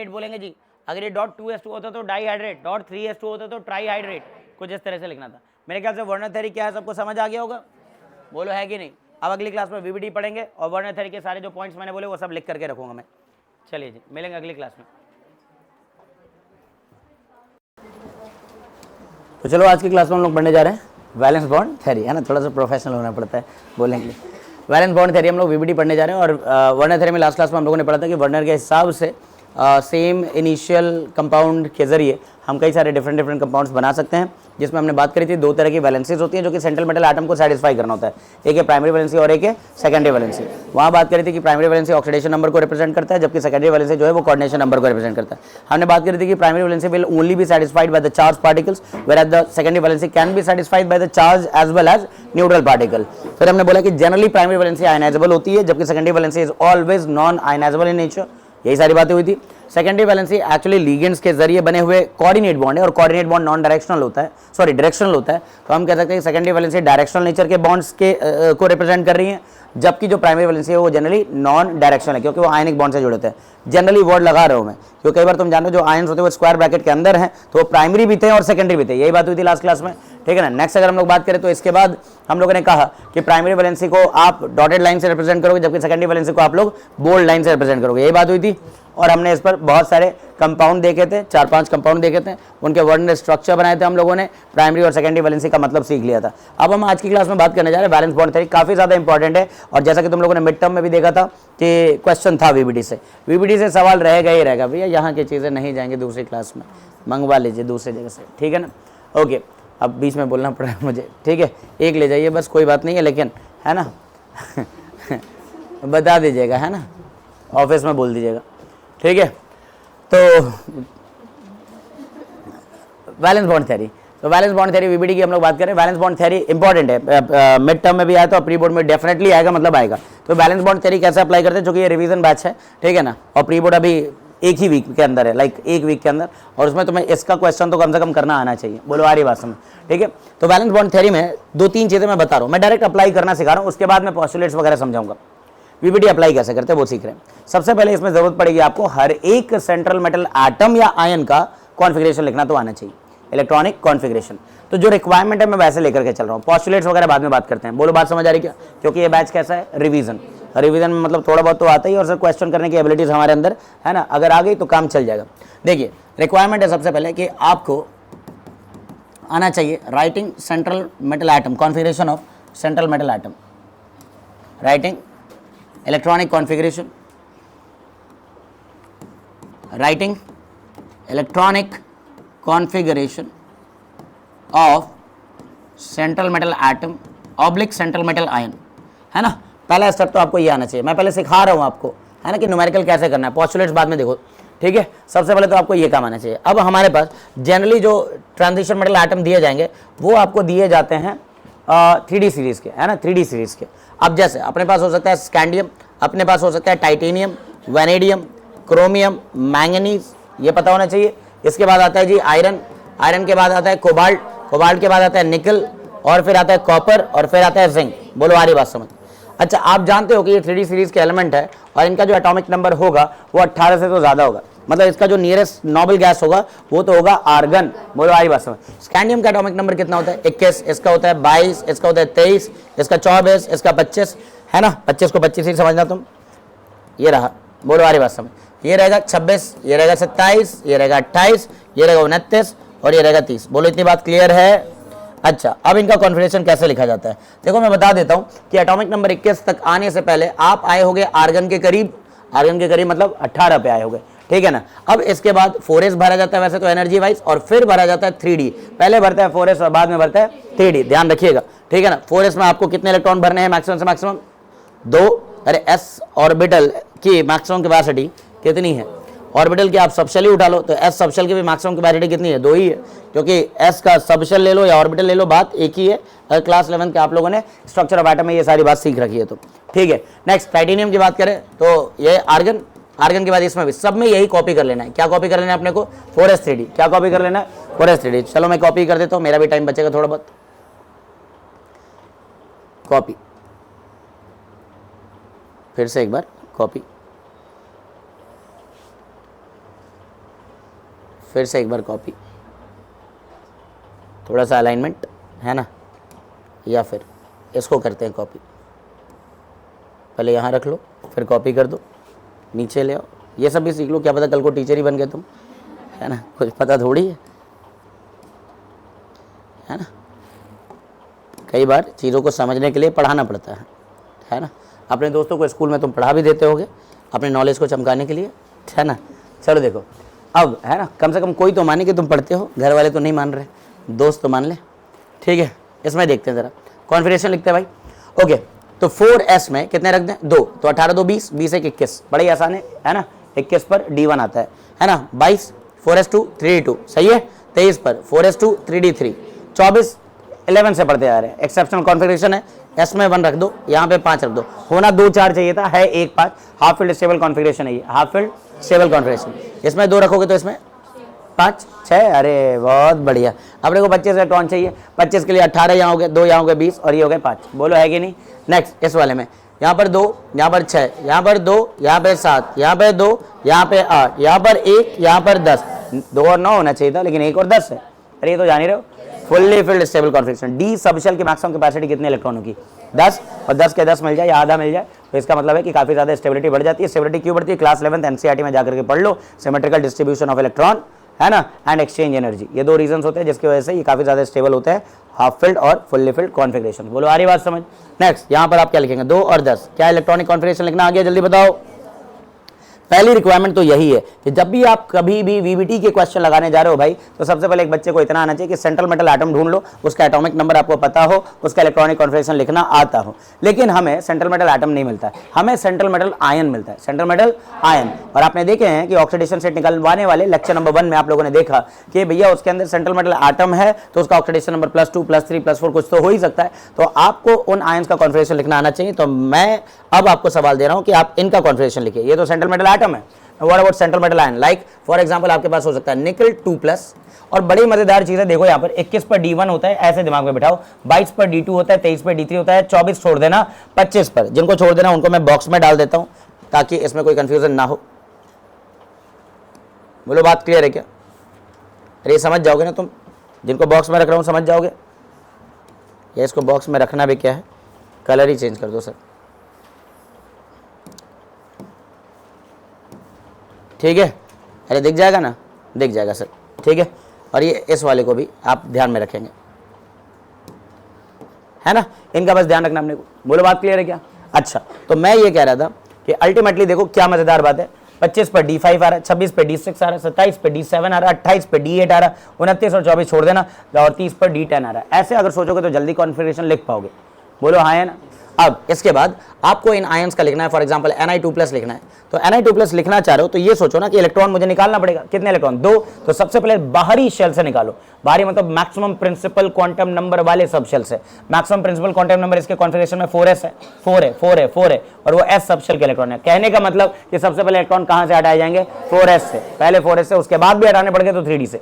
Speaker 1: बोलेंगे जी। अगर ये .2H2 होता तो डाईहाइड्रेट, .3H2 होता तो ट्राईहाइड्रेट, कुछ इस तरह से लिखना था। मेरे ख्याल से वर्नर थ्योरी क्या है सबको समझ आ गया होगा, बोलो है कि नहीं। अब अगली क्लास में VBD पढ़ेंगे और वर्नर थ्योरी के सारे जो पॉइंट्स मैंने बोले वो सब लिख करके रखूंगा मैं। चलिए जी, मिलेंगे अगली क्लास में। तो चलो आज की क्लास में हम लोग पढ़ने जा रहे हैं वैलेंस बॉन्ड थ्योरी, है ना, थोड़ा सा प्रोफेशनल होना पड़ता है बोलने के लिए। वैलेंस बॉन्ड थ्योरी हम लोग VBD पढ़ने जा रहे हैं, और वर्नर थ्योरी में लास्ट क्लास में हम लोगों ने पढ़ा था कि वर्नर के हिसाब से सेम इनिशियल कंपाउंड के जरिए हम कई सारे डिफरेंट कंपाउंड्स बना सकते हैं, जिसमें हमने बात करी थी 2 तरह की वैलेंसीज होती हैं जो कि सेंट्रल मेटल एटम को सेटिस्फाई करना होता है, एक है प्राइमरी वैलेंसी और एक है सेकेंडरी वैलेंसी। वहाँ बात करी थी कि प्राइमरी वैलेंसी ऑक्सीडेशन नंबर को रिप्रेजेंट करता है, जबकि सेकेंडरी वैलेंसी जो है वो कोऑर्डिनेशन नंबर को रिप्रेजेंट करता है। हमने बात करी थी कि primary valency will only be satisfied by the charge particles, whereas the secondary valency can be satisfied by the charge as well as neutral particle. फिर हमने बोला कि जनरली प्राइमरी वैलेंसी आयनाइजेबल होती है, जबकि secondary valency is always non ionizable in nature, यही सारी बातें हुई थी। सेकेंडरी वैलेंसी एक्चुअली लिगेंड्स के जरिए बने हुए कोऑर्डिनेट बॉन्ड है, और कोऑर्डिनेट बॉन्ड नॉन डायरेक्शनल होता है, सॉरी डायरेक्शनल होता है, तो हम कह सकते हैं कि सेकेंडरी वैलेंसी डायरेक्शनल नेचर के बॉन्ड्स के को रिप्रेजेंट कर रही है, जबकि जो प्राइमरी वैलेंसी है वो जनरली नॉन डायरेक्शनल है, क्योंकि वो आयनिक बॉन्ड से जुड़े होते हैं। जनरली वर्ड लगा रहा हूँ मैं, क्योंकि कई बार तुम जानते हो जो आयन्स होते हैं वो स्क्वायर ब्रैकेट के अंदर हैं, तो वो प्राइमरी भी थे और सेकेंडरी भी थे, यही बात हुई थी लास्ट क्लास में, ठीक है ना। नेक्स्ट अगर हम लोग बात करें तो इसके बाद हम लोगों ने कहा कि प्राइमरी वैलेंसी को आप डॉटेड लाइन से रिप्रेजेंट करोगे, जबकि सेकेंडरी वैलेंसी को आप लोग बोल्ड लाइन से रिप्रेजेंट करोगे, यही बात हुई थी। और हमने इस पर बहुत सारे कंपाउंड देखे थे, 4-5 कंपाउंड देखे थे, उनके वर्ड स्ट्रक्चर बनाए थे हम लोगों ने, प्राइमरी और सेकेंडरी वैलेंसी का मतलब सीख लिया था। अब हम आज की क्लास में बात करने जा रहे हैं वैलेंस बॉन्ड थ्योरी, काफ़ी ज़्यादा इंपॉर्टेंट है, और जैसा कि तुम लोगों ने मिड टर्म में भी देखा था कि क्वेश्चन था VBD से सवाल रहेगा ही रहेगा भैया, यहाँ की चीज़ें नहीं जाएंगी दूसरी क्लास में, मंगवा लीजिए दूसरी जगह से, ठीक है ना। ओके, अब बीच में बोलना पड़ा है मुझे, ठीक है, एक ले जाइए बस, कोई बात नहीं है, लेकिन है ना बता दीजिएगा, है ना, ऑफिस में बोल दीजिएगा, ठीक है। तो वैलेंस बॉन्ड थ्योरी, तो वैलेंस बॉन्ड थ्योरी VBD की हम लोग बात करें। वैलेंस बॉन्ड थ्योरी इंपॉर्टेंट है, मिड टर्म में भी आया तो प्री बोर्ड में डेफिनेटली आएगा, मतलब आएगा। तो वैलेंस बॉन्ड थ्योरी कैसे अप्लाई करते हैं, जो कि ये रिवीजन बैच है, ठीक है ना, और प्री बोर्ड अभी एक ही वीक के अंदर है, लाइक एक वीक के अंदर, और उसमें तुम्हें इसका क्वेश्चन तो कम से कम करना आना चाहिए, बोलो आ रही बात समझ, ठीक है। तो वैलेंस बॉन्ड थ्योरी में 2-3 चीज़ें मैं बता रहा हूँ, मैं डायरेक्ट अप्लाई करना सिखा रहा हूँ, उसके बाद मैं पोस्टुलेट्स वगैरह समझाऊंगा। VBD अप्लाई कैसे करते हैं वो सीख रहे हैं। सबसे पहले इसमें जरूरत पड़ेगी आपको हर एक सेंट्रल मेटल एटम या आयन का कॉन्फ़िगरेशन लिखना तो आना चाहिए, इलेक्ट्रॉनिक कॉन्फ़िगरेशन। तो जो रिक्वायरमेंट है मैं वैसे लेकर के चल रहा हूँ, पोस्टुलेट्स वगैरह बाद में बात करते हैं, बोलो बात समझ आ रही क्या, क्योंकि ये बैच कैसा है, रिवीजन, रिवीजन में मतलब थोड़ा बहुत तो आता ही, और सर क्वेश्चन करने की एबिलिटीज़ हमारे अंदर है ना, अगर आ गई तो काम चल जाएगा। देखिए रिक्वायरमेंट है सबसे पहले कि आपको आना चाहिए writing central metal atom, configuration of central metal atom, writing electronic configuration, writing electronic configuration of central metal atom oblique central metal ion, है ना। पहला स्टेप तो आपको ये आना चाहिए, मैं पहले सिखा रहा हूँ आपको, है ना, कि न्यूमेरिकल कैसे करना है, पोस्टुलेट्स बाद में देखो, ठीक है। सबसे पहले तो आपको ये काम आना चाहिए। अब हमारे पास जनरली जो ट्रांजिशन मेटल एटम दिए जाएंगे वो आपको दिए जाते हैं 3D सीरीज़ के, है ना, 3D सीरीज़ के। अब जैसे अपने पास हो सकता है स्कैंडियम, अपने पास हो सकता है टाइटेनियम, वैनेडियम, क्रोमियम, मैंगनीज, ये पता होना चाहिए। इसके बाद आता है जी आयरन, आयरन के बाद आता है कोबाल्ट, कोबाल्ट के बाद आता है निकल, और फिर आता है कॉपर, और फिर आता है जिंक। बोलो आ रही बात समझ। अच्छा, आप जानते हो कि ये 3D सीरीज़ के एलिमेंट है और इनका जो एटॉमिक नंबर होगा वो 18 से तो ज़्यादा होगा, मतलब इसका जो नियरेस्ट नोबल गैस होगा वो तो होगा आर्गन। बोलो आ रही बात समझ। स्कैंडियम का एटॉमिक नंबर कितना होता है? 21, इसका होता है 22, इसका होता है 23, इसका 24, इसका 25, है ना, 25 को 25 ही समझना तुम, ये रहा। बोलो आ रही बात समझ। ये रहेगा 26, ये रहेगा 27, ये रहेगा 28, ये रहेगा 29 और ये रहेगा 30। बोलो इतनी बात क्लियर है? अच्छा, अब इनका कॉन्फ़िगरेशन कैसे लिखा जाता है? देखो मैं बता देता हूं कि एटॉमिक नंबर 21 तक आने से पहले आप आए होगे आर्गन के करीब, आर्गन के करीब मतलब 18 पे आए होगे, ठीक है ना। अब इसके बाद 4s भरा जाता है वैसे तो एनर्जी वाइज, और फिर भरा जाता है 3D। पहले भरता है 4s और बाद में भरता है 3D, ध्यान रखिएगा, ठीक है ना। 4s में आपको कितने इलेक्ट्रॉन भरने हैं मैक्सिमम से मैक्सिमम? 2। अरे s ऑर्बिटल की मैक्सिमम कैपेसिटी कितनी है? ऑर्बिटल की आप सबशेल ही उठा लो तो s सबशेल की भी मैक्सिमम कैपेसिटी कितनी है? 2 ही है, क्योंकि s का सबशेल ले लो या ऑर्बिटल ले लो, बात एक ही है। अगर क्लास 11 के आप लोगों ने स्ट्रक्चर ऑफ एटम में ये सारी बात सीख रखी है तो ठीक है। नेक्स्ट टाइटेनियम की बात करें तो ये आर्गन, आर्गन के बाद इसमें भी सब में यही कॉपी कर लेना है। क्या कॉपी कर लेना है अपने को? 4s3d। क्या कॉपी कर लेना है? 4s3d। चलो मैं कॉपी कर देता हूँ, मेरा भी टाइम बचेगा थोड़ा बहुत। कॉपी, फिर से एक बार कॉपी, फिर से एक बार कॉपी, थोड़ा सा अलाइनमेंट, है ना, या फिर इसको करते हैं कॉपी। पहले यहाँ रख लो, फिर कॉपी कर दो, नीचे ले आओ। ये सब भी सीख लो, क्या पता कल को टीचर ही बन गए तुम, है ना, कुछ पता थोड़ी है ना। कई बार चीज़ों को समझने के लिए पढ़ाना पड़ता है ना। अपने दोस्तों को स्कूल में तुम पढ़ा भी देते होगे अपने नॉलेज को चमकाने के लिए, है ना। चलो देखो अब, है ना, कम से कम कोई तो माने कि तुम पढ़ते हो, घर वाले तो नहीं मान रहे, दोस्त तो मान ले, ठीक है। इसमें देखते हैं ज़रा कॉन्फ़िगरेशन लिखते हैं भाई। ओके, तो 4s में कितने रख दें? 2, तो 18 2 20, 20 1 21, बड़ा ही आसान है ना। 21 पर D1 आता है ना। 22 4s2 3d2, सही है। 23 पर 4s2 3d3, 24 11 से पढ़ते आ रहे हैं, एक्सेप्शनल कॉन्फ़िगरेशन है। s में 1 रख दो, यहाँ पे 5 रख दो, होना 2 4 चाहिए था, है 1 5, हाफ फील्ड स्टेबल कॉन्फ़िगरेशन है ये, हाफ फील्ड स्टेबल कॉन्फ़िगरेशन। इसमें 2 रखोगे तो इसमें 5 6, अरे बहुत बढ़िया। अपने को 25 इलेक्ट्रॉन चाहिए, 25 के लिए 18 यहाँ हो गए, 2 यहाँ हो गए 20 और ये हो गए 5। बोलो है कि नहीं। नेक्स्ट इस वाले में यहाँ पर 2, यहाँ पर 6, यहाँ पर 2, यहाँ पे 7, यहाँ पे 2, यहाँ पे 8, यहाँ पर 1, यहाँ पर 10, 2 और 9 होना चाहिए था लेकिन 1 और 10 है। अरे ये तो जान ही रहे हो। Fully filled stable configuration. D subshell की मैक्सिमम कैपेसिटी कितने इलेक्ट्रॉनों की? 10, और 10 के 10 मिल जाए या आधा मिल जाए तो इसका मतलब है कि काफ़ी ज़्यादा स्टेबिलिटी बढ़ जाती है। स्टेबिलिटी क्यों बढ़ती है? क्लास 11 एनसीईआरटी में जाकर के पढ़ लो, सिमेट्रिकल डिस्ट्रीब्यूशन ऑफ इलेक्ट्रॉन, है ना, एंड एक्सचेंज एनर्जी। ये 2 रीजंस होते हैं जिसकी वजह से ये काफ़ी ज़्यादा स्टेबल होता है, हाफ फील्ड और फुल्ली फील्ड कॉन्फ़िगरेशन। बोलो आ रही बात समझ। नेक्स्ट यहाँ पर आप क्या लिखेंगे? 2 और 10। क्या इलेक्ट्रॉनिक कॉन्फ़िगरेशन लिखना आ गया? जल्दी बताओ। पहली रिक्वायरमेंट तो यही है कि जब भी आप कभी भी वीबीटी के क्वेश्चन लगाने जा रहे हो भाई, तो सबसे पहले एक बच्चे को इतना आना चाहिए कि सेंट्रल मेटल एटम ढूंढ लो, उसका एटॉमिक नंबर आपको पता हो, उसका इलेक्ट्रॉनिक कॉन्फ़िगरेशन लिखना आता हो। लेकिन हमें सेंट्रल मेटल एटम नहीं मिलता है, हमें सेंट्रल मेटल आयन मिलता है, सेंट्रल मेटल आयन। और आपने देखे हैं कि ऑक्सीडेशन सेट निकलवाने वाले लेक्चर नंबर 1 में आप लोगों ने देखा कि भैया उसके अंदर सेंट्रल मेटल एटम है तो उसका ऑक्सीडेशन नंबर +2 +3 +4 कुछ तो हो ही सकता है। तो आपको उन आयंस का कॉन्फ़िगरेशन लिखना आना चाहिए। तो मैं अब आपको सवाल दे रहा हूं कि आप इनका कॉन्फ़िगरेशन लिखिए। ये तो सेंट्रल मेटल एटम है। What about central metal ion? Like for example आपके पास हो सकता है निकल 2+, और बड़ी मजेदार चीज है, देखो यहाँ पर 21 पर D1 होता है, ऐसे दिमाग में बिठाओ, 22 पर D2 होता है, 23 पर D3 होता है, 24 छोड़ देना, 25 पर, जिनको छोड़ देना उनको मैं बॉक्स में डाल देता हूँ ताकि इसमें कोई कंफ्यूजन ना हो। बोलो बात क्लियर है क्या? अरे समझ जाओगे ना तुम, जिनको बॉक्स में रख रहा हूँ समझ जाओगे। या इसको बॉक्स में रखना भी क्या है, कलर ही चेंज कर दो सर, ठीक है, अरे दिख जाएगा ना, दिख जाएगा सर, ठीक है। और ये इस वाले को भी आप ध्यान में रखेंगे, है ना, इनका बस ध्यान रखना अपने को। बोलो बात क्लियर है क्या? अच्छा, तो मैं ये कह रहा था कि अल्टीमेटली देखो क्या मजेदार बात है, 25 पर D5 आ रहा है, 26 पे D6 आ रहा है, 27 पे D7 आ रहा है, 28 पे D8 आ रहा है, 29 और 24 छोड़ देना और 30 पर D10 आ रहा है। ऐसे अगर सोचोगे तो जल्दी कॉन्फ़िगरेशन लिख पाओगे। बोलो हाँ है ना। अब इसके बाद आपको इन आयंस का लिखना है, फॉर एग्जांपल Ni2+ लिखना है। तो Ni2+ लिखना चाह रहे हो तो ये सोचो ना कि इलेक्ट्रॉन मुझे निकालना पड़ेगा, कितने इलेक्ट्रॉन? 2। तो सबसे पहले बाहरी शेल से निकालो, बाहरी मतलब मैक्सिमम प्रिंसिपल क्वांटम नंबर वाले सब शेल से। मैक्सिमम प्रिंसिपल क्वांटम नंबर इसके कॉन्फ़िगरेशन में 4s है, 4 है, 4 है, 4 है, और वो s सब शेल के इलेक्ट्रॉन है। कहने का मतलब कि सबसे पहले इलेक्ट्रॉन कहां से हटाए जाएंगे? 4s से, पहले 4s से, उसके बाद भी हटाने पड़ेंगे तो 3d से,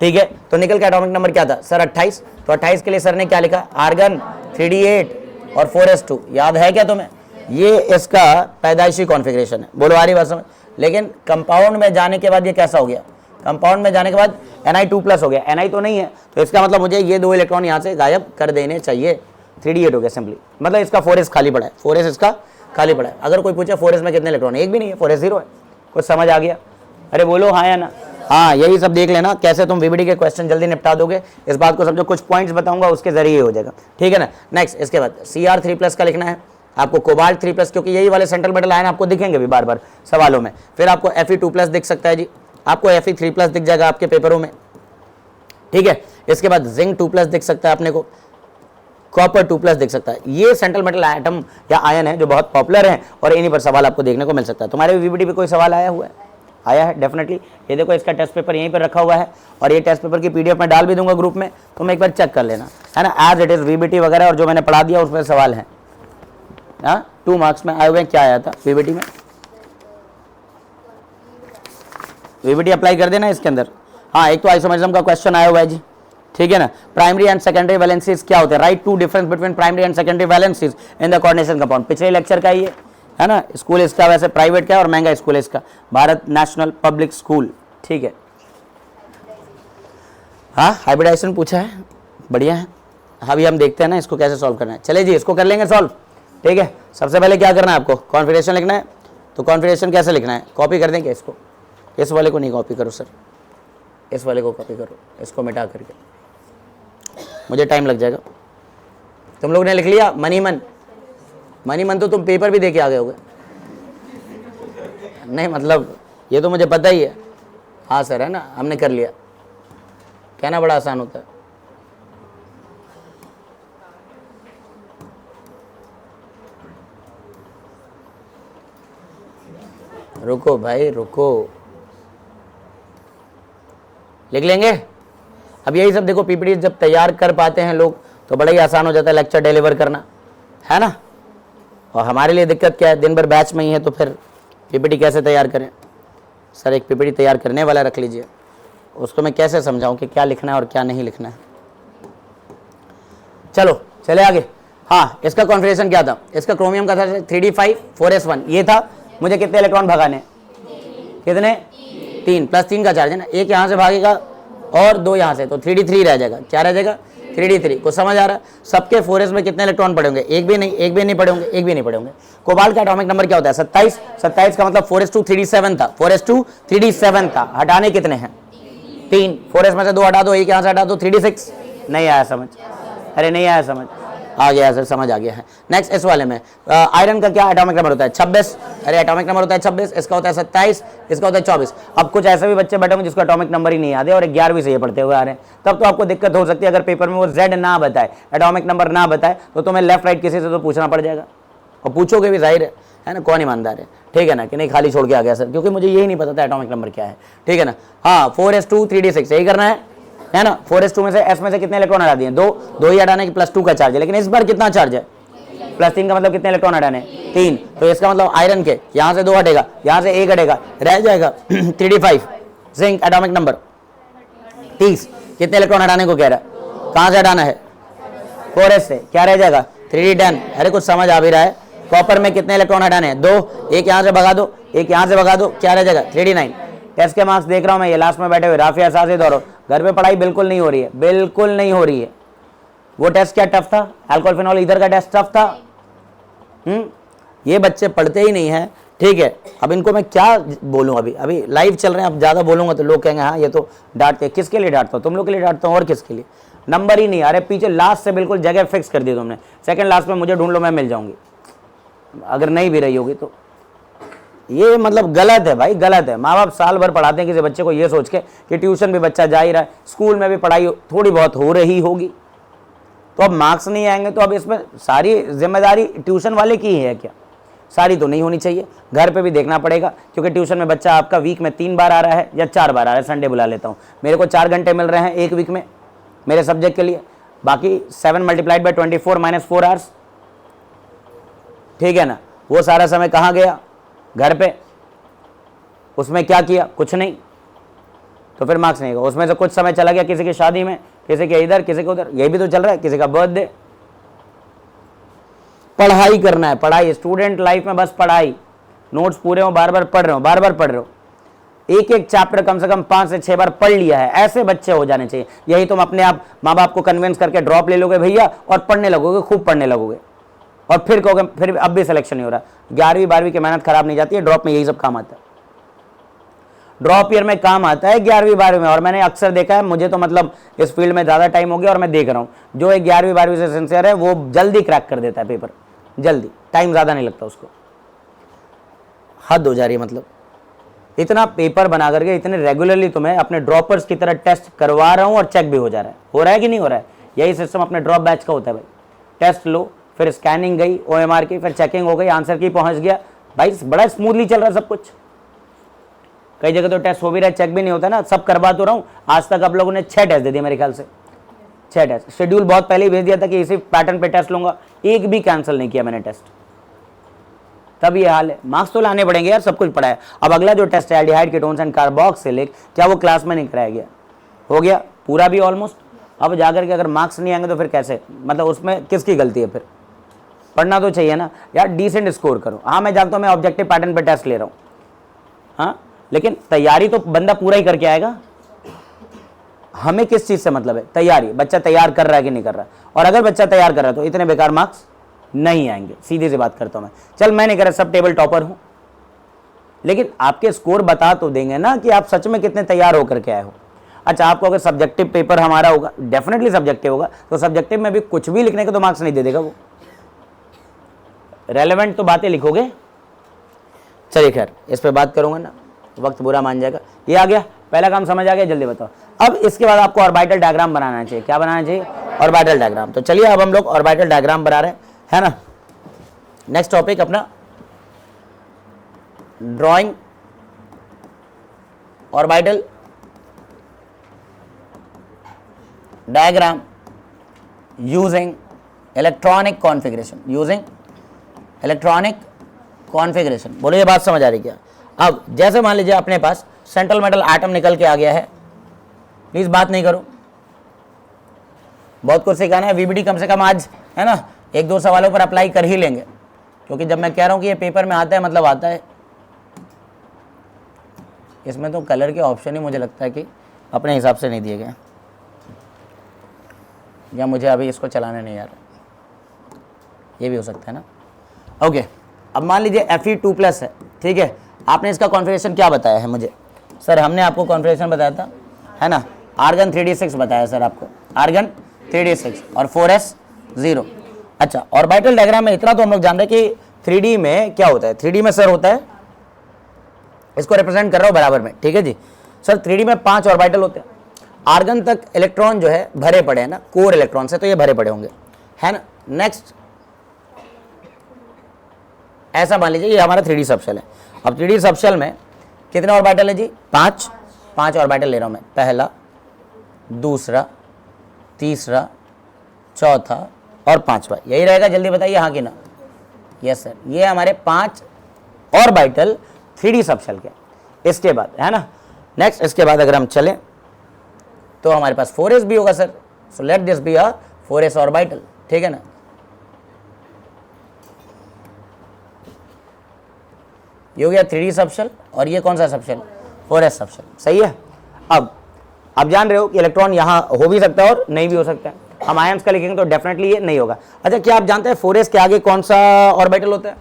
Speaker 1: ठीक है। तो निकल का एटॉमिक नंबर क्या था सर? 28। तो 28 के लिए सर ने क्या लिखा? आर्गन 3d8 और 4s2, याद है क्या तुम्हें? ये इसका पैदाइशी कॉन्फ़िगरेशन है। बोलो आ रही बात समझ? लेकिन कंपाउंड में जाने के बाद ये कैसा हो गया? कंपाउंड में जाने के बाद Ni2+ हो गया, Ni तो नहीं है, तो इसका मतलब मुझे ये 2 इलेक्ट्रॉन यहाँ से गायब कर देने चाहिए। 3d8 हो गया सिंपली, मतलब इसका 4s खाली पड़ा है, 4s इसका खाली पड़ा है। अगर कोई पूछे 4s में कितने इलेक्ट्रॉन? एक भी नहीं है, 4s 0 है। कुछ समझ आ गया? अरे बोलो हाँ या ना। हाँ, यही सब देख लेना कैसे तुम VBD के क्वेश्चन जल्दी निपटा दोगे, इस बात को समझो। कुछ पॉइंट्स बताऊंगा उसके जरिए हो जाएगा, ठीक है ना। नेक्स्ट, इसके बाद Cr3+ का लिखना है आपको, कोबाल्ट 3+, क्योंकि यही वाले सेंट्रल मेटल आयन आपको दिखेंगे भी बार बार सवालों में। फिर आपको Fe2+ दिख सकता है जी, आपको Fe3+ दिख जाएगा आपके पेपरों में, ठीक है। इसके बाद जिंक 2+ दिख सकता है अपने को, कॉपर 2+ दिख सकता है। ये सेंट्रल मेटल एटम या आयन है जो बहुत पॉपुलर है और इन्हीं पर सवाल आपको देखने को मिल सकता है। तुम्हारे VBD पे कोई सवाल आया हुआ है? आया है डेफिनेटली। ये देखो इसका टेस्ट पेपर यहीं पर रखा हुआ है और ये टेस्ट पेपर की PDF में डाल भी दूंगा ग्रुप में, तुम एक बार चेक कर लेना, है ना। एज इट इज VBT वगैरह और जो मैंने पढ़ा दिया उस पर सवाल है। हाँ, 2 मार्क्स में आए हुए हैं। क्या आया था VBT में? VBT अप्लाई कर देना इसके अंदर। हाँ, एक तो आइसोमेरिज्म का क्वेश्चन आया हुआ है जी, ठीक है ना। प्राइमरी एंड सेकेंडरी वैलेंसीज क्या होते हैं? Write two difference between primary and secondary valencies in the coordination compound. पिछले लेक्चर का ये है ना। स्कूल इसका वैसे प्राइवेट का है और महंगा स्कूल है इसका, भारत नेशनल पब्लिक स्कूल, ठीक है। हाँ, हाइब्रिडाइजेशन पूछा है, बढ़िया है। अभी हम देखते हैं ना इसको कैसे सॉल्व करना है। चले जी, इसको कर लेंगे सॉल्व, ठीक है। सबसे पहले क्या करना है आपको? कॉन्फ़िगरेशन लिखना है। तो कॉन्फ़िगरेशन कैसे लिखना है? कॉपी कर देंगे इसको, इस वाले को नहीं कॉपी करो सर, इस वाले को कॉपी करो, इसको मिटा करके, मुझे टाइम लग जाएगा। तुम लोग ने लिख लिया मनी मन? मनी मन तो तुम पेपर भी दे के आ गए होगे। नहीं मतलब ये तो मुझे पता ही है। हाँ सर, है ना, हमने कर लिया। कहना बड़ा आसान होता है। रुको भाई रुको, लिख लेंगे। अब यही सब देखो PPT जब तैयार कर पाते हैं लोग तो बड़ा ही आसान हो जाता है लेक्चर डिलीवर करना, है ना। और हमारे लिए दिक्कत क्या है, दिन भर बैच में ही है तो फिर PPT कैसे तैयार करें? सर एक PPT तैयार करने वाला रख लीजिए, उसको मैं कैसे समझाऊं कि क्या लिखना है और क्या नहीं लिखना है। चलो चले आगे। हाँ, इसका कॉन्फ़िगरेशन क्या था? इसका क्रोमियम का था 3d5 4s1, ये था। मुझे कितने इलेक्ट्रॉन भगाने? कितने? 3 + 3 का चार्ज है ना, एक यहाँ से भागेगा और 2 यहाँ से, तो 3d3 रह जाएगा। क्या रह जाएगा? 3d3। को समझ आ रहा है? सबके 4s में कितने इलेक्ट्रॉन पड़े होंगे? एक भी नहीं, एक भी नहीं पड़े होंगे, एक भी नहीं पड़े होंगे। कोबाल्ट का एटॉमिक नंबर क्या होता है? 27। 27 का मतलब 4s2 3d7 था, 4s2 3d7 था। हटाने कितने हैं? 3। 4s में से 2 हटा दो, एक यहाँ से हटा दो, 3d6। नहीं आया समझ? अरे नहीं आया समझ? आ गया सर, समझ आ गया है। नेक्स्ट इस वाले में आयरन का क्या एटॉमिक नंबर होता है? 26। अरे एटॉमिक नंबर होता है 26, इसका होता है 27, इसका होता है 24। अब कुछ ऐसे भी बच्चे बैठे होंगे जिसको एटॉमिक नंबर ही नहीं याद है और 11वीं से ये पढ़ते हुए आ रहे हैं, तब तो आपको दिक्कत हो सकती है। अगर पेपर में वो Z ना बताए, एटॉमिक नंबर ना बताए, तो तुम्हें लेफ्ट राइट किसी से तो पूछना पड़ जाएगा, और पूछोगे भी, जाहिर है ना, कौन ईमानदार है, ठीक है ना, कि नहीं खाली छोड़ के आ गया सर, क्योंकि मुझे यही नहीं पता था एटॉमिक नंबर क्या है, ठीक है ना। हाँ, 4s2 3d6 यही करना है ना। 4s2 में से s में से कितने इलेक्ट्रॉन हटा दिए? 2 ही हटाने की, +2 का चार्ज है, लेकिन इस बार कितना चार्ज है? +3 का मतलब कितने इलेक्ट्रॉन हटाने? 3। तो इसका मतलब आयरन के यहाँ से 2 हटेगा, यहाँ से 1 हटेगा, रह जाएगा 3d5। जिंक एटॉमिक नंबर 30, कितने इलेक्ट्रॉन हटाने को कह रहा है? कहाँ से हटाना है? 4s से, क्या रह जाएगा? 3d10। अरे कुछ समझ आ भी रहा है? कॉपर में कितने इलेक्ट्रॉन हटाने हैं? 2, एक यहाँ से भगा दो, एक यहाँ से भगा दो, क्या रह जाएगा? 3d9। टेस्ट के मार्क्स देख रहा हूँ मैं, ये लास्ट में बैठे हुए राफिया साजिद और घर पे पढ़ाई बिल्कुल नहीं हो रही है, बिल्कुल नहीं हो रही है। वो टेस्ट क्या टफ था? अल्कोहल फिनॉल ईथर का टेस्ट टफ था। ये बच्चे पढ़ते ही नहीं है, ठीक है। अब इनको मैं क्या बोलूँ, अभी लाइव चल रहे हैं, अब ज़्यादा बोलूँगा तो लोग कहेंगे हाँ ये तो डांटते। किसके लिए डांटता हूँ? तुम लोग के लिए डांटता हूँ, और किसके लिए? नंबर ही नहीं आ रहे पीछे, लास्ट से बिल्कुल जगह फिक्स कर दी तुमने। सेकंड लास्ट में मुझे ढूंढ लो, मैं मिल जाऊंगी, अगर नहीं भी रही होगी तो। ये मतलब गलत है भाई, गलत है। माँ बाप साल भर पढ़ाते हैं किसी बच्चे को ये सोच के कि ट्यूशन भी बच्चा जा ही रहा है, स्कूल में भी पढ़ाई थोड़ी बहुत हो रही होगी, तो अब मार्क्स नहीं आएंगे तो अब इसमें सारी जिम्मेदारी ट्यूशन वाले की है क्या? सारी तो नहीं होनी चाहिए, घर पे भी देखना पड़ेगा, क्योंकि ट्यूशन में बच्चा आपका वीक में 3 बार आ रहा है या 4 बार आ रहा है। संडे बुला लेता हूँ, मेरे को 4 घंटे मिल रहे हैं एक वीक में मेरे सब्जेक्ट के लिए, बाकी 7 मल्टीप्लाइड बाई 24 माइनस 4 आवर्स, ठीक है ना। वो सारा समय कहाँ गया? घर पे। उसमें क्या किया? कुछ नहीं, तो फिर मार्क्स नहीं होगा। उसमें से कुछ समय चला गया किसी की शादी में, किसी के इधर, किसी के उधर, यही भी तो चल रहा है, किसी का बर्थडे। पढ़ाई करना है, पढ़ाई, स्टूडेंट लाइफ में बस पढ़ाई। नोट्स पूरे हो, बार बार पढ़ रहे हो, बार बार पढ़ रहे हो, एक एक चैप्टर कम से कम 5 से 6 बार पढ़ लिया है, ऐसे बच्चे हो जाने चाहिए। यही तुम अपने आप माँ बाप को कन्विंस करके ड्रॉप ले लोगे भैया, और पढ़ने लगोगे, खूब पढ़ने लगोगे, और फिर कहोगे फिर अब भी सिलेक्शन नहीं हो रहा। 11वीं 12वीं की मेहनत खराब नहीं जाती है, ड्रॉप में यही सब काम आता है, ड्रॉप ईयर में काम आता है 11वीं 12वीं में। और मैंने अक्सर देखा है, मुझे तो मतलब इस फील्ड में ज़्यादा टाइम हो गया और मैं देख रहा हूँ, जो एक 11वीं 12वीं से सिंसियर है वो जल्दी क्रैक कर देता है पेपर, जल्दी, टाइम ज़्यादा नहीं लगता उसको। हद हो जा रही है, मतलब इतना पेपर बना करके इतने रेगुलरली तुम्हें अपने ड्रॉपर्स की तरह टेस्ट करवा रहा हूँ और चेक भी हो जा रहा है कि नहीं हो रहा है? यही सिस्टम अपने ड्रॉप बैच का होता है भाई। टेस्ट लो, फिर स्कैनिंग गई OMR की, फिर चेकिंग हो गई, आंसर की पहुंच गया भाई, बड़ा स्मूथली चल रहा है सब कुछ। कई जगह तो टेस्ट हो भी रहा है, चेक भी नहीं होता ना, सब करवा तो रहा हूँ। आज तक आप लोगों ने 6 टेस्ट दे दिए मेरे ख्याल से, 6 टेस्ट। शेड्यूल बहुत पहले ही भेज दिया था कि इसी पैटर्न पे टेस्ट लूंगा, एक भी कैंसिल नहीं किया मैंने टेस्ट, तब ये हाल है। मार्क्स तो लाने पड़ेंगे यार, सब कुछ पढ़ा है। अब अगला जो टेस्ट है एल्डिहाइड कीटोन्स एंड कार्बोक्सिलिक, क्या वो क्लास में नहीं कराया गया? हो गया पूरा भी ऑलमोस्ट। अब जाकर के अगर मार्क्स नहीं आएंगे तो फिर कैसे, मतलब उसमें किसकी गलती है? फिर पढ़ना तो चाहिए ना यार, डिसेंट स्कोर करो। हाँ मैं जानता हूँ, मैं ऑब्जेक्टिव पैटर्न पे टेस्ट ले रहा हूँ, हाँ, लेकिन तैयारी तो बंदा पूरा ही करके आएगा। हमें किस चीज़ से मतलब है? तैयारी, बच्चा तैयार कर रहा है कि नहीं कर रहा है। और अगर बच्चा तैयार कर रहा है तो इतने बेकार मार्क्स नहीं आएंगे, सीधी सी बात करता हूँ मैं। चल मैं नहीं कर रहा, सब टेबल टॉपर हूँ, लेकिन आपके स्कोर बता तो देंगे ना कि आप सच में कितने तैयार होकर के आए हो। अच्छा, आपको अगर सब्जेक्टिव पेपर हमारा होगा, डेफिनेटली सब्जेक्टिव होगा, तो सब्जेक्टिव में भी कुछ भी लिखने के तो मार्क्स नहीं दे देगा वो, रेलेवेंट तो बातें लिखोगे। चलिए खैर, इस पे बात करूंगा ना, वक्त बुरा मान जाएगा। ये आ गया, पहला काम समझ आ गया, जल्दी बताओ। अब इसके बाद आपको ऑर्बिटल डायग्राम बनाना चाहिए। क्या बनाना चाहिए? Orbital diagram. तो चलिए अब हम लोग ऑर्बिटल डायग्राम बना रहे हैं, है ना। नेक्स्ट टॉपिक अपना drawing orbital diagram using electronic configuration, using electronic configuration. बोलो ये बात समझ आ रही क्या? अब जैसे मान लीजिए अपने पास सेंट्रल मेटल एटम निकल के आ गया है, प्लीज बात नहीं करो, बहुत कुछ सिखाना है। VBD कम से कम आज, है ना, 1-2 सवालों पर अप्लाई कर ही लेंगे, क्योंकि जब मैं कह रहा हूं कि ये पेपर में आता है मतलब आता है। इसमें तो कलर के ऑप्शन ही मुझे लगता है कि अपने हिसाब से नहीं दिए गए, या मुझे अभी इसको चलाने नहीं आ रहा, ये भी हो सकता है ना। ओके, अब मान लीजिए Fe2+ है, ठीक है। आपने इसका कॉन्फ़िगरेशन क्या बताया है मुझे? सर हमने आपको कॉन्फ़िगरेशन बताया था, है ना, आर्गन 3d6 बताया सर आपको, आर्गन 3d6 और 4s0। अच्छा, ऑर्बिटल डायग्राम में इतना तो हम लोग जान रहे हैं कि 3D में क्या होता है। 3D में सर होता है, इसको रिप्रेजेंट कर रहा हूँ बराबर में, ठीक है जी। सर 3D में 5 ऑर्बिटल होते हैं, आर्गन तक इलेक्ट्रॉन जो है भरे पड़े हैं ना, कोर इलेक्ट्रॉन से, तो ये भरे पड़े होंगे, है ना। नेक्स्ट, ऐसा मान लीजिए ये हमारा 3D सबशेल है। अब 3D सबशेल में कितने ऑर्बिटल है जी? 5 ऑर्बिटल ले रहा हूं मैं, पहला, दूसरा, तीसरा, चौथा और 5वां। यही रहेगा, जल्दी बताइए हाँ कि ना। यस सर, ये हमारे 5 ऑर्बिटल 3D सबशेल के। इसके बाद, है ना, नेक्स्ट, इसके बाद अगर हम चलें तो हमारे पास 4s भी होगा sir. So let this be a 4s orbital, ठीक है ना। ये हो गया 3D सबशेल, और ये कौन सा सबशेल? 4s सबशेल, सही है। अब जान रहे हो कि इलेक्ट्रॉन यहाँ हो भी सकता है और नहीं भी हो सकता है। हम आयंस का लिखेंगे तो डेफिनेटली ये नहीं होगा। अच्छा, क्या आप जानते हैं 4s के आगे कौन सा ऑर्बिटल होता है?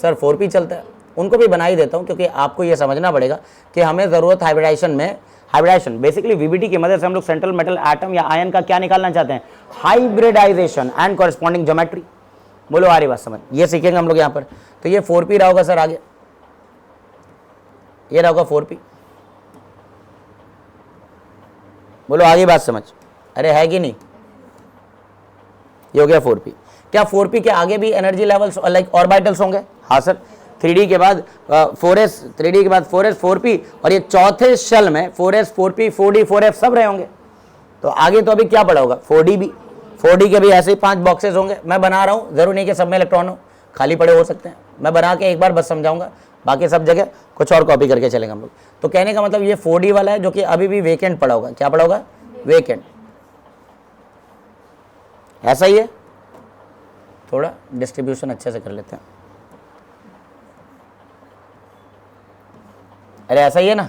Speaker 1: सर 4p चलता है। उनको भी बना ही देता हूँ, क्योंकि आपको ये समझना पड़ेगा कि हमें ज़रूरत हाइब्रिडाइजेशन में, हाइब्रिडाइजेशन बेसिकली वीबीटी की मदद से हम लोग सेंट्रल मेटल एटम या आयन का क्या निकालना चाहते हैं, हाइब्रिडाइजेशन एंड कॉरेस्पॉन्डिंग ज्योमेट्री। बोलो आ रही बात समझ, ये सीखेंगे हम लोग यहाँ पर। तो ये 4p रहा होगा सर, आगे ये रहा होगा 4p। बोलो आगे बात समझ, अरे है कि नहीं, ये हो गया 4p। क्या 4p के आगे भी एनर्जी लेवल्स लाइक ऑर्बिटल्स होंगे? हाँ सर, 3d के बाद 4s, 3d के बाद 4s 4p, और ये चौथे शेल में 4s 4p 4d 4f सब रहे होंगे। तो आगे तो अभी क्या पड़ा होगा, 4d भी, 4d के भी ऐसे ही 5 बॉक्सेस होंगे। मैं बना रहा हूँ, जरूर नहीं कि सब में इलेक्ट्रॉन हो, खाली पड़े हो सकते हैं। मैं बना के एक बार बस समझाऊंगा, बाकी सब जगह कुछ और कॉपी करके चलेंगे हम लोग। तो कहने का मतलब ये 4d वाला है जो कि अभी भी वेकेंट पड़ा होगा। क्या पड़ा होगा? वेकेंट। ऐसा ही है, थोड़ा डिस्ट्रीब्यूशन अच्छे से कर लेते हैं। अरे ऐसा ही है ना,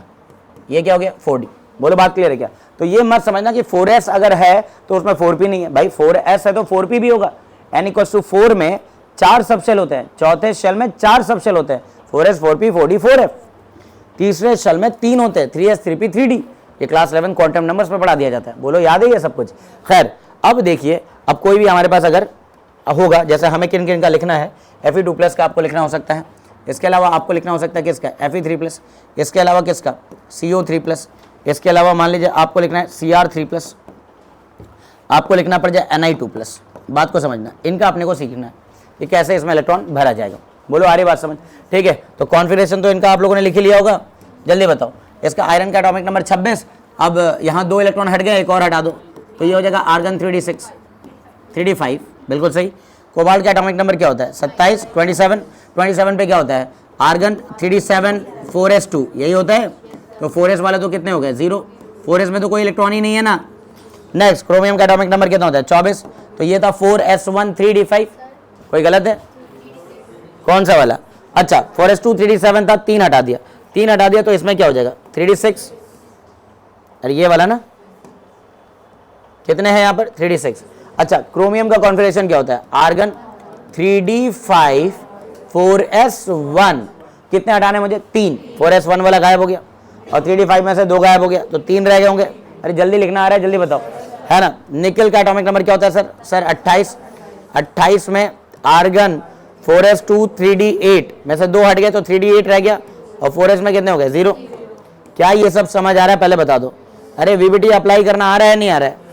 Speaker 1: ये क्या हो गया 4d। बोलो बात क्लियर है क्या? तो ये मत समझना कि 4s अगर है तो उसमें 4p नहीं है। भाई 4s है तो 4p भी होगा। n = 4 में 4 सबशेल होते हैं, चौथे शेल में 4 सबशेल होते हैं, 4s 4p 4d 4f। तीसरे शेल में 3 होते हैं, 3s 3p 3d। ये क्लास 11 क्वांटम नंबर्स में पढ़ा दिया जाता है। बोलो याद है ये सब कुछ? खैर अब देखिए, अब कोई भी हमारे पास अगर होगा, जैसे हमें किन किन का लिखना है, Fe2+ का आपको लिखना हो सकता है, इसके अलावा आपको लिखना हो सकता है किसका, Fe3+, इसके अलावा किसका, CO3+, इसके अलावा मान लीजिए आपको लिखना है Cr3+, आपको लिखना पड़ जाए Ni2+। बात को समझना, इनका अपने को सीखना है कि कैसे इसमें इलेक्ट्रॉन भरा जाएगा। बोलो आ रही बात समझ? ठीक है, तो कॉन्फिगरेशन तो इनका आप लोगों ने लिख ही लिया होगा, जल्दी बताओ। इसका आयरन का एटॉमिक नंबर 26। अब यहाँ 2 इलेक्ट्रॉन हट गए, एक और हटा दो, तो ये हो जाएगा आर्गन 3d6 3d5, बिल्कुल सही। कोबाल्ट का एटॉमिक नंबर क्या होता है? 27 27 27 पे क्या होता है? आर्गन 3d7 4s2, यही होता है। तो 4s वाले तो कितने हो गए? 0। 4s में तो कोई इलेक्ट्रॉन ही नहीं है ना। नेक्स्ट क्रोमियम का एटॉमिक नंबर कितना होता है? 24। तो ये था 4s1 3d5, कोई गलत है? कौन सा वाला? अच्छा 4s2 3d7 था, 3 हटा दिया, 3 हटा दिया, तो इसमें क्या हो जाएगा? 3d6। अरे ये वाला ना, कितने हैं यहाँ पर? 3d6। अच्छा क्रोमियम का कॉन्फिगरेशन क्या होता है? आर्गन 3d5 4s1, कितने हटाने मुझे? 3। 4s1 वाला गायब हो गया, और 3d5 में से 2 गायब हो गया, तो 3 रह गए होंगे। अरे जल्दी लिखना आ रहा है, जल्दी बताओ, है ना। निकल का एटॉमिक नंबर क्या होता है सर? सर 28। 28 में आर्गन 4s2 3d8 में से 2 हट गए, तो 3d8 रह गया, और 4s में कितने हो गए? 0। क्या ये सब समझ आ रहा है? पहले बता दो। अरे वीबीटी अप्लाई करना आ रहा है, नहीं आ रहा है?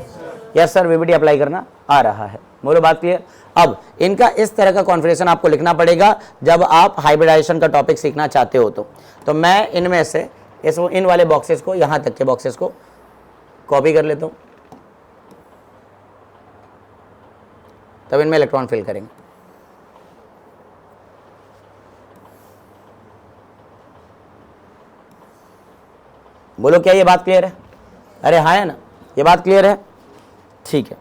Speaker 1: यस सर, वीबीटी अप्लाई करना आ रहा है। बोलो बात क्लियर। अब इनका इस तरह का कॉन्फ़िगरेशन आपको लिखना पड़ेगा जब आप हाइब्रिडाइजेशन का टॉपिक सीखना चाहते हो। तो मैं इनमें से इन वाले बॉक्सेस को, यहां तक के बॉक्सेस को कॉपी कर लेता हूं, तब इनमें इलेक्ट्रॉन फिल करेंगे। बोलो क्या ये बात क्लियर है? अरे हाँ है ना, ये बात क्लियर है? ठीक है।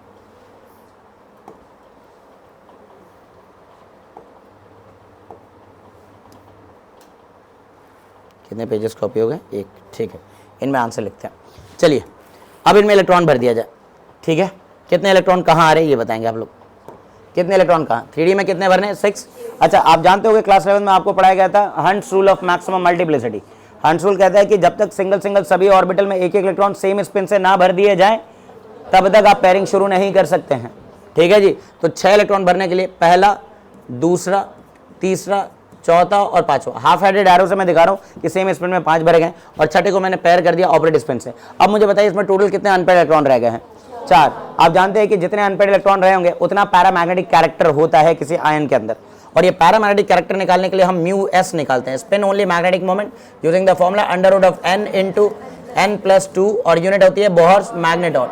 Speaker 1: कितने पेजेस कॉपी हो गए? 1। ठीक है, इनमें आंसर लिखते हैं। चलिए अब इनमें इलेक्ट्रॉन भर दिया जाए। ठीक है, कितने इलेक्ट्रॉन कहाँ आ रहे हैं ये बताएंगे आप लोग। कितने इलेक्ट्रॉन कहाँ? 3D में कितने भरने? 6। अच्छा आप जानते हो कि क्लास 11 में आपको पढ़ाया गया था hunts rule of maximum multiplicity. Hunts rule कहता है कि जब तक सिंगल सिंगल सभी ऑर्बिटल में एक एक इलेक्ट्रॉन सेम स्पिन से ना भर दिए जाए, तब तक आप पेयरिंग शुरू नहीं कर सकते हैं। ठीक है जी। तो 6 इलेक्ट्रॉन भरने के लिए पहला, दूसरा, तीसरा, चौथा और पांचवा हाफ हेडेड एरो से मैं दिखा रहा हूं कि सेम स्पिन में 5 भरे गए, और छठे को मैंने पेयर कर दिया ऑपरेट स्पिन से। अब मुझे बताइए इसमें टोटल कितने अनपेयर्ड इलेक्ट्रॉन रह गए हैं? 4। आप जानते हैं कि जितने अनपेयर्ड इलेक्ट्रॉन रहे होंगे उतना पैरामैग्नेटिक कैरेक्टर होता है किसी आयन के अंदर, और ये पैरामैग्नेटिक कैरेक्टर निकालने के लिए हम μs निकालते हैं, spin only magnetic moment, using the formula under root of n into n+2, और यूनिट होती है बोहर्स मैग्नेटॉन,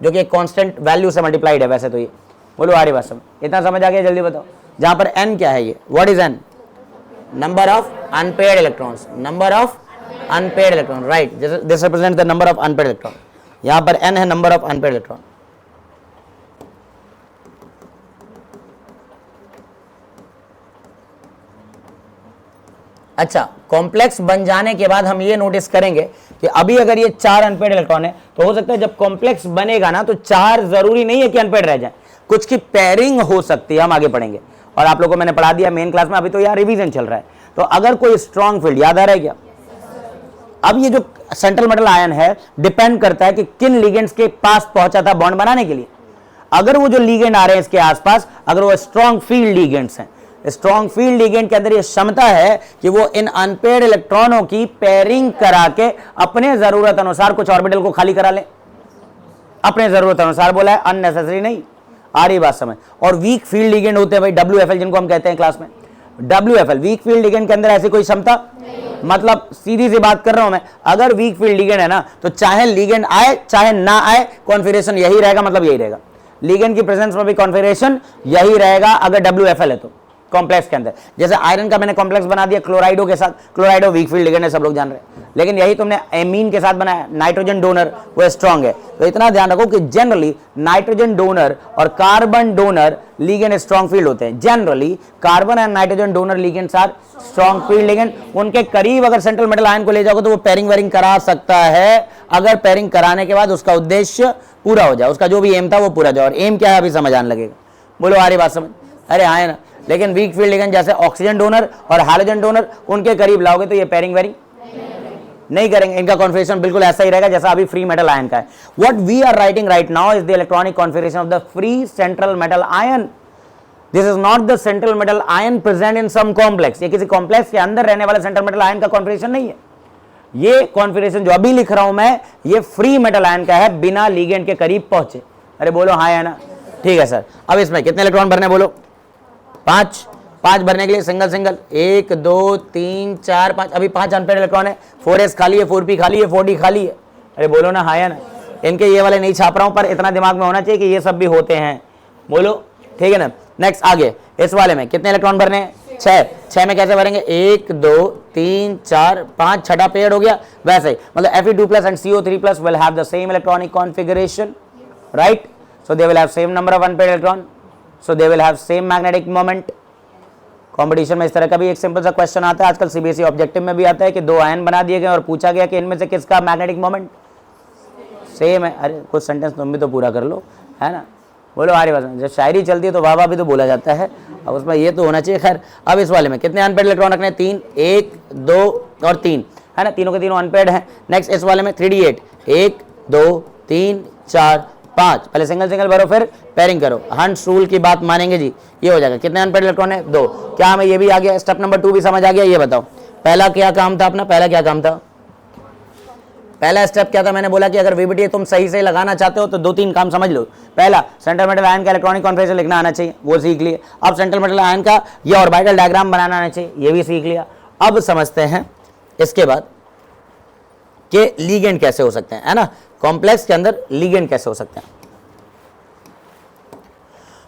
Speaker 1: जो कि एक कांस्टेंट वैल्यू से मल्टीप्लाइड है वैसे तो ये। बोलो आ रही बात समझ? इतना समझ आ गया? जल्दी बताओ। जहां पर n क्या है? ये what is n? Number of unpaired electrons, number of unpaired electron, right. This represent the number of unpaired electron. यहां पर n है नंबर ऑफ अनपेयर्ड इलेक्ट्रॉन। अच्छा कॉम्प्लेक्स बन जाने के बाद हम ये नोटिस करेंगे कि अभी अगर ये 4 अनपेयर्ड इलेक्ट्रॉन है, तो हो सकता है जब कॉम्प्लेक्स बनेगा ना, तो 4 जरूरी नहीं है कि अनपेयर्ड रह जाए, कुछ की पेयरिंग हो सकती है। हम आगे पढ़ेंगे, और आप लोगों को मैंने पढ़ा दिया मेन क्लास में, अभी तो यार रिवीजन चल रहा है। तो अगर कोई स्ट्रॉन्ग फील्ड, याद आ रहा है क्या? अब ये जो सेंट्रल मेटल आयन है डिपेंड करता है कि किन लिगेंड्स के पास पहुंचा था बॉन्ड बनाने के लिए। अगर वो जो लिगेंड आ रहे हैं इसके आसपास, अगर वो स्ट्रॉन्ग फील्ड लिगेंड्स हैं, स्ट्रॉन्ग फील्ड लिगेंड के अंदर ये क्षमता है कि वो इन अनपेयर्ड इलेक्ट्रॉनों की पेयरिंग करा के अपने जरूरत अनुसार कुछ ऑर्बिटल को खाली करा ले, अपने जरूरत अनुसार बोला है, अननेसेसरी नहीं। आ रही बात समझ? और वीक फील्ड लिगेंड होते हैं भाई WFL, जिनको हम कहते हैं क्लास में WFL, वीक फील्ड लिगेंड के अंदर ऐसी कोई क्षमता, मतलब सीधी सी बात कर रहा हूं मैं, अगर वीक फील्ड लिगेंड है ना तो चाहे लिगेंड आए चाहे ना आए, कॉन्फिगरेशन यही रहेगा, मतलब यही रहेगा, लिगेंड की प्रेजेंस में भी कॉन्फिगरेशन यही रहेगा अगर WFL है तो कॉम्प्लेक्स के अंदर। जैसे आयरन का मैंने कॉम्प्लेक्स बना दिया क्लोराइडो के साथ, क्लोराइडो वीक फील्ड लिगेंड है, सब लोग जान रहे हैं, लेकिन यही तुमने एमीन के साथ बनाया, नाइट्रोजन डोनर, वो स्ट्रांग है। तो इतना ध्यान रखो कि जनरली नाइट्रोजन डोनर और carbon donor ligand strong field होते हैं। Generally carbon and nitrogen donor ligands are strong field ligand. उनके करीब अगर सेंट्रल मेटल आयन को ले जाओगे तो वो पेयरिंग वेरिंग करा सकता है, अगर पेयरिंग कराने के बाद उसका उद्देश्य पूरा हो जाए, उसका जो भी एम था वो पूरा जाए। और एम क्या है अभी समझ आने लगेगा, बोलो आ रही बात समझ? अरे आए ना। लेकिन वीक फील्ड लिगेंड जैसे ऑक्सीजन डोनर और हाइड्रोजन डोनर, उनके करीब लाओगे तो ये पेयरिंग वेरिंग नहीं करेंगे, इनका कॉन्फिगरेशन बिल्कुल ऐसा ही रहेगा जैसा अभी फ्री मेटल आयन का है। What we are writing right now is the electronic configuration of the free central metal ion. This is not the central metal ion present in some complex. ये किसी कॉम्प्लेक्स के अंदर रहने वाले सेंट्रल मेटल आयन का कॉन्फिगरेशन नहीं है। ये कॉन्फिगरेशन जो अभी लिख रहा हूं मैं, ये फ्री मेटल आयन का है, बिना लिगेंड के करीब पहुंचे। अरे बोलो हाँ है ना? ठीक है सर। अब इसमें कितने इलेक्ट्रॉन भरने बोलो? 5 भरने के लिए सिंगल सिंगल 1 2 3 4 5। अभी 5 अनपेयर्ड इलेक्ट्रॉन है, 4s खाली है, 4p खाली है, 4d खाली है। अरे बोलो ना हाँ है ना? इनके ये वाले नहीं छाप रहा हूं, पर इतना दिमाग में होना चाहिए कि ये सब भी होते हैं। बोलो ठीक है ना? नेक्स्ट आगे इस वाले में कितने इलेक्ट्रॉन भरने हैं? 6 में कैसे भरेंगे? 1 2 3 4 5, छठा पेयर हो गया। वैसे ही मतलब Fe2+ and CO3+ will have the same electronic configuration, right? So they will have same number of unpaired electron, so they will have same magnetic moment. Competition में इस तरह का भी एक सिंपल सा क्वेश्चन आता है, आजकल CBSE ऑब्जेक्टिव में भी आता है कि 2 आयन बना दिए गए और पूछा गया कि इनमें से किसका मैग्नेटिक मोमेंट सेम है। अरे कुछ सेंटेंस तुम भी तो पूरा कर लो, है ना? बोलो आ रही बात? जब शायरी चलती है तो वाह वाह भी तो बोला जाता है, अब उसमें ये तो होना चाहिए। खैर अब इस वाले में कितने अनपेड इलेक्ट्रॉन रखने? 3, 1 2 और 3, है ना? तीनों के तीनों अनपेड हैं। नेक्स्ट इस वाले में 3d8, 1 2 3 4 5। पहले सिंगल सिंगल भरो फिर पेयरिंग करो, हंट्स रूल की बात मानेंगे जी, ये हो जाएगा। कितने अनपेड इलेक्ट्रॉन है? 2। क्या हमें ये भी आ गया? स्टेप नंबर 2 भी समझ आ गया? ये बताओ पहला क्या काम था अपना? पहला क्या काम था? पहला स्टेप क्या था? मैंने बोला कि अगर VBT तुम सही से लगाना चाहते हो तो 2-3 काम समझ लो। पहला, सेंट्रल मेटल आयन का इलेक्ट्रॉनिक कॉन्फिगरेशन लिखना आना चाहिए, वो सीख लिए। अब सेंट्रल मेटल आयन का ये ऑर्बिटल डायग्राम बनाना आना चाहिए, ये भी सीख लिया। अब समझते हैं इसके बाद कि लिगेंड कैसे हो सकते हैं, है ना? कॉम्प्लेक्स के अंदर लिगेंड कैसे हो सकते हैं।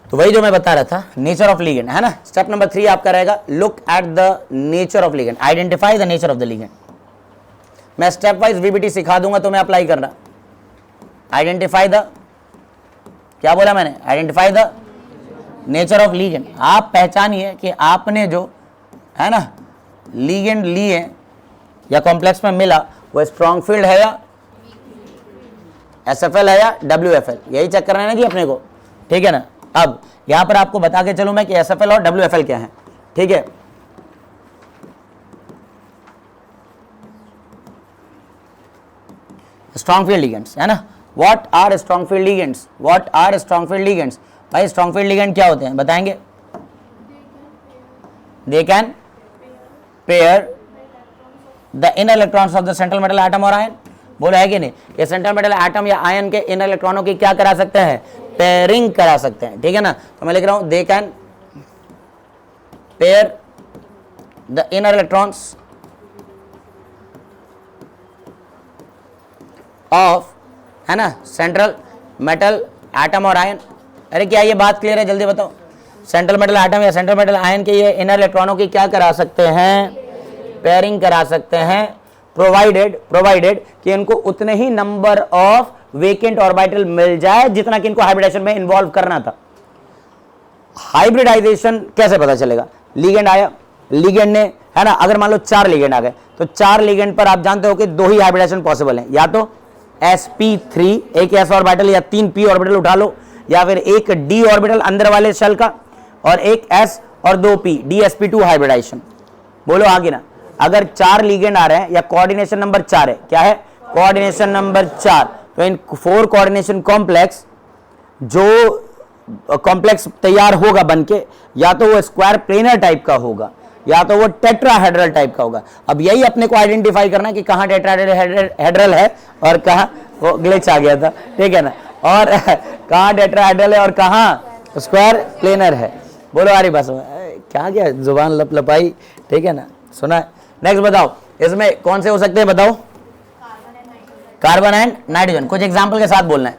Speaker 1: तो वही जो मैं बता रहा था, नेचर ऑफ लिगेंड, है ना? स्टेप नंबर 3 आपका रहेगा look at the nature of ligand, identify the nature of the ligand. मैं स्टेप वाइज VBT सिखा दूंगा तो मैं अप्लाई करना। आइडेंटिफाई द, क्या बोला मैंने? Identify the nature of ligand. आप पहचानिए कि आपने जो है ना लिगेंड लिए या कॉम्प्लेक्स में मिला, वो स्ट्रॉन्ग फील्ड है या SFL है या WFL, यही चेक करना है ना जी अपने को, ठीक है ना? अब यहां पर आपको बता के चलूं मैं कि SFL और WFL क्या है, ठीक है? स्ट्रॉन्ग फील्ड लिगेंड्स, है ना? What are strong field ligands? What are strong field ligands? भाई स्ट्रॉन्ग फील्ड लिगेंड क्या होते हैं बताएंगे? They can pair the inner electrons of the central metal atom और आयन। बोला है कि नहीं? ये सेंट्रल मेटल एटम या आयन के इनर इलेक्ट्रॉनों की क्या करा सकते हैं? पेयरिंग करा सकते हैं, ठीक है ना? तो मैं लिख रहा हूं दे can pair the inner electrons of, है ना, सेंट्रल मेटल एटम और आयन। अरे क्या ये बात क्लियर है? जल्दी बताओ। सेंट्रल मेटल एटम या सेंट्रल मेटल आयन के ये इनर इलेक्ट्रॉनों की क्या करा सकते हैं? पेयरिंग करा सकते हैं, प्रोवाइडेड कि इनको उतने ही नंबर ऑफ वेकेंट ऑर्बिटल मिल जाए जितना कि इनको हाइब्रिडाइजेशन में इन्वॉल्व करना था। हाइब्रिडाइजेशन कैसे पता चलेगा? लिगेंड आया, लिगेंड ने, है ना, अगर मान लो 4 लिगेंड आ गए तो 4 लिगेंड पर आप जानते हो कि 2 ही हाइब्रिडाइजेशन पॉसिबल है, या तो sp3 एक s ऑर्बिटल या 3 p ऑर्बिटल उठा लो, या फिर एक d ऑर्बिटल अंदर वाले शेल का और एक s और 2 p dsp2 हाइब्रिडाइजेशन, बोलो आगे ना, अगर 4 लिगेंड आ रहे हैं या कोऑर्डिनेशन नंबर 4 है, क्या है, कोऑर्डिनेशन नंबर 4, तो इन 4 कोऑर्डिनेशन कॉम्प्लेक्स जो कॉम्प्लेक्स तैयार होगा बनके, या तो वो स्क्वायर प्लेनर टाइप का होगा या तो वो टेट्राहेड्रल टाइप का होगा। अब यही अपने को आइडेंटिफाई करना है कि कहाँ टेट्राहेड्रल है और कहाँ, वो ग्लिच आ गया था, ठीक है ना, और कहाँ टेट्राहेड्रल है और कहाँ स्क्वायर प्लेनर है। बोलो आ रही बात, क्या क्या जुबान लप लपाई, ठीक है ना, सुना है। नेक्स्ट बताओ, इसमें कौन से हो सकते हैं बताओ, कार्बन एंड नाइट्रोजन। कुछ एग्जाम्पल के साथ बोलना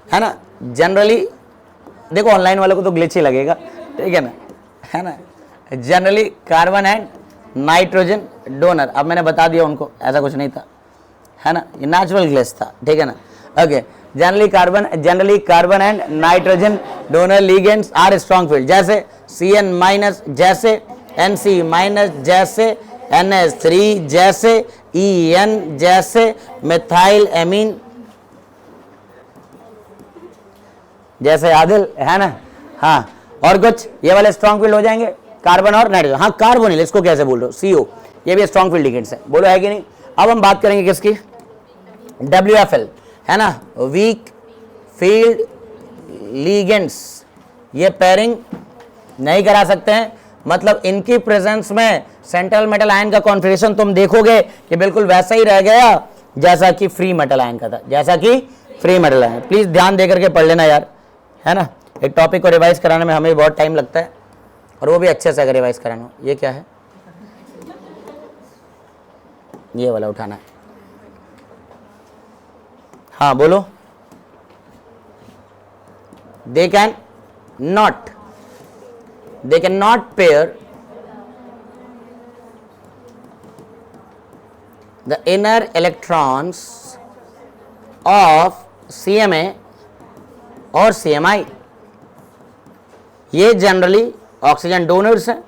Speaker 1: है ना। जनरली देखो ऑनलाइन वालों को तो ग्लिच ही लगेगा, ठीक है ना। Generally carbon and nitrogen donor, अब मैंने बता दिया उनको, ऐसा कुछ नहीं था, है ना, ये नेचुरल ग्लिच था, ठीक है ना। Okay, generally carbon and nitrogen donor ligands are strong field, जैसे Cn माइनस, जैसे Nc माइनस, जैसे NH3, जैसे En, जैसे मिथाइल एमीन, जैसे आदिल, है ना। हाँ, और कुछ ये वाले स्ट्रॉन्ग फील्ड हो जाएंगे, कार्बन और नाइट्रोजन। हाँ, कार्बोनिल, इसको कैसे बोल रहे हो, CO, ये भी स्ट्रॉन्ग फील्ड लिगेंड्स है, बोलो है कि नहीं। अब हम बात करेंगे किसकी, WFL, है ना, वीक फील्ड लिगेंड्स। ये पेयरिंग नहीं करा सकते हैं, मतलब इनकी प्रेजेंस में सेंट्रल मेटल आयन का कॉन्फिगरेशन तुम देखोगे कि बिल्कुल वैसा ही रह गया जैसा कि फ्री मेटल आयन का था, जैसा कि फ्री मेटल आयन। प्लीज ध्यान दे करके पढ़ लेना यार, है ना। एक टॉपिक को रिवाइज कराने में हमें बहुत टाइम लगता है, और वो भी अच्छे से अगर रिवाइज कराना। ये क्या है, ये वाला उठाना है। हाँ बोलो, they can not pair the inner electrons of CMA और CMI। ये जनरली ऑक्सीजन डोनर्स हैं।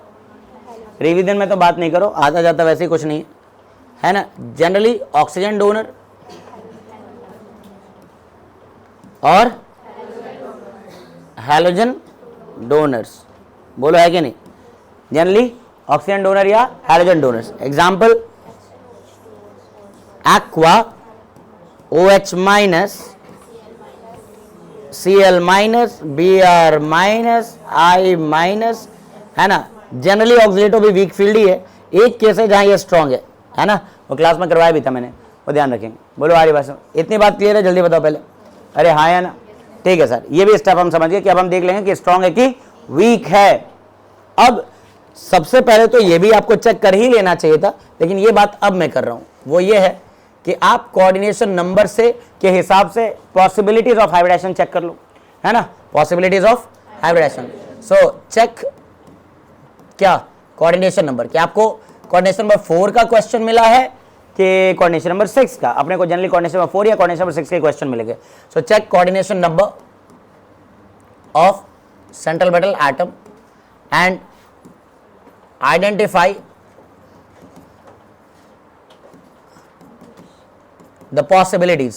Speaker 1: रिवीजन में तो बात नहीं करो, आता जाता वैसे ही कुछ नहीं है ना। जनरली ऑक्सीजन डोनर और हैलोजन डोनर्स, बोलो है कि नहीं। जनरली ऑक्सीजन डोनर या halogen donors. Example, aqua OH minus, Cl minus, Br minus, I minus, है ना। जनरली ऑक्सीडेटो भी वीक फील्ड ही है, एक केस है जहां ये स्ट्रॉन्ग है ना, वो क्लास में करवाया भी था मैंने, वो ध्यान रखेंगे। बोलो आ रही बात, इतनी बात क्लियर है, जल्दी बताओ पहले। अरे हाँ है ना, ठीक है सर, ये भी स्टेप हम समझ गए कि अब हम देख लेंगे कि स्ट्रॉन्ग है कि वीक है। अब सबसे पहले तो ये भी आपको चेक कर ही लेना चाहिए था, लेकिन ये बात अब मैं कर रहा हूं, वो ये है कि आप कोऑर्डिनेशन नंबर से के हिसाब से पॉसिबिलिटीज ऑफ हाइब्रिडेशन चेक कर लो, है ना, possibilities of hybridization. So check क्या, कोऑर्डिनेशन नंबर, क्या आपको कोऑर्डिनेशन नंबर 4 का क्वेश्चन मिला है कि कोऑर्डिनेशन नंबर 6 का। अपने को जनरली कोऑर्डिनेशन नंबर 4 या कोऑर्डिनेशन नंबर 6 के क्वेश्चन मिलेंगे। So check coordination number of central metal atom and identify the possibilities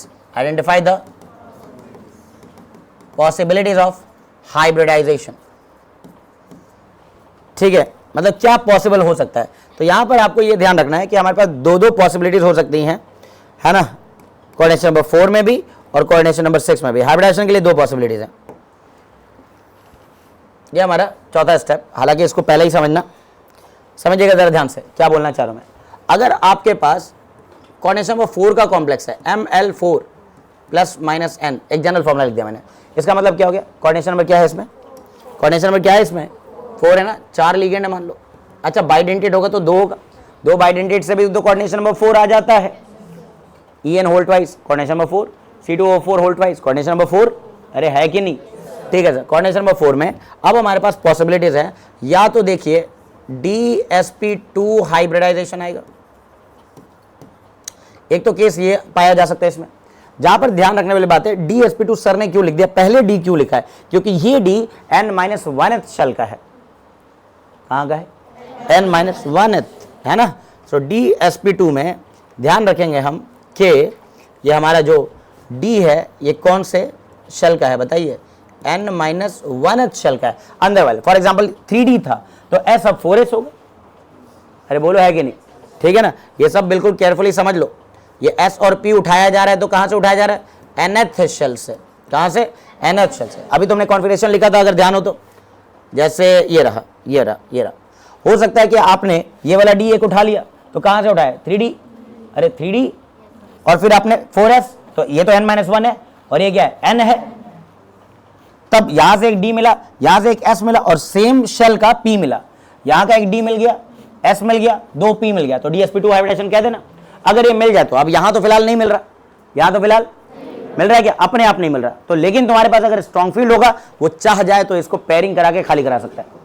Speaker 1: of hybridization। ठीक है, मतलब क्या पॉसिबल हो सकता है। तो यहां पर आपको ये ध्यान रखना है कि हमारे पास दो पॉसिबिलिटीज हो सकती हैं, है ना, कोऑर्डिनेशन नंबर 4 में भी और कोऑर्डिनेशन नंबर 6 में भी। हाइब्रिडाइजेशन के लिए 2 पॉसिबिलिटीज हैं। ये हमारा चौथा स्टेप, हालांकि इसको पहले ही समझिएगा जरा ध्यान से, क्या बोलना चाह रहा हूं मैं। अगर आपके पास कोऑर्डिनेशन नंबर 4 का कॉम्प्लेक्स है, Ml4 प्लस माइनस n, एक जनरल फॉर्मूला लिख दिया मैंने, इसका मतलब क्या हो गया, कोऑर्डिनेशन नंबर क्या है इसमें, कोऑर्डिनेशन नंबर क्या है इसमें 4 है ना, 4 लिगेंड है मान लो। अच्छा बाइडेंटेट होगा तो 2 होगा, 2 बाइडेंटेट से भी तो कोऑर्डिनेशन नंबर 4 आ जाता है। En whole twice coordination number 4, C2O4 whole twice coordination number 4, अरे है कि नहीं, ठीक है सर। कोऑर्डिनेशन नंबर 4 में अब हमारे पास पॉसिबिलिटीज है, या तो देखिए DsP2 हाइब्रिडाइजेशन आएगा, एक तो केस ये पाया जा सकता है इसमें। जहां पर ध्यान रखने वाली बात है, DsP2 सर ने क्यों लिख दिया, पहले D क्यों लिखा है, क्योंकि ये D n-1th शेल का है। कहां का है, n-1th, है ना। सो DsP2 में ध्यान रखेंगे हम कि ये हमारा जो D है ये कौन से शेल का है बताइए, n-1th शेल का है अंदर वाले। फॉर एग्जाम्पल 3D था तो S अब 4S होगा, अरे बोलो है कि नहीं, ठीक है ना। ये सब बिल्कुल केयरफुली समझ लो। ये S और P उठाया जा रहा है तो कहां से उठाया जा रहा है, nth शेल से। कहां से, nth शेल से। अभी तुमने कॉन्फ़िगरेशन लिखा था, अगर ध्यान हो तो, जैसे ये रहा, ये रहा, ये रहा। हो सकता है कि आपने ये वाला D एक उठा लिया, तो कहां से उठाया, 3D, अरे 3D, और फिर आपने 4S, तो ये तो n-1 है, और ये क्या है, n है। तब यहां से एक D मिला, यहां से एक S मिला, और सेम शेल का P मिला। यहां का एक D मिल गया, S मिल गया, 2 P मिल गया, तो DsP2 हाइब्रिडेशन कह देना। अगर ये मिल जाए तो, अब यहां तो फिलहाल नहीं मिल रहा, यहां तो फिलहाल मिल रहा है क्या, अपने आप नहीं मिल रहा, तो लेकिन तुम्हारे पास अगर स्ट्रॉन्ग फील्ड होगा, वो चाह जाए तो इसको पेयरिंग करा के खाली करा सकता है।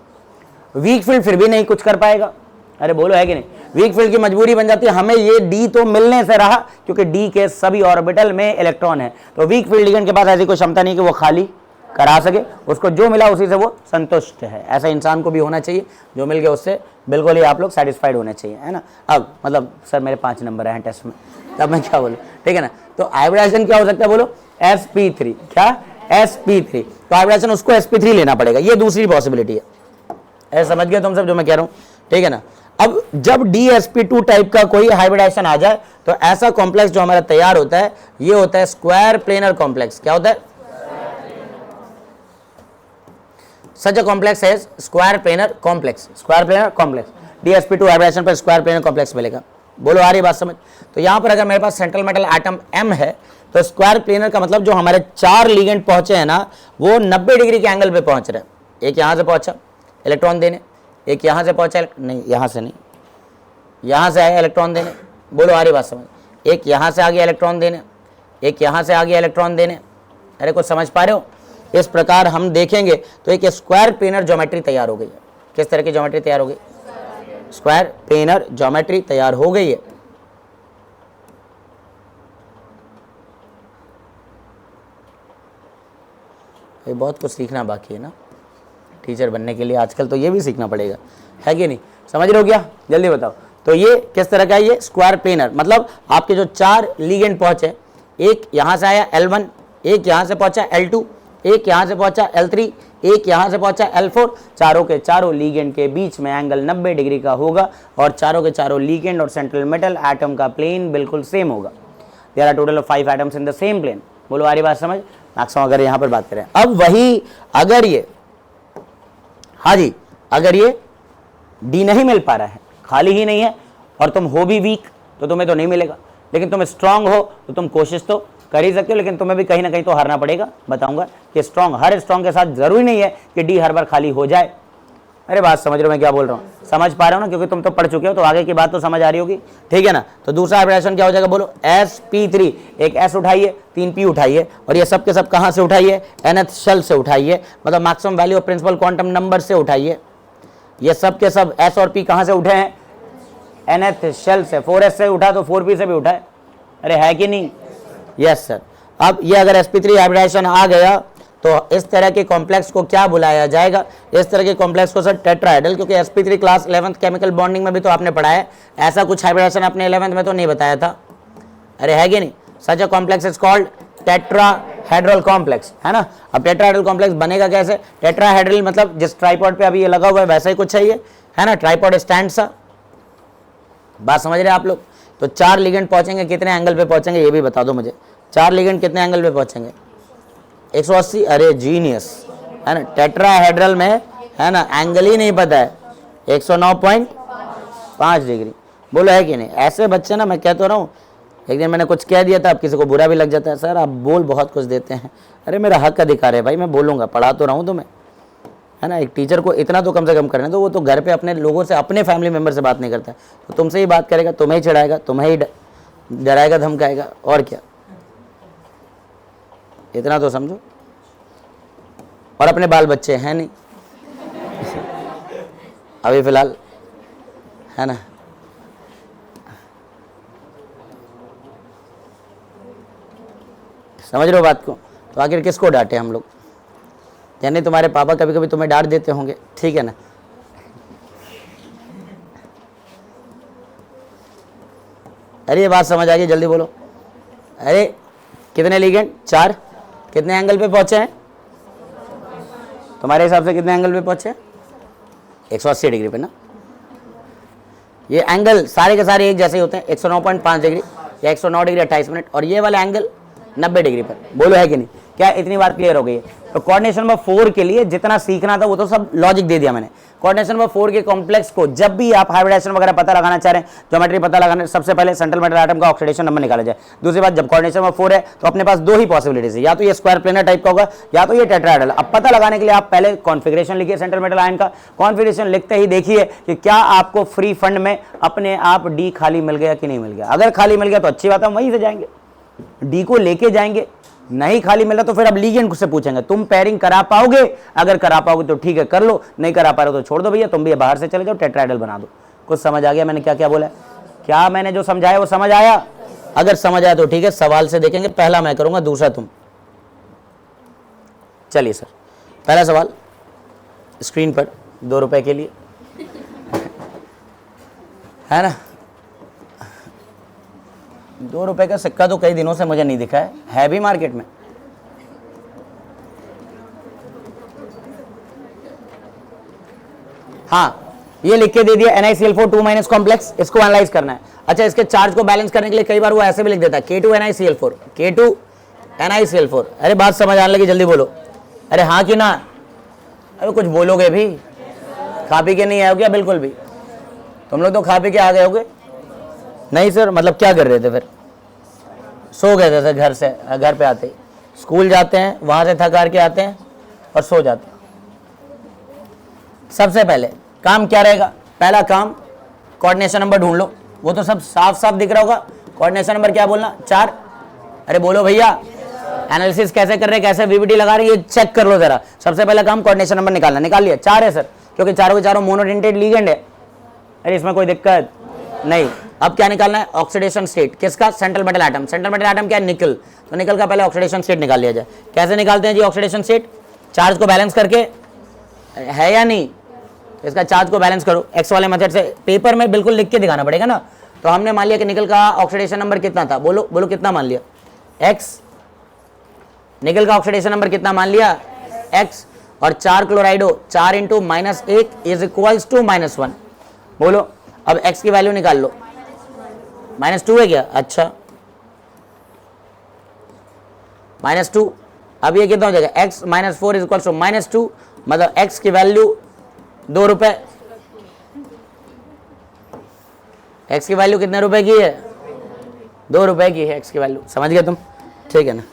Speaker 1: वीक फील्ड फिर भी नहीं कुछ कर पाएगा। अरे बोलो है कि नहीं, वीक फील्ड की मजबूरी बन जाती है, हमें ये D तो मिलने से रहा, क्योंकि D के सभी ऑर्बिटल में इलेक्ट्रॉन है, तो वीक फील्ड लिगेंड के पास ऐसी कोई क्षमता नहीं कि वो खाली करा सके, उसको जो मिला उसी से वो संतुष्ट है। ऐसा इंसान को भी होना चाहिए, जो मिल गया उससे बिल्कुल ही आप लोग सेटिस्फाइड होने चाहिए, है ना। अब मतलब सर मेरे 5 नंबर हैं टेस्ट में, तब मैं क्या बोलूँ, ठीक है ना। तो हाइब्रिडेशन क्या हो सकता है, बोलो sp3, क्या sp3, तो हाइब्रिडेशन उसको sp3 लेना पड़ेगा, ये दूसरी पॉसिबिलिटी है। ऐसा समझ गए तुम सब जो मैं कह रहा हूँ, ठीक है ना। अब जब DsP2 टाइप का कोई हाइब्रिडेशन आ जाए, तो ऐसा कॉम्प्लेक्स जो हमारा तैयार होता है, ये होता है स्क्वायर प्लेनर कॉम्प्लेक्स। क्या होता है, सच अ कॉम्प्लेक्स है square planar complex, square planar complex. DsP2 hybridization पर स्क्वायर प्लेनर कॉम्प्लेक्स मिलेगा। बोलो आ रही बात समझ। तो यहां पर अगर मेरे पास सेंट्रल मेटल एटम M है, तो स्क्वायर प्लेनर का मतलब जो हमारे 4 लिगेंड पहुंचे हैं ना, वो 90 डिग्री के एंगल पे पहुंच रहे हैं। एक यहां से पहुंचा इलेक्ट्रॉन देने, एक यहां से पहुंचा, नहीं यहां से नहीं, यहां से आया इलेक्ट्रॉन देने। बोलो आ रही बात समझ। एक यहां से आ गया इलेक्ट्रॉन देने, एक यहां से आ गया इलेक्ट्रॉन देने। अरे कुछ समझ पा रहे हो। इस प्रकार हम देखेंगे तो एक स्क्वायर प्लेनर ज्योमेट्री तैयार हो गई है। किस तरह की ज्योमेट्री तैयार हो गई, स्क्वायर प्लेनर ज्योमेट्री तैयार हो गई है। ये बहुत कुछ सीखना बाकी है ना टीचर बनने के लिए, आजकल तो ये भी सीखना पड़ेगा, है कि नहीं। समझ रहे हो क्या, जल्दी बताओ। तो ये किस तरह का है, ये स्क्वायर प्लेनर, मतलब आपके जो 4 लिगेंड पहुंचे, एक यहां से आया L1, एक यहां से पहुंचा L2, एक यहां से पहुंचा L3, एक यहां से पहुंचा L4। चारों के चारों लिगेंड के बीच में एंगल 90 डिग्री का होगा, और चारों के चारों लिगेंड और सेंट्रल मेटल एटम का प्लेन बिल्कुल सेम होगा। There are total of 5 atoms in the same plane. बोलो आ रही बात समझ। मैक्सिमम अगर यहां पर बात करें, अब वही अगर ये, हाँ जी, अगर ये D नहीं मिल पा रहा है, खाली ही नहीं है, और तुम हो भी वीक, तो तुम्हें तो नहीं मिलेगा। लेकिन तुम स्ट्रांग हो तो तुम कोशिश तो कर ही सकते हो, लेकिन तुम्हें भी कहीं ना कहीं तो हारना पड़ेगा। बताऊंगा कि स्ट्रांग, हर स्ट्रांग के साथ जरूरी नहीं है कि D हर बार खाली हो जाए। अरे बात समझ रहे हो मैं क्या बोल रहा हूँ, समझ पा रहे हो ना, क्योंकि तुम तो पढ़ चुके हो, तो आगे की बात तो समझ आ रही होगी, ठीक है ना। तो दूसरा हाइब्रिडेशन क्या हो जाएगा, बोलो sp3। एक S उठाइए, 3 P उठाइए, और ये सब के सब कहाँ से उठाइए, nth शेल से उठाइए, मतलब maximum value of principal quantum number से उठाइए। ये सब के सब S और P कहाँ से उठे हैं, nth शेल से। 4S से उठा तो 4P से भी उठा है, अरे है कि नहीं, यस सर। अब ये अगर sp3 हाइब्रिडेशन आ गया, तो इस तरह के कॉम्प्लेक्स को क्या बुलाया जाएगा, इस तरह के कॉम्प्लेक्स को सर टेट्राहेड्रल, क्योंकि sp3 class 11th chemical bonding में भी तो आपने पढ़ा है। ऐसा कुछ हाइब्रिडेशन आपने 11th में तो नहीं बताया था, अरे है कि नहीं। Such a complex is called tetrahedral complex, है ना। अब टेट्राहेड्रल कॉम्प्लेक्स बनेगा कैसे, टेट्राहेड्रल मतलब जिस ट्राइपॉड पे अभी ये लगा हुआ है वैसा ही कुछ है ये, है ना, ट्राइपॉड स्टैंड सा। बात समझ रहे हैं आप लोग। तो 4 लिगेंड पहुंचेंगे, कितने एंगल पे पहुंचेंगे ये भी बता दो मुझे। 4 लिगेंड कितने एंगल पे पहुंचेंगे, 180। अरे जीनियस, है ना। टेट्राहेड्रल में, है ना, एंगल ही नहीं पता है, 109.5 डिग्री। बोलो है कि नहीं। ऐसे बच्चे ना, मैं कह तो रहा हूँ, एक दिन मैंने कुछ कह दिया था, अब किसी को बुरा भी लग जाता है, सर आप बोल बहुत कुछ देते हैं। अरे मेरा हक अधिकार है भाई, मैं बोलूँगा, पढ़ा तो रहा हूँ तुम्हें, है ना। एक टीचर को इतना तो कम से कम करना, तो वो तो घर पे अपने लोगों से, अपने फैमिली मेम्बर से बात नहीं करता है, तो तुमसे ही बात करेगा, तुम्हें ही चिढ़ाएगा, तुम्हें ही डराएगा धमकाएगा, और क्या, इतना तो समझो। और अपने बाल बच्चे हैं नहीं अभी फिलहाल, है ना। समझ रहे हो बात को। तो आखिर किसको डांटे हम लोग, यानी तुम्हारे पापा कभी कभी तुम्हें डांट देते होंगे, ठीक है ना। अरे ये बात समझ आ गई, जल्दी बोलो। अरे कितने लिगेंड, 4, कितने एंगल पे पहुंचे हैं तुम्हारे हिसाब से, कितने एंगल पे पहुंचे, 180 डिग्री पे ना। ये एंगल सारे के सारे एक जैसे होते हैं, 109.5 डिग्री या 109 डिग्री 28 मिनट, और ये वाला एंगल 90 डिग्री पर। बोलो है कि नहीं? क्या इतनी बात क्लियर हो गई है? तो कोऑर्डिनेशन नंबर 4 के लिए जितना सीखना था वो तो सब लॉजिक दे दिया मैंने। कोऑर्डिनेशन नंबर 4 के कॉम्प्लेक्स को जब भी आप हाइब्रिडाइजेशन वगैरह पता लगाना चाह रहे हैं, ज्योमेट्री पता लगाना, सबसे पहले सेंट्रल मेटल एटम का ऑक्सीडेशन नंबर निकाला जाए। दूसरी बात, जब कोऑर्डिनेशन नंबर 4 है तो अपने पास 2 ही पॉसिबिलिटीज है, या तो ये स्क्वायर प्लेनर टाइप का होगा या तो ये टेट्राहेड्रल। अब पता लगाने के लिए आप पहले कॉन्फिगरेशन लिखिए सेंट्रल मेटल आयन का। कॉन्फिगरेशन लिखते ही देखिए कि क्या आपको फ्री फंड में अपने आप डी खाली मिल गया कि नहीं मिल गया। अगर खाली मिल गया तो अच्छी बात है, हम वहीं से जाएंगे, डी को लेके जाएंगे। नहीं खाली मिला तो फिर अब लीगेंड से पूछेंगे तुम पेयरिंग करा पाओगे, अगर करा पाओगे तो ठीक है कर लो, नहीं करा पा रहे हो तो छोड़ दो भैया, तुम भी बाहर से चले जाओ, टेट्राहेड्रल बना दो। कुछ समझ आ गया मैंने क्या क्या बोला? क्या मैंने जो समझाया वो समझ आया? अगर समझ आया तो ठीक है, सवाल से देखेंगे, पहला मैं करूंगा, दूसरा तुम। चलिए सर, पहला सवाल स्क्रीन पर 2 रुपए के लिए है ना। 2 रुपए का सिक्का तो कई दिनों से मुझे नहीं दिखा है भी मार्केट में। हाँ, ये लिख के दे दिया NiCl4 2- कॉम्प्लेक्स, इसको एनालाइज करना है। अच्छा, इसके चार्ज को बैलेंस करने के लिए कई बार वो ऐसे भी लिख देता है K2NiCl4, K2NiCl4। अरे बात समझ आने लगी, जल्दी बोलो। अरे हाँ कि ना? अरे कुछ बोलोगे भी? खा पी के नहीं आए हो क्या? बिल्कुल भी तुम लोग तो खा पी के आ गए होगे। नहीं सर, मतलब क्या कर रहे थे फिर? सो गए थे सर, घर पे आते ही स्कूल जाते हैं, वहां से थक हार के आते हैं और सो जाते हैं। सबसे पहले काम क्या रहेगा? पहला काम कोऑर्डिनेशन नंबर ढूंढ लो, वो तो सब साफ साफ दिख रहा होगा। कोऑर्डिनेशन नंबर क्या बोलना? 4। अरे बोलो भैया, एनालिसिस कैसे कर रहे हैं, कैसे वीबीटी लगा रहे हैं, ये चेक कर लो जरा। सबसे पहला काम कोऑर्डिनेशन नंबर निकालना। निकाल लिया? 4 है सर, क्योंकि चारों के चारों मोनोडेंटेड लीगेंड है। अरे इसमें कोई दिक्कत नहीं। अब क्या निकालना है? Oxidation state. किसका? Central metal atom. Central metal atom क्या है? निकल। तो निकल का पहले ऑक्सीडेशन स्टेट निकाल लिया जाए। कैसे निकालते हैं जी ऑक्सीडेशन स्टेट? चार्ज को बैलेंस करके, है या नहीं? इसका चार्ज को बैलेंस करो एक्स वाले मेथड से। पेपर में बिल्कुल लिख के दिखाना पड़ेगा ना। तो हमने मान लिया कि निकल का ऑक्सीडेशन नंबर कितना था? बोलो बोलो, कितना मान लिया? एक्स। निकल का ऑक्सीडेशन नंबर कितना मान लिया? एक्स। और 4 क्लोराइडो, 4 × -1 इज इक्वल्स टू -1। बोलो अब x की वैल्यू निकाल लो। -2 है क्या? अच्छा, -2। अब ये कितना हो जाएगा? x - 4 इज इक्वल टू -2, मतलब x की वैल्यू 2 रुपए। x की वैल्यू कितने रुपए की है? 2 रुपए की है x की वैल्यू। समझ गए तुम? ठीक है ना,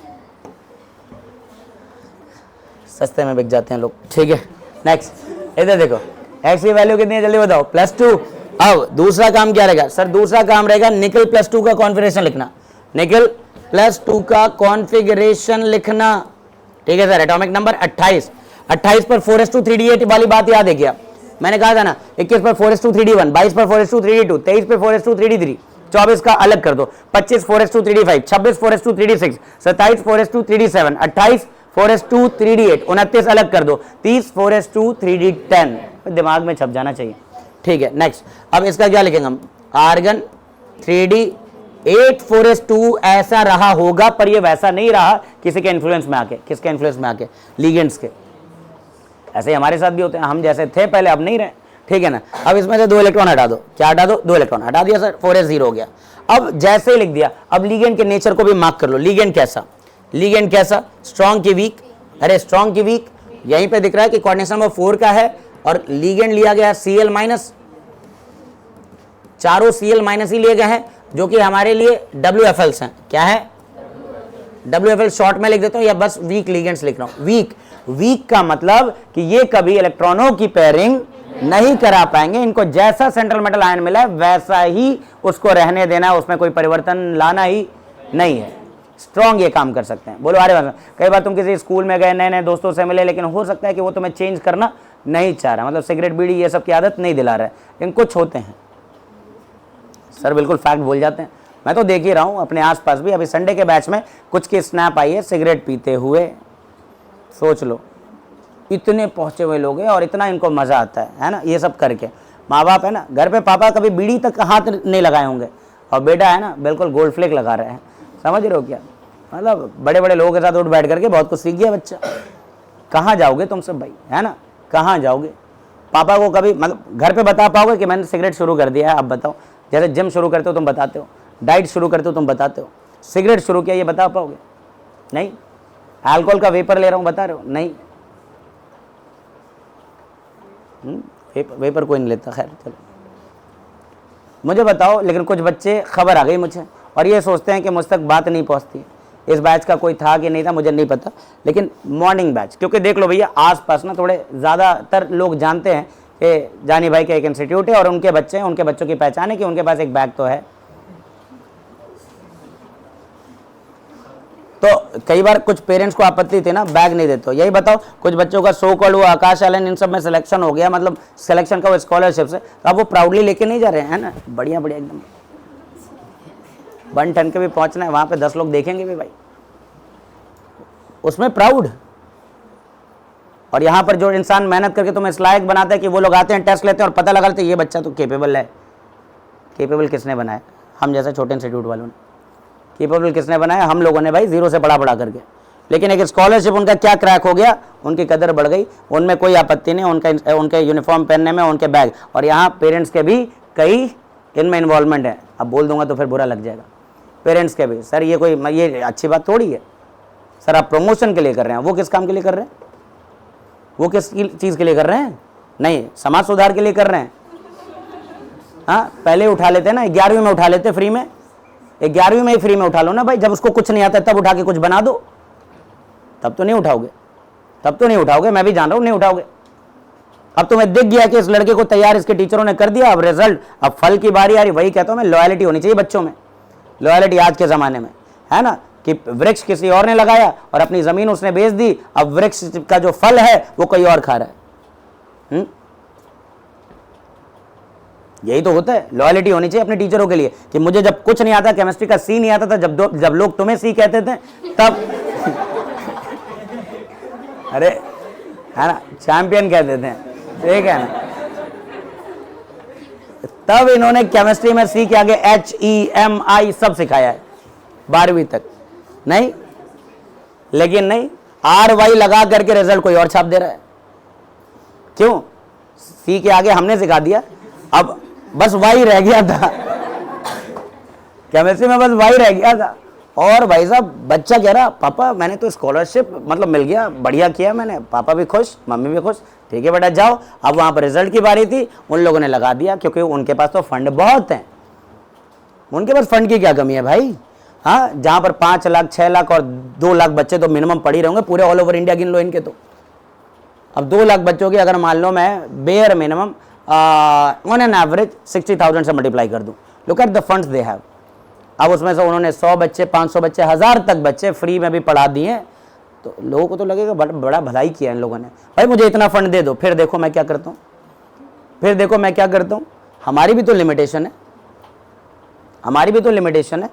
Speaker 1: सस्ते में बिक जाते हैं लोग। ठीक है, नेक्स्ट इधर देखो, x की वैल्यू कितनी है जल्दी बताओ? +2। अब दूसरा काम क्या रहेगा सर? दूसरा काम रहेगा निकल +2 का कॉन्फ़िगरेशन लिखना। निकल +2 का कॉन्फ़िगरेशन लिखना। ठीक है सर। Atomic number 28। 28 पर 4s2 3d8 वाली बात याद है क्या? मैंने कहा था ना, 21 पर 4s2 3d1, 22 पर 4s2 3d2, 23 पर 4s2 3d3, 24 का अलग कर दो, 25 4s2 3d5, 26 4s2 3d6, 27 4s2 3d7, 28 4s2 3d8, 29 अलग कर दो, 30 4s2 3d10। दिमाग में छप जाना चाहिए। ठीक है, नेक्स्ट। अब इसका क्या लिखेंगे हम? आर्गन 3d8 4s2 ऐसा रहा होगा, पर ये वैसा नहीं रहा किसी के इन्फ्लुएंस में आके। किसके इन्फ्लुएंस में आके? लीगेंड्स के। ऐसे ही हमारे साथ भी होते हैं, हम जैसे थे पहले अब नहीं रहे। ठीक है ना। अब इसमें से 2 इलेक्ट्रॉन हटा दो। क्या हटा दो? 2 इलेक्ट्रॉन हटा दिया सर, 4s0 हो गया। अब जैसे ही लिख दिया, अब लीगेंड के नेचर को भी मार्क कर लो। लीगेंड कैसा? लीगेंड कैसा? स्ट्रॉन्ग की वीक। अरे स्ट्रॉन्ग की वीक यहीं पे दिख रहा है कि कोऑर्डिनेशन नंबर 4 का है और लीगेंड लिया गया है Cl-। चारों Cl- ही लिए गए हैं, जो कि हमारे लिए WFLs हैं। क्या है? WFL शॉर्ट में लिख देता हूं या बस वीक लीगेंड्स लिख रहा हूं? वीक। वीक का मतलब कि ये कभी इलेक्ट्रॉनों की पेयरिंग नहीं करा पाएंगे। इनको जैसा सेंट्रल मेटल आयन मिला है वैसा ही उसको रहने देना है, उसमें कोई परिवर्तन लाना ही नहीं है। स्ट्रॉन्ग ये काम कर सकते हैं। बोलो अरे बात। कई बार तुम किसी स्कूल में गए, नए नए दोस्तों से मिले, लेकिन हो सकता है कि वो तुम्हें चेंज करना नहीं चाह रहा, मतलब सिगरेट बीड़ी ये सब की आदत नहीं दिला रहा है। लेकिन कुछ होते हैं सर, बिल्कुल फैक्ट भूल जाते हैं। मैं तो देख ही रहा हूँ अपने आसपास भी। अभी संडे के बैच में कुछ की स्नैप आई है सिगरेट पीते हुए। सोच लो, इतने पहुंचे हुए लोग हैं और इतना इनको मज़ा आता है ना ये सब करके। माँ बाप है ना घर पे, पापा कभी बीड़ी तक हाथ नहीं लगाए होंगे और बेटा है ना बिल्कुल गोल्ड फ्लेक लगा रहे हैं। समझ रहे हो क्या? मतलब बड़े बड़े लोगों के साथ उठ बैठ करके बहुत कुछ सीख गया बच्चा। कहाँ जाओगे तुम सब भाई, है ना? कहाँ जाओगे? पापा को कभी मतलब घर पे बता पाओगे कि मैंने सिगरेट शुरू कर दिया है? आप बताओ। जैसे जिम शुरू करते हो तुम बताते हो, डाइट शुरू करते हो तुम बताते हो, सिगरेट शुरू किया ये बता पाओगे? नहीं। अल्कोहल का वेपर ले रहा हूँ बता रहे हो? नहीं। वेपर कोई नहीं लेता। खैर चलो मुझे बताओ। लेकिन कुछ बच्चे, खबर आ गई मुझे, और ये सोचते हैं कि मुझ तक बात नहीं पहुंचती। इस बैच का कोई था कि नहीं था मुझे नहीं पता, लेकिन मॉर्निंग बैच, क्योंकि देख लो भैया आसपास ना थोड़े ज़्यादातर लोग जानते हैं कि जानी भाई का एक इंस्टीट्यूट है और उनके बच्चे हैं, उनके बच्चों की पहचान है कि उनके पास एक बैग तो है। तो कई बार कुछ पेरेंट्स को आपत्ति थी ना, बैग नहीं देते हो। यही बताओ, कुछ बच्चों का सो कॉल्ड वो आकाश आलन इन सब में सिलेक्शन हो गया, मतलब सिलेक्शन का वो स्कॉलरशिप से, तो अब वो प्राउडली लेके नहीं जा रहे हैं ना? बढ़िया बढ़िया एकदम 1 टन के भी पहुंचना है वहां पे, 10 लोग देखेंगे भी भाई, उसमें प्राउड। और यहाँ पर जो इंसान मेहनत करके तुम्हें इस लायक बनाता है कि वो लोग आते हैं, टेस्ट लेते हैं और पता लगा लेते हैं ये बच्चा तो केपेबल है। केपेबल किसने बनाया? हम जैसे छोटे इंस्टीट्यूट वालों ने। केपेबल किसने बनाया? हम लोगों ने भाई, जीरो से पढ़ा पढ़ा करके। लेकिन एक स्कॉलरशिप उनका क्या क्रैक हो गया, उनकी कदर बढ़ गई, उनमें कोई आपत्ति नहीं, उनके यूनिफॉर्म पहनने में, उनके बैग। और यहाँ पेरेंट्स के भी कई इनमें इन्वॉल्वमेंट है। अब बोल दूंगा तो फिर बुरा लग जाएगा। पेरेंट्स के भी, सर ये कोई ये अच्छी बात थोड़ी है सर, आप प्रमोशन के लिए कर रहे हैं। वो किस काम के लिए कर रहे हैं? वो किस चीज़ के लिए कर रहे हैं? नहीं, समाज सुधार के लिए कर रहे हैं। हाँ, पहले उठा लेते हैं ना, 11वीं में उठा लेते फ्री में, 11वीं में ही फ्री में उठा लो ना भाई। जब उसको कुछ नहीं आता तब उठा के कुछ बना दो, तब तो नहीं उठाओगे, तब तो नहीं उठाओगे। मैं भी जान रहा हूँ नहीं उठाओगे। अब तुम्हें दिख गया कि इस लड़के को तैयार इसके टीचरों ने कर दिया, अब रिजल्ट, अब फल की बारी आ रही। वही कहता हूँ मैं, लॉयल्टी होनी चाहिए बच्चों में। लॉयल्टी आज के ज़माने में है ना, कि वृक्ष किसी और ने लगाया और अपनी ज़मीन उसने बेच दी, अब वृक्ष का जो फल है वो कोई और खा रहा है। यही तो होता है। लॉयल्टी होनी चाहिए अपने टीचरों के लिए कि मुझे जब कुछ नहीं आता, केमिस्ट्री का सी नहीं आता था, जब लोग तुम्हें सी कहते थे तब अरे है ना, चैंपियन कहते थे, ठीक है ना, तब इन्होंने केमिस्ट्री में सी के आगे HEMI सब सिखाया है 12वीं तक। नहीं, लेकिन नहीं, RY लगा करके रिजल्ट कोई और छाप दे रहा है। क्यों? सी के आगे हमने सिखा दिया, अब बस वाई रह गया था केमिस्ट्री में, बस वाई रह गया था। और भाई साहब बच्चा कह रहा, पापा मैंने तो स्कॉलरशिप मतलब मिल गया, बढ़िया किया मैंने, पापा भी खुश, मम्मी भी खुश, ठीक है बेटा जाओ। अब वहां पर रिजल्ट की बारी थी, उन लोगों ने लगा दिया, क्योंकि उनके पास तो फंड बहुत हैं। उनके पास फंड की क्या कमी है भाई? हाँ, जहां पर 5 लाख 6 लाख और 2 लाख बच्चे तो मिनिमम पढ़ ही रहेंगे, पूरे ऑल ओवर इंडिया गिन लो इनके तो। अब 2 लाख बच्चों की अगर मान लो मैं bare minimum on an average 60,000 से मल्टीप्लाई कर दूं, look at the funds they have. अब उसमें से उन्होंने 100 बच्चे, 500 बच्चे, 1000 तक बच्चे फ्री में भी पढ़ा दिए, तो लोगों को तो लगेगा बड़ा भलाई किया इन लोगों ने। भाई मुझे इतना फंड दे दो, फिर देखो मैं क्या करता हूँ, फिर देखो मैं क्या करता हूँ। हमारी भी तो लिमिटेशन है, हमारी भी तो लिमिटेशन है।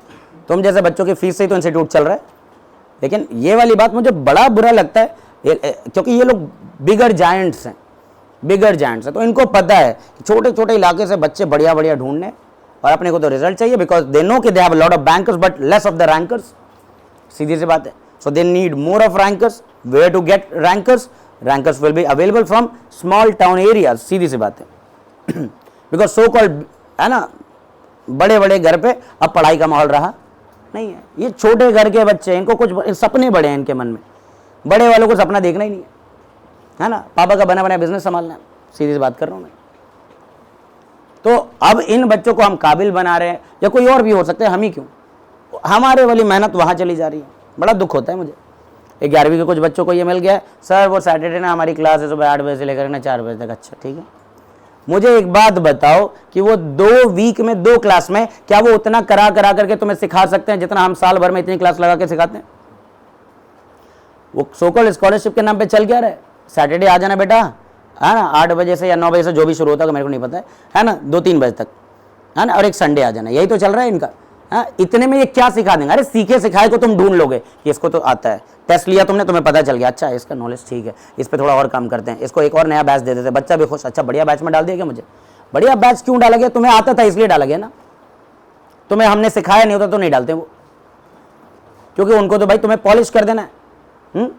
Speaker 1: तुम जैसे बच्चों की फीस से ही तो इंस्टीट्यूट चल रहा है। लेकिन ये वाली बात मुझे बड़ा बुरा लगता है, क्योंकि ये लोग बिगर जायंट्स हैं, बिगर जायंट्स हैं, तो इनको पता है छोटे छोटे इलाके से बच्चे बढ़िया बढ़िया ढूंढने, और अपने को तो रिजल्ट चाहिए, बिकॉज दे नो कि they have a lot of bankers but less of the rankers. सीधी सी बात है। So they need more of rankers. Where to get rankers? Rankers will be available from small town areas. सीधी सी बात है। बिकॉज सो कॉल्ड है ना, बड़े बड़े घर पे अब पढ़ाई का माहौल रहा नहीं है। ये छोटे घर के बच्चे, इनको कुछ सपने बड़े हैं इनके मन में, बड़े वालों को सपना देखना ही नहीं है ना, पापा का बना बना बिजनेस संभालना है। सीधी सी बात कर रहा हूं मैं। तो अब इन बच्चों को हम काबिल बना रहे हैं, या कोई और भी हो सकता है, हम ही क्यों, हमारे वाली मेहनत वहां चली जा रही है। बड़ा दुख होता है मुझे। 11वीं के कुछ बच्चों को ये मिल गया, सर वो सैटरडे ना हमारी क्लास है सुबह 8 बजे से लेकर ना 4 बजे तक। अच्छा ठीक है, मुझे एक बात बताओ कि वो 2 वीक में 2 क्लास में क्या वो उतना करा करके तुम्हें सिखा सकते हैं जितना हम साल भर में इतनी क्लास लगा के सिखाते हैं? वो सोकॉल्ड स्कॉलरशिप के नाम पे चल क्या रहा है? सैटरडे आ जाना बेटा, है ना, 8 बजे से या 9 बजे से जो भी शुरू होता है मेरे को नहीं पता है ना, 2-3 बजे तक, है ना, और एक संडे आ जाना, यही तो चल रहा है इनका। हाँ, इतने में ये क्या सिखा देंगे? अरे सीखे सिखाए को तुम ढूंढ लोगे कि इसको तो आता है, टेस्ट लिया तुमने, तुम्हें पता चल गया, अच्छा इसका नॉलेज ठीक है, इस पर थोड़ा और काम करते हैं, इसको एक और नया बैच दे देते, बच्चा भी खुश, अच्छा बढ़िया बैच में डाल दिया क्या मुझे? बढ़िया बैच क्यों डाला गया? तुम्हें आता था इसलिए डाला गया ना, तुम्हें हमने सिखाया नहीं होता तो नहीं डालते वो, क्योंकि उनको तो भाई तुम्हें पॉलिश कर देना है।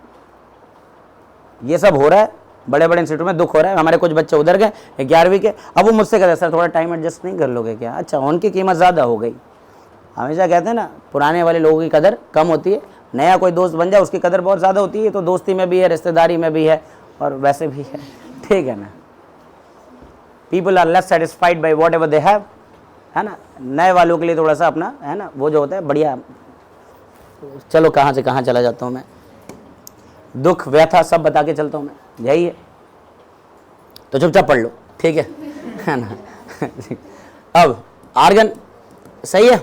Speaker 1: ये सब हो रहा है, बड़े बड़े इंस्टीट्यूट में दुख हो रहा है, हमारे कुछ बच्चे उधर गए 11वीं के, अब वो मुझसे कहते सर थोड़ा टाइम एडजस्ट नहीं कर लोगे क्या? अच्छा, उनकी कीमत ज़्यादा हो गई। हमेशा कहते हैं ना पुराने वाले लोगों की कदर कम होती है, नया कोई दोस्त बन जाए उसकी कदर बहुत ज़्यादा होती है। तो दोस्ती में भी है, रिश्तेदारी में भी है, और वैसे भी है, ठीक है ना। People are less satisfied by whatever they have, है ना। नए वालों के लिए थोड़ा सा अपना, है ना, वो जो होता है बढ़िया। चलो कहाँ से कहाँ चला जाता हूँ मैं, दुख व्यथा सब बता के चलता हूँ मैं, यही है। तो चुपचाप पढ़ लो, ठीक है ना। अब आर्गन सही है,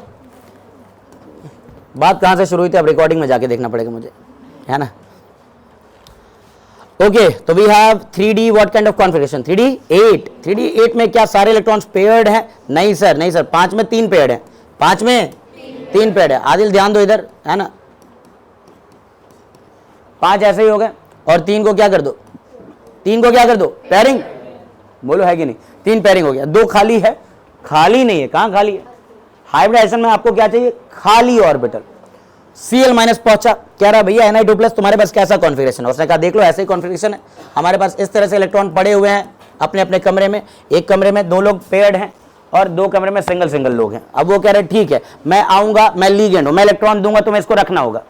Speaker 1: बात कहाँ से शुरू हुई थी अब रिकॉर्डिंग में जाके देखना पड़ेगा मुझे, है ना। ओके, तो we have 3D what kind of configuration, 3D8 में क्या सारे इलेक्ट्रॉन्स पेयर्ड हैं? नहीं सर, नहीं सर, 5 में 3 पेयर्ड है, 5 में 3 पेयर्ड है। आदिल ध्यान दो इधर, है ना, 5 ऐसे ही हो गए, और 3 को क्या कर दो, 3 को क्या कर दो, पेयरिंग, बोलो है कि नहीं, 3 पेयरिंग हो गया। 2 खाली है, खाली नहीं है, कहाँ खाली है? हाइब्रिडाइजेशन में आपको क्या चाहिए? खाली ऑर्बिटल। Cl माइनस पहुंचा, कह रहा भैया Ni2+ तुम्हारे पास कैसा कॉन्फ़िगरेशन है? उसने कहा देख लो ऐसे ही कॉन्फ़िगरेशन है हमारे पास, इस तरह से इलेक्ट्रॉन पड़े हुए हैं अपने अपने कमरे में, एक कमरे में 2 लोग पेयर्ड हैं और 2 कमरे में सिंगल सिंगल लोग हैं। अब वो कह रहे ठीक है, मैं आऊंगा, मैं लीगेंड हूं, मैं इलेक्ट्रॉन दूंगा, तुम्हें इसको रखना होगा,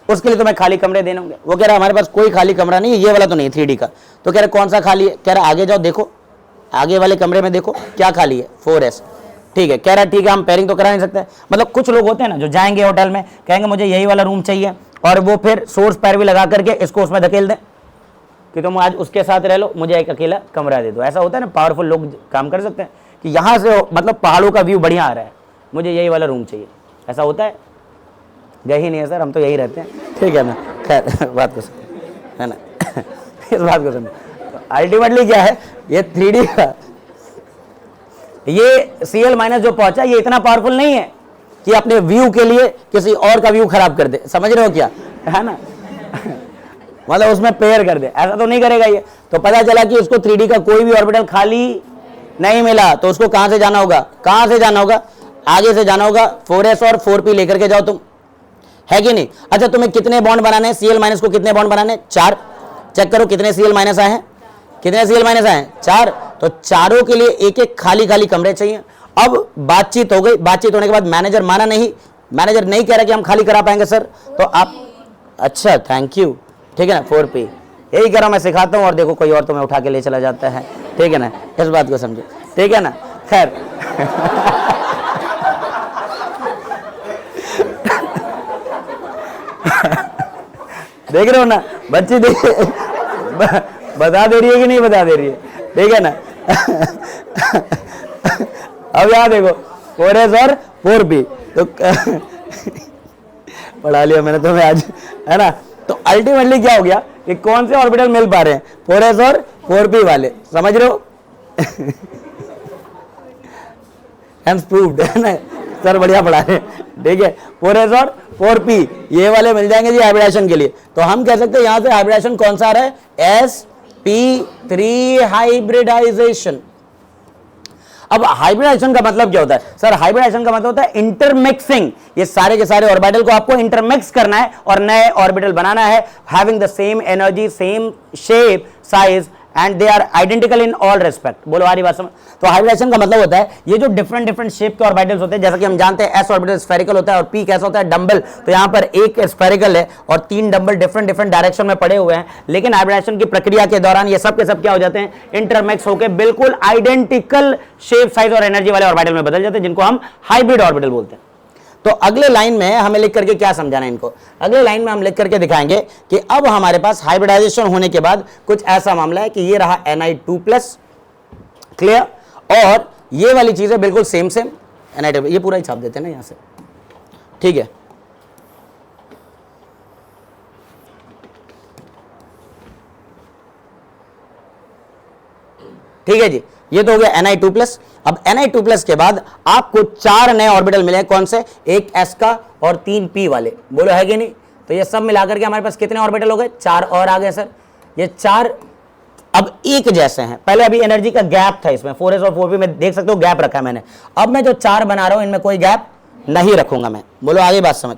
Speaker 1: उसके लिए तुम्हें खाली कमरे देने होंगे। वो कह रहा हमारे पास कोई खाली कमरा नहीं है, ये वाला तो नहीं 3D का। तो कह रहे कौन सा खाली है? कह रहा आगे जाओ देखो, आगे वाले कमरे में देखो क्या खाली है, 4s। ठीक है, कह रहा ठीक है, हम पेयरिंग तो करा नहीं सकते। मतलब कुछ लोग होते हैं ना जो जाएंगे होटल में, कहेंगे मुझे यही वाला रूम चाहिए, और वो फिर सोर्स पैर भी लगा करके इसको उसमें धकेल दें कि तुम आज उसके साथ रह लो, मुझे एक अकेला कमरा दे दो। ऐसा होता है ना, पावरफुल लोग काम कर सकते हैं कि यहाँ से मतलब पहाड़ों का व्यू बढ़िया आ रहा है, मुझे यही वाला रूम चाहिए। ऐसा होता है? गए ही नहीं है सर, हम तो यही रहते हैं, ठीक है ना। खैर बात को सुनो, है ना, इस बात को सुनो। अल्टीमेटली क्या है, ये 3D का ये Cl माइनस जो पहुंचा, ये इतना पावरफुल नहीं है कि अपने व्यू के लिए किसी और का व्यू खराब कर दे, समझ रहे हो क्या, है ना। मतलब उसमें पेयर कर दे, ऐसा तो नहीं करेगा ये। तो पता चला कि उसको 3D का कोई भी ऑर्बिटल खाली नहीं मिला, तो उसको कहां से जाना होगा, कहां से जाना होगा, आगे से जाना होगा। 4s और 4p लेकर के जाओ तुम, है कि नहीं। अच्छा, तुम्हें कितने बॉन्ड बनाने हैं? Cl माइनस को कितने बॉन्ड बनाने? 4। चेक करो कितने Cl माइनस आए हैं, कितने Cl माइनस आए हैं? 4। तो चारों के लिए एक एक खाली खाली कमरे चाहिए। अब बातचीत हो गई, बातचीत होने के बाद मैनेजर माना नहीं, मैनेजर नहीं कह रहा कि हम खाली करा पाएंगे सर, तो आप, अच्छा थैंक यू, ठीक है ना। 4p यही कह रहा मैं सिखाता हूँ, और देखो कोई और तुम्हें उठा के ले चला जाता है, ठीक है ना, इस बात को समझो, ठीक है ना। खैर देख रहे हो ना बच्ची, बता दे रही है कि नहीं बता दे रही है, ठीक है ना। अब यहाँ देखो 4s और 4p, तो पढ़ा लिया मैंने तुम्हें आज, है ना। तो अल्टीमेटली क्या हो गया कि कौन से ऑर्बिटल मिल पा रहे हैं? 4s और 4p वाले, समझ रहे हो। हैंस प्रूव्ड, है ना, सर बढ़िया पढ़ा रहे, ठीक है। 4s और 4p ये वाले मिल जाएंगे जी हाइब्रिडाइजेशन के लिए। तो हम कह सकते हैं यहां से हाइब्रिडाइजेशन कौन सा आ रहा है? sp3 hybridisation. अब हाइब्रिडाइजेशन का मतलब क्या होता है सर? हाइब्रिडाइजेशन का मतलब होता है इंटरमिक्सिंग। ये सारे के सारे ऑर्बिटल को आपको इंटरमिक्स करना है और नए ऑर्बिटल बनाना है, having the same energy, same shape, size, and they are identical in all respect. बोलो आ रही बात समझ? तो हाइब्रिडाइजेशन का मतलब होता है ये जो डिफरेंट डिफरेंट शेप के ऑर्बिटल्स होते हैं, जैसा कि हम जानते हैं s ऑर्बिटल स्फेरिकल होता है और p कैसा होता है? डंबल। तो यहाँ पर एक स्फेरिकल है और 3 डंबल डिफरेंट डिफरेंट डायरेक्शन में पड़े हुए हैं, लेकिन हाइब्रिडाइजेशन की प्रक्रिया के दौरान ये सब के सब क्या हो जाते हैं? इंटरमिक्स होकर बिल्कुल आइडेंटिकल शेप, साइज और एनर्जी वाले ऑर्बिटल में बदल जाते हैं, जिनको हम हाइब्रिड ऑर्बिटल बोलते हैं। तो अगले लाइन में हमें लिख करके क्या समझाना है इनको? अगले लाइन में हम लिख करके दिखाएंगे कि अब हमारे पास हाइब्रिडाइजेशन होने के बाद कुछ ऐसा मामला है कि ये रहा Ni2+, क्लियर, और ये वाली चीजें बिल्कुल सेम सेम Ni2, ये पूरा ही छाप देते हैं ना यहां से, ठीक है। ठीक है जी, ये तो हो गया Ni2+। अब Ni2+ के बाद आपको 4 नए ऑर्बिटल मिले, कौन से? एक s का और 3 p वाले, बोलो है कि नहीं। तो ये सब मिलाकर के हमारे पास कितने ऑर्बिटल हो गए? 4 और आ गए सर। ये 4 अब एक जैसे हैं। पहले अभी एनर्जी का गैप था इसमें, 4s और 4p में देख सकते हो गैप रखा है मैंने। अब मैं जो 4 बना रहा हूं इनमें कोई गैप नहीं रखूंगा मैं, बोलो आगे बात समझ,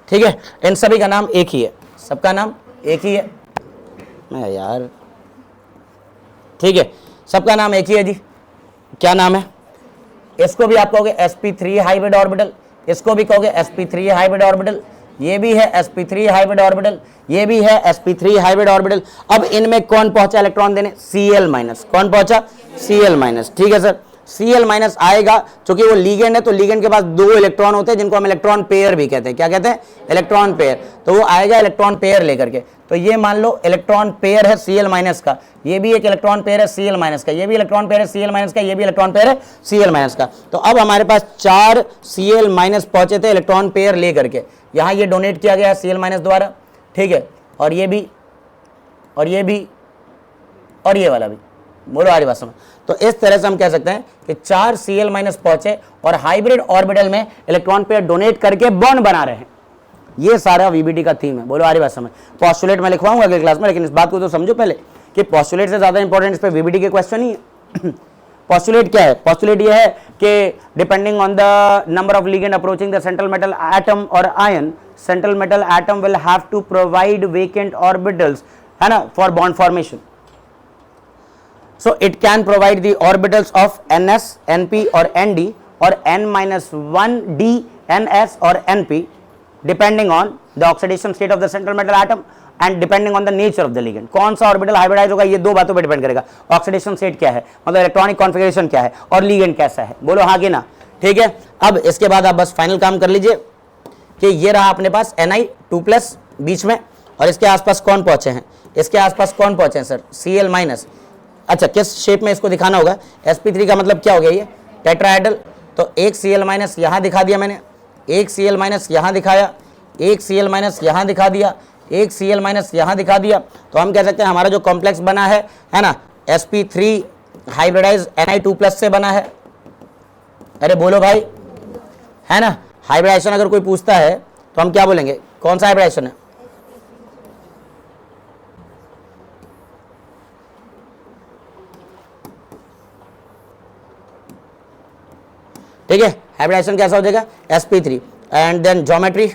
Speaker 1: ठीक है। इन सभी का नाम एक ही है, सबका नाम एक ही है मैं यार, ठीक है, सबका नाम एक ही है जी, क्या नाम है? इसको भी आप कहोगे sp3 हाइब्रिड ऑर्बिटल, इसको भी कहोगे sp3 हाइब्रिड ऑर्बिटल, ये भी है sp3 हाइब्रिड ऑर्बिटल, ये भी है sp3 हाइब्रिड ऑर्बिटल। अब इनमें कौन पहुंचा इलेक्ट्रॉन देने? Cl minus. कौन पहुंचा? Cl minus. ठीक है सर, Cl माइनस आएगा, क्योंकि वो लीगेंड है तो लीगेंड के पास 2 इलेक्ट्रॉन होते हैं जिनको हम इलेक्ट्रॉन पेयर भी कहते हैं। क्या कहते हैं? Electron pair. तो वो आएगा इलेक्ट्रॉन पेयर लेकर के। तो ये मान लो इलेक्ट्रॉन पेयर है Cl माइनस का, ये भी एक इलेक्ट्रॉन पेयर है Cl माइनस का, ये भी इलेक्ट्रॉन पेयर है Cl माइनस का, ये भी इलेक्ट्रॉन पेयर है Cl माइनस का। तो अब हमारे पास 4 Cl माइनस पहुंचे थे इलेक्ट्रॉन पेयर लेकर के, यहाँ ये डोनेट किया गया है Cl माइनस द्वारा, ठीक है, और ये भी, और ये भी, और ये वाला भी। बोलो आ रही बात समझ? तो इस तरह से हम कह सकते हैं कि 4 Cl माइनस पहुंचे और हाइब्रिड ऑर्बिटल में इलेक्ट्रॉन पेयर डोनेट करके बॉन्ड बना रहे हैं। ये सारा वीबीडी का थीम है। बोलो आ रही बात समझ? पोस्टुलेट मैं लिखवाऊंगा अगले क्लास में, लेकिन इस बात को तो समझो पहले कि पोस्टुलेट से ज्यादा इंपॉर्टेंट इस पे वीबीडी के क्वेश्चन ही है। पोस्टुलेट क्या है? पोस्टुलेट ये है कि depending on the number of ligand approaching the central metal atom और ion, central metal atom will have to provide vacant orbitals, है ना, for bond formation. So it can provide the orbitals of ns, np or nd or n-1d, ns or np depending on the oxidation state of the central metal atom and depending on the nature of the ligand। कौन सा ऑर्बिटल हाइब्रिडाइज होगा ये 2 बातों पे डिपेंड करेगा, ऑक्सीडेशन स्टेट क्या है, मतलब इलेक्ट्रॉनिक कॉन्फ़िगरेशन क्या है, और लिगेंड कैसा है। बोलो हाँ कि ना? ठीक है। अब इसके बाद आप बस फाइनल काम कर लीजिए कि ये रहा अपने पास Ni2+ बीच में, और इसके आसपास कौन पहुंचे हैं? इसके आसपास कौन पहुंचे हैं सर? Cl minus. अच्छा, किस शेप में इसको दिखाना होगा? sp3 का मतलब क्या हो गया? ये टेट्राहेड्रल। तो एक Cl माइनस यहाँ दिखा दिया मैंने, एक Cl माइनस यहाँ दिखाया, एक Cl माइनस यहाँ दिखा दिया, एक Cl माइनस यहाँ दिखा दिया। तो हम कह सकते हैं हमारा जो कॉम्प्लेक्स बना है ना, sp3 हाइब्रिडाइज Ni2+ से बना है। अरे बोलो भाई, है ना? हाइब्रिडाइजेशन अगर कोई पूछता है तो हम क्या बोलेंगे? कौन सा हाइब्रिडाइजेशन है? ठीक है, हाइब्रिडाइजेशन कैसा हो जाएगा? sp3 and then geometry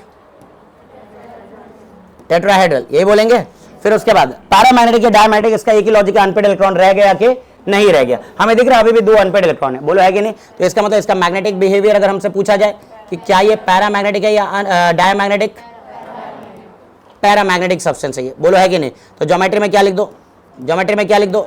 Speaker 1: tetrahedral, यही बोलेंगे। फिर उसके बाद पैरामैग्नेटिक या डायमैग्नेटिक, इसका एक ही लॉजिक है, अनपेड इलेक्ट्रॉन रह गया कि नहीं रह गया? हमें दिख रहा है अभी भी 2 अनपेड इलेक्ट्रॉन है। बोलो है कि नहीं? तो इसका मतलब इसका मैग्नेटिक बिहेवियर अगर हमसे पूछा जाए कि क्या ये पैरामैग्नेटिक है या डायमैग्नेटिक? पैरामैग्नेटिक सब्सटेंस है ये। बोलो है कि नहीं? तो ज्योमेट्री में क्या लिख दो? ज्योमेट्री में क्या लिख दो?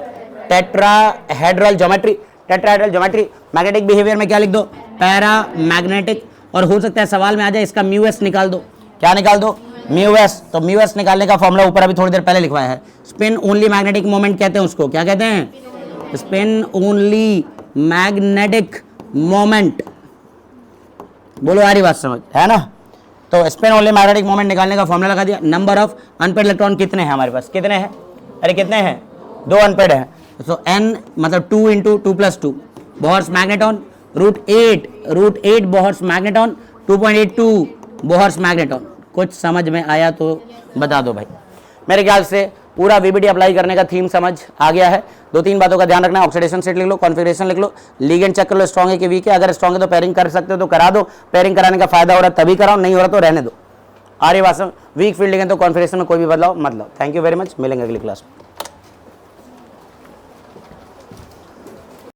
Speaker 1: Tetrahedral geometry, tetrahedral geometry. Magnetic behaviour में क्या लिख दो? पैरामैग्नेटिक। और हो सकता है सवाल में आ जाए इसका म्यू एस निकाल दो। क्या निकाल दो? Mu S. तो म्यू एस निकालने का फॉर्मूला ऊपर अभी थोड़ी देर पहले लिखवाया है। स्पिन ओनली मैग्नेटिक मोमेंट कहते हैं उसको। क्या कहते हैं? Spin only magnetic moment. बोलो आ रही बात समझ, है ना? तो स्पिन ओनली मैग्नेटिक मोमेंट निकालने का फॉर्मूला लगा दिया। नंबर ऑफ अनपेड इलेक्ट्रॉन कितने हैं हमारे पास? कितने हैं? अरे कितने हैं? 2 अनपेड हैं। तो n मतलब 2 × 2+2 Bohr's magneton, √8 Bohr's magneton, 2.82 Bohr's magneton. कुछ समझ में आया तो बता दो भाई। मेरे ख्याल से पूरा वीबीडी अप्लाई करने का थीम समझ आ गया है। 2-3 बातों का ध्यान रखना, ऑक्सीडेशन स्टेट लिख लो, कॉन्फिगरेशन लिख लो, लिगेंड चेक कर लो, स्ट्रॉन्ग है कि वीक है। अगर स्ट्रॉन्ग है तो पेयरिंग कर सकते हो तो करा दो, पेयरिंग कराने का फायदा हो रहा है तभी कराओ, नहीं हो रहा तो रहने दो। आर्य वास्तव वीक फील्ड लिगेंड तो कॉन्फिगरेशन में कोई भी बदलाव मत लो। थैंक यू वेरी मच, मिलेंगे अगली क्लास में।